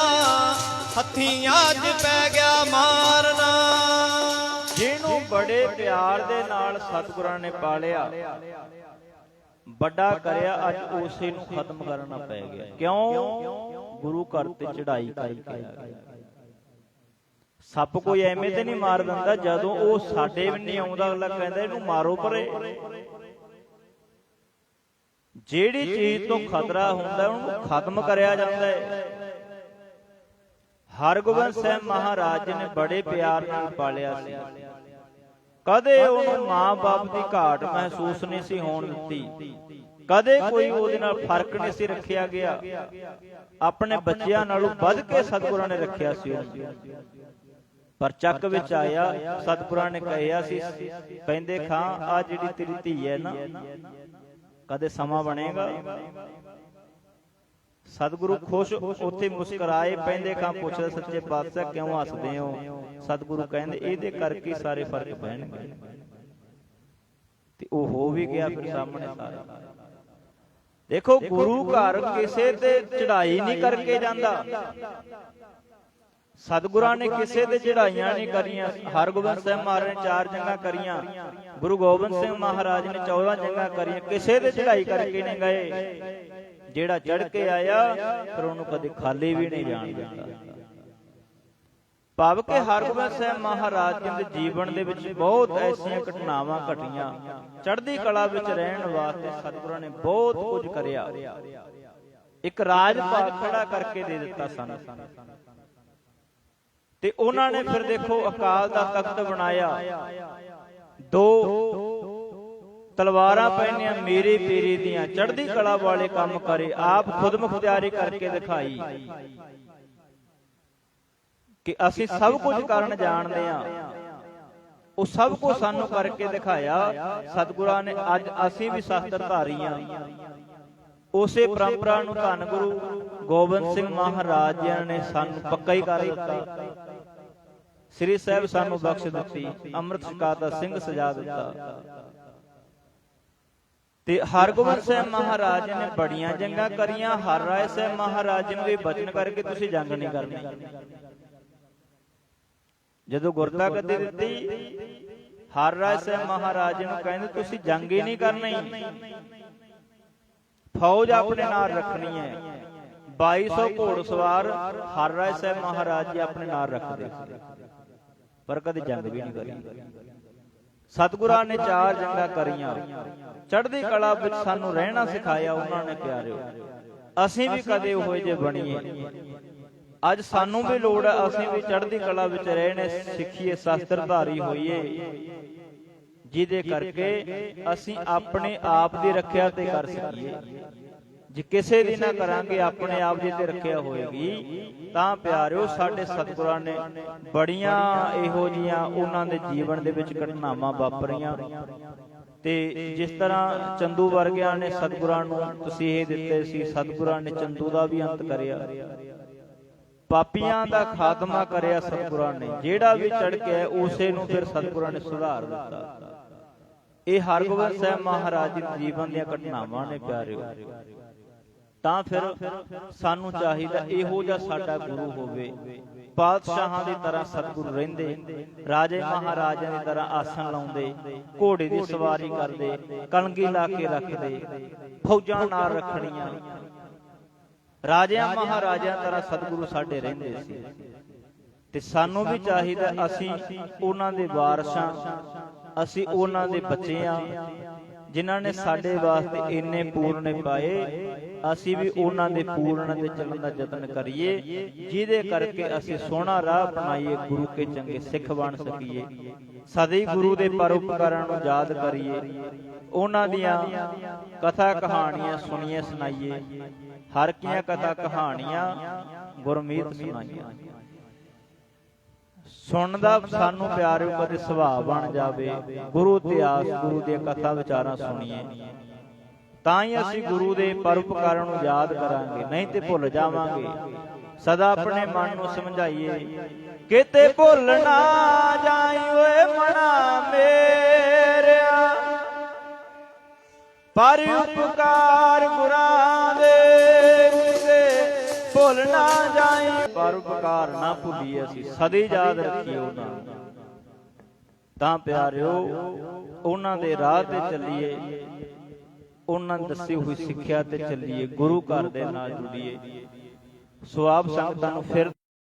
ਹੱਥੀਂ ਅੱਜ ਪੈ ਗਿਆ ਮਾਰਨਾ। ਜਿਹਨੂੰ ਬੜੇ ਪਿਆਰ ਦੇ ਨਾਲ ਸਤਿਗੁਰਾਂ ਨੇ ਪਾਲਿਆ, ਵੱਡਾ ਕਰਿਆ, ਅੱਜ ਉਸੇ ਨੂੰ ਖਤਮ ਕਰਨਾ ਪੈ ਗਿਆ। ਕਿਉਂ? ਗੁਰੂ ਘਰ ਤੇ ਚੜ੍ਹਾਈ ਕਰਕੇ ਆ ਗਿਆ। ਸੱਪ ਕੋਈ ਐਵੇਂ ਤੇ ਨਹੀਂ ਮਾਰ ਦਿੰਦਾ, ਜਦੋਂ ਉਹ ਸਾਡੇ ਵੀ ਨਹੀਂ ਆਉਂਦਾ ਅਗਲਾ ਕਹਿੰਦਾ ਇਹਨੂੰ ਮਾਰੋ ਪਰੇ। ਜਿਹੜੀ ਚੀਜ਼ ਤੋਂ ਖਤਰਾ ਹੁੰਦਾ ਉਹਨੂੰ ਖਤਮ ਕਰਿਆ ਜਾਂਦਾ ਹੈ। ਹਰਗੋਬਿੰਦ ਸਾਹਿਬ ਮਹਾਰਾਜ ਨੇ ਬੜੇ ਪਿਆਰ ਨਾਲ ਪਾਲਿਆ ਸੀ, ਕਦੇ ਉਹਨੂੰ ਮਾਂ-ਬਾਪ ਦੀ ਘਾਟ ਮਹਿਸੂਸ ਨਹੀਂ ਸੀ ਹੋਣ ਦਿੱਤੀ, ਕਦੇ ਕੋਈ ਉਹਦੇ ਨਾਲ ਫਰਕ ਨਹੀਂ ਸੀ ਰੱਖਿਆ ਗਿਆ। ਆਪਣੇ ਬੱਚਿਆਂ ਨਾਲੋਂ ਵੱਧ ਕੇ ਸਤਿਗੁਰਾਂ ਨੇ ਰੱਖਿਆ ਸੀ ਉਹਨੂੰ। ਪਰ ਚੱਕ ਵਿੱਚ ਆਇਆ, ਸਤਿਗੁਰਾਂ ਨੇ ਕਹਿਆ ਸੀ ਪੈਂਦੇ ਖਾਂ ਆ ਜਿਹੜੀ ਤੇਰੀ ਧੀ ਹੈ ਨਾ, ਕਦੇ ਸਮਾਂ ਬਣੇਗਾ। ਸਤਿਗੁਰੂ ਖੁਸ਼ ਉੱਥੇ ਮੁਸਕਰਾਏ। ਪੈਂਦੇ ਖਾਂ ਪੁੱਛਦਾ ਸੱਚੇ ਪਾਤਸ਼ਾਹ ਕਿਉਂ ਹੱਸਦੇ ਹੋ? ਸਤਿਗੁਰੂ ਕਹਿੰਦੇ ਇਹਦੇ ਕਰਕੇ ਸਾਰੇ ਫਰਕ ਪੈਣਗੇ। ਤੇ ਉਹ ਹੋ ਵੀ ਗਿਆ ਫਿਰ ਸਾਹਮਣੇ ਸਾਰਾ। ਦੇਖੋ ਗੁਰੂ ਘਰ ਕਿਸੇ ਤੇ ਚੜ੍ਹਾਈ ਨਹੀਂ ਕਰਕੇ ਜਾਂਦਾ, ਸਤਿਗੁਰਾਂ ਨੇ ਕਿਸੇ ਤੇ ਚੜਾਈਆਂ ਨਹੀਂ ਕਰੀਆਂ। ਹਰਗੋਬਿੰਦ ਸਾਹਿਬ ਮਹਾਰਾਜ ਨੇ 4 ਜੰਗਾਂ ਕਰੀਆਂ, ਗੁਰੂ ਗੋਬਿੰਦ ਸਿੰਘ ਮਹਾਰਾਜ ਨੇ 14 ਜੰਗਾਂ ਕਰੀਆਂ, ਕਿਸੇ ਤੇ ਚੜਾਈ ਕਰਕੇ ਨਹੀਂ ਗਏ। ਜਿਹੜਾ ਚੜ ਕੇ ਆਇਆ ਫਿਰ ਉਹਨੂੰ ਕਦੇ ਖਾਲੀ ਵੀ ਨਹੀਂ ਜਾਣ ਦਿੱਤਾ। ਭਾਵ ਕਿ ਹਰਗੋਬਿੰਦ ਸਾਹਿਬ ਮਹਾਰਾਜ ਜੀ ਦੇ ਜੀਵਨ ਦੇ ਵਿੱਚ ਬਹੁਤ ਐਸੀਆਂ ਘਟਨਾਵਾਂ ਘਟੀਆਂ। ਚੜ੍ਹਦੀ ਕਲਾ ਵਿੱਚ ਰਹਿਣ ਵਾਸਤੇ ਸਤਿਗੁਰਾਂ ਨੇ ਬਹੁਤ ਕੁਝ ਕਰਿਆ। ਇੱਕ ਰਾਜ ਭਾਗ ਖੜਾ ਕਰਕੇ ਦੇ ਦਿੱਤਾ ਸਾਨੂੰ, ਤੇ ਉਹਨਾਂ ਨੇ ਫਿਰ ਦੇਖੋ ਅਕਾਲ ਦਾ ਤਖਤ ਬਣਾਇਆ। 2 ਤਲਵਾਰਾਂ ਪੈਣੀਆਂ ਮੇਰੇ ਪੀਰੀ ਦੀਆਂ, ਚੜ੍ਹਦੀ ਕਲਾ ਵਾਲੇ ਕੰਮ ਕਰੇ। ਆਪ ਖੁਦ ਮੁਖਤਿਆਰੀ ਕਰਕੇ ਦਿਖਾਈ ਕਿ ਅਸੀਂ ਸਭ ਕੁਝ ਕਰਨ ਜਾਣਦੇ ਆ। ਉਹ ਸਭ ਕੁਝ ਸਾਨੂੰ ਕਰਕੇ ਦਿਖਾਇਆ ਸਤਿਗੁਰਾਂ ਨੇ। ਅੱਜ ਅਸੀਂ ਵੀ ਸ਼ਸਤਰ ਧਾਰੀ ਆ। ਉਸੇ ਪਰੰਪਰਾ ਨੂੰ ਧੰਨ ਗੁਰੂ ਗੋਬਿੰਦ ਸਿੰਘ ਮਹਾਰਾਜ ਜੀ ਨੇ ਸਾਨੂੰ ਪੱਕਾ ਹੀ ਕਰ ਦਿੱਤਾ। ਸ੍ਰੀ ਸਾਹਿਬ ਸਾਨੂੰ ਬਖਸ਼ ਦਿੱਤੀ, ਅੰਮ੍ਰਿਤ ਛਕਾਤਾ, ਸਿੰਘ ਸਜਾ ਦਿੱਤਾ। ਤੇ ਹਰਗੋਬਿੰਦ ਸਾਹਿਬ ਮਹਾਰਾਜ ਜੀ ਨੇ ਬੜੀਆਂ ਜੰਗਾਂ ਕਰੀਆਂ। ਹਰ ਰਾਏ ਸਾਹਿਬ ਮਹਾਰਾਜ ਜੀ ਨੂੰ ਇਹ ਬਚਨ ਕਰਕੇ ਤੁਸੀਂ ਜੰਗ ਨਹੀਂ ਕਰਨੀ। ਜਦੋਂ ਗੁਰਤਾ ਗੱਦੀ ਦਿੱਤੀ, ਹਰ ਰਾਏ ਸਾਹਿਬ ਮਹਾਰਾਜ ਜੀ ਨੂੰ ਕਹਿੰਦੇ ਤੁਸੀਂ ਜੰਗ ਹੀ ਨਹੀਂ ਕਰਨੀ, ਫੌਜ ਆਪਣੇ ਨਾਲ ਰੱਖਣੀ ਹੈ। 2200 ਘੋੜਸਵਾਰ ਹਰ ਰਾਏ ਸਾਹਿਬ ਮਹਾਰਾਜ ਜੀ ਆਪਣੇ ਨਾਲ ਰੱਖਦੇ, ਪਰ ਕਦੇ ਜੰਗ ਵੀ ਨਹੀਂ ਕਰੀ। ਸਤਿਗੁਰਾਂ ਨੇ 4 ਜੰਗਾਂ ਕਰੀਆਂ। ਚੜ੍ਹਦੀ ਕਲਾ ਵਿੱਚ ਸਾਨੂੰ ਰਹਿਣਾ ਸਿਖਾਇਆ ਉਹਨਾਂ ਨੇ ਪਿਆਰਿਓ। ਅਸੀਂ ਵੀ ਕਦੇ ਉਹੋ ਜਿਹੇ ਬਣੀਏ। ਅੱਜ ਸਾਨੂੰ ਵੀ ਲੋੜ ਹੈ, ਅਸੀਂ ਵੀ ਚੜ੍ਹਦੀ ਕਲਾ ਵਿੱਚ ਰਹਿਣੇ ਸਿੱਖੀਏ, ਸ਼ਸਤਰਧਾਰੀ ਹੋਈਏ, ਜਿਹਦੇ ਕਰਕੇ ਅਸੀਂ ਆਪਣੇ ਆਪ ਦੀ ਰੱਖਿਆ ਤੇ ਕਰ ਸਕੀਏ। ਜੇ ਕਿਸੇ ਦੀ ਨਾ ਕਰਾਂਗੇ, ਆਪਣੇ ਆਪ ਦੀ ਤੇ ਰੱਖਿਆ ਹੋਏਗੀ, ਤਾਂ ਪਿਆਰਿਓ ਸਾਡੇ ਸਤਿਗੁਰਾਂ ਨੇ ਬੜੀਆਂ ਇਹੋ ਜੀਆਂ ਉਹਨਾਂ ਦੇ ਜੀਵਨ ਦੇ ਵਿੱਚ ਘਟਨਾਵਾਂ ਵਾਪਰੀਆਂ। ਤੇ ਜਿਸ ਤਰ੍ਹਾਂ ਚੰਦੂ ਵਰਗਿਆਂ ਨੇ ਸਤਿਗੁਰਾਂ ਨੂੰ ਤਸੀਹੇ ਦਿੱਤੇ ਸੀ, ਸਤਿਗੁਰਾਂ ਨੇ ਚੰਦੂ ਦਾ ਵੀ ਅੰਤ ਕਰਿਆ। ਪਾਪੀਆਂ ਦਾ ਖਾਤਮਾ ਕਰਿਆ ਸਤਿਗੁਰਾਂ ਨੇ। ਜਿਹੜਾ ਵੀ ਚੜ ਕੇ ਉਸੇ ਨੂੰ ਫਿਰ ਸਤਿਗੁਰਾਂ ਨੇ ਸੁਧਾਰ ਦਿੱਤਾ। ਇਹ ਹਰਗੋਬਿੰਦ ਸਾਹਿਬ ਮਹਾਰਾਜ ਜੀ ਦੇ ਜੀਵਨ ਦੀਆਂ ਘਟਨਾਵਾਂ ਨੇ ਪਿਆਰਿਓ। ਤਾਂ ਫਿਰ ਸਾਨੂੰ ਚਾਹੀਦਾ ਇਹੋ ਜਿਹਾ ਸਾਡਾ ਗੁਰੂ ਹੋਵੇ। ਪਾਤਸ਼ਾਹਾਂ ਦੀ ਤਰ੍ਹਾਂ ਸਤਿਗੁਰੂ ਰਹਿੰਦੇ, ਰਾਜੇ ਮਹਾਰਾਜਿਆਂ ਦੀ ਤਰ੍ਹਾਂ ਆਸਣ ਲਾਉਂਦੇ, ਘੋੜੇ ਦੀ ਸਵਾਰੀ ਕਰਦੇ, ਕਲਗੀ ਲਾ ਕੇ ਰੱਖਦੇ, ਫੌਜਾਂ ਨਾਲ ਰੱਖਣੀਆਂ। ਰਾਜਿਆਂ ਮਹਾਰਾਜਿਆਂ ਤਰ੍ਹਾਂ ਸਤਿਗੁਰੂ ਸਾਡੇ ਰਹਿੰਦੇ ਸੀ। ਤੇ ਸਾਨੂੰ ਵੀ ਚਾਹੀਦਾ ਅਸੀਂ ਉਹਨਾਂ ਦੇ ਵਾਰਸਾਂ, ਅਸੀਂ ਉਹਨਾਂ ਦੇ ਬੱਚੇ ਆ ਜਿਨ੍ਹਾਂ ਨੇ ਸਾਡੇ ਵਾਸਤੇ ਇੰਨੇ ਪੂਰਨੇ ਪਾਏ। ਅਸੀਂ ਵੀ ਉਹਨਾਂ ਦੇ ਪੂਰਨ ਤੇ ਚੱਲਣ ਦਾ ਯਤਨ ਕਰੀਏ, ਜਿਹਦੇ ਕਰਕੇ ਅਸੀਂ ਸੋਹਣਾ ਰਾਹ ਅਪਣਾਈਏ, ਗੁਰੂ ਕੇ ਚੰਗੇ ਸਿੱਖ ਬਣ ਸਕੀਏ। ਸਦਾ ਹੀ ਗੁਰੂ ਦੇ ਪਰਉਪਕਾਰਾਂ ਨੂੰ ਯਾਦ ਕਰੀਏ, ਉਹਨਾਂ ਦੀਆਂ ਕਥਾ ਕਹਾਣੀਆਂ ਸੁਣੀਏ, ਸੁਣਾਈਏ। ਹਰ ਕੀਆਂ ਕਥਾ ਕਹਾਣੀਆਂ ਗੁਰਮੀਤ ਸੁਣਾਈਆਂ। ਸੁਣਨ ਦਾ ਸਾਨੂੰ ਪਿਆਰਿਓ ਕਦੇ ਸੁਭਾਅ ਬਣ ਜਾਵੇ। ਗੁਰੂ ਇਤਿਹਾਸ, ਗੁਰੂ ਦੀਆਂ ਕਥਾ ਵਿਚਾਰਾਂ ਸੁਣੀਏ, ਤਾਂ ਹੀ ਅਸੀਂ ਗੁਰੂ ਦੇ ਪਰਉਪਕਾਰਾਂ ਨੂੰ ਯਾਦ ਕਰਾਂਗੇ, ਨਹੀਂ ਤੇ ਭੁੱਲ ਜਾਵਾਂਗੇ। ਸਦਾ ਆਪਣੇ ਮਨ ਨੂੰ ਸਮਝਾਈਏ, ਕਿਤੇ ਭੁੱਲ ਨਾ ਜਾਈ ਓਏ ਮਨਾ ਮੇਰਿਆ, ਪਰ ਉਪਕਾਰ ਗੁਰਾਂ ਦੇ ਭੁੱਲ ਨਾ ਜਾਈ। ਪਰ ਉਪਕਾਰ ਨਾ ਭੁੱਲੀਏ, ਅਸੀਂ ਸਦਾ ਯਾਦ ਰੱਖੀਏ ਉਹਨਾਂ ਨੂੰ। ਤਾਂ ਪਿਆਰਿਓ ਉਹਨਾਂ ਦੇ ਰਾਹ ਤੇ ਚੱਲੀਏ, ਉਹਨਾਂ ਨੇ ਦੱਸੀ ਹੋਈ ਸਿੱਖਿਆ ਤੇ ਚੱਲੀਏ, ਗੁਰੂ ਘਰ ਦੇ ਨਾਲ ਜੁੜੀਏ। ਸੋ ਆਪ ਸੰਗਤਾਂ ਨੂੰ ਫਿਰ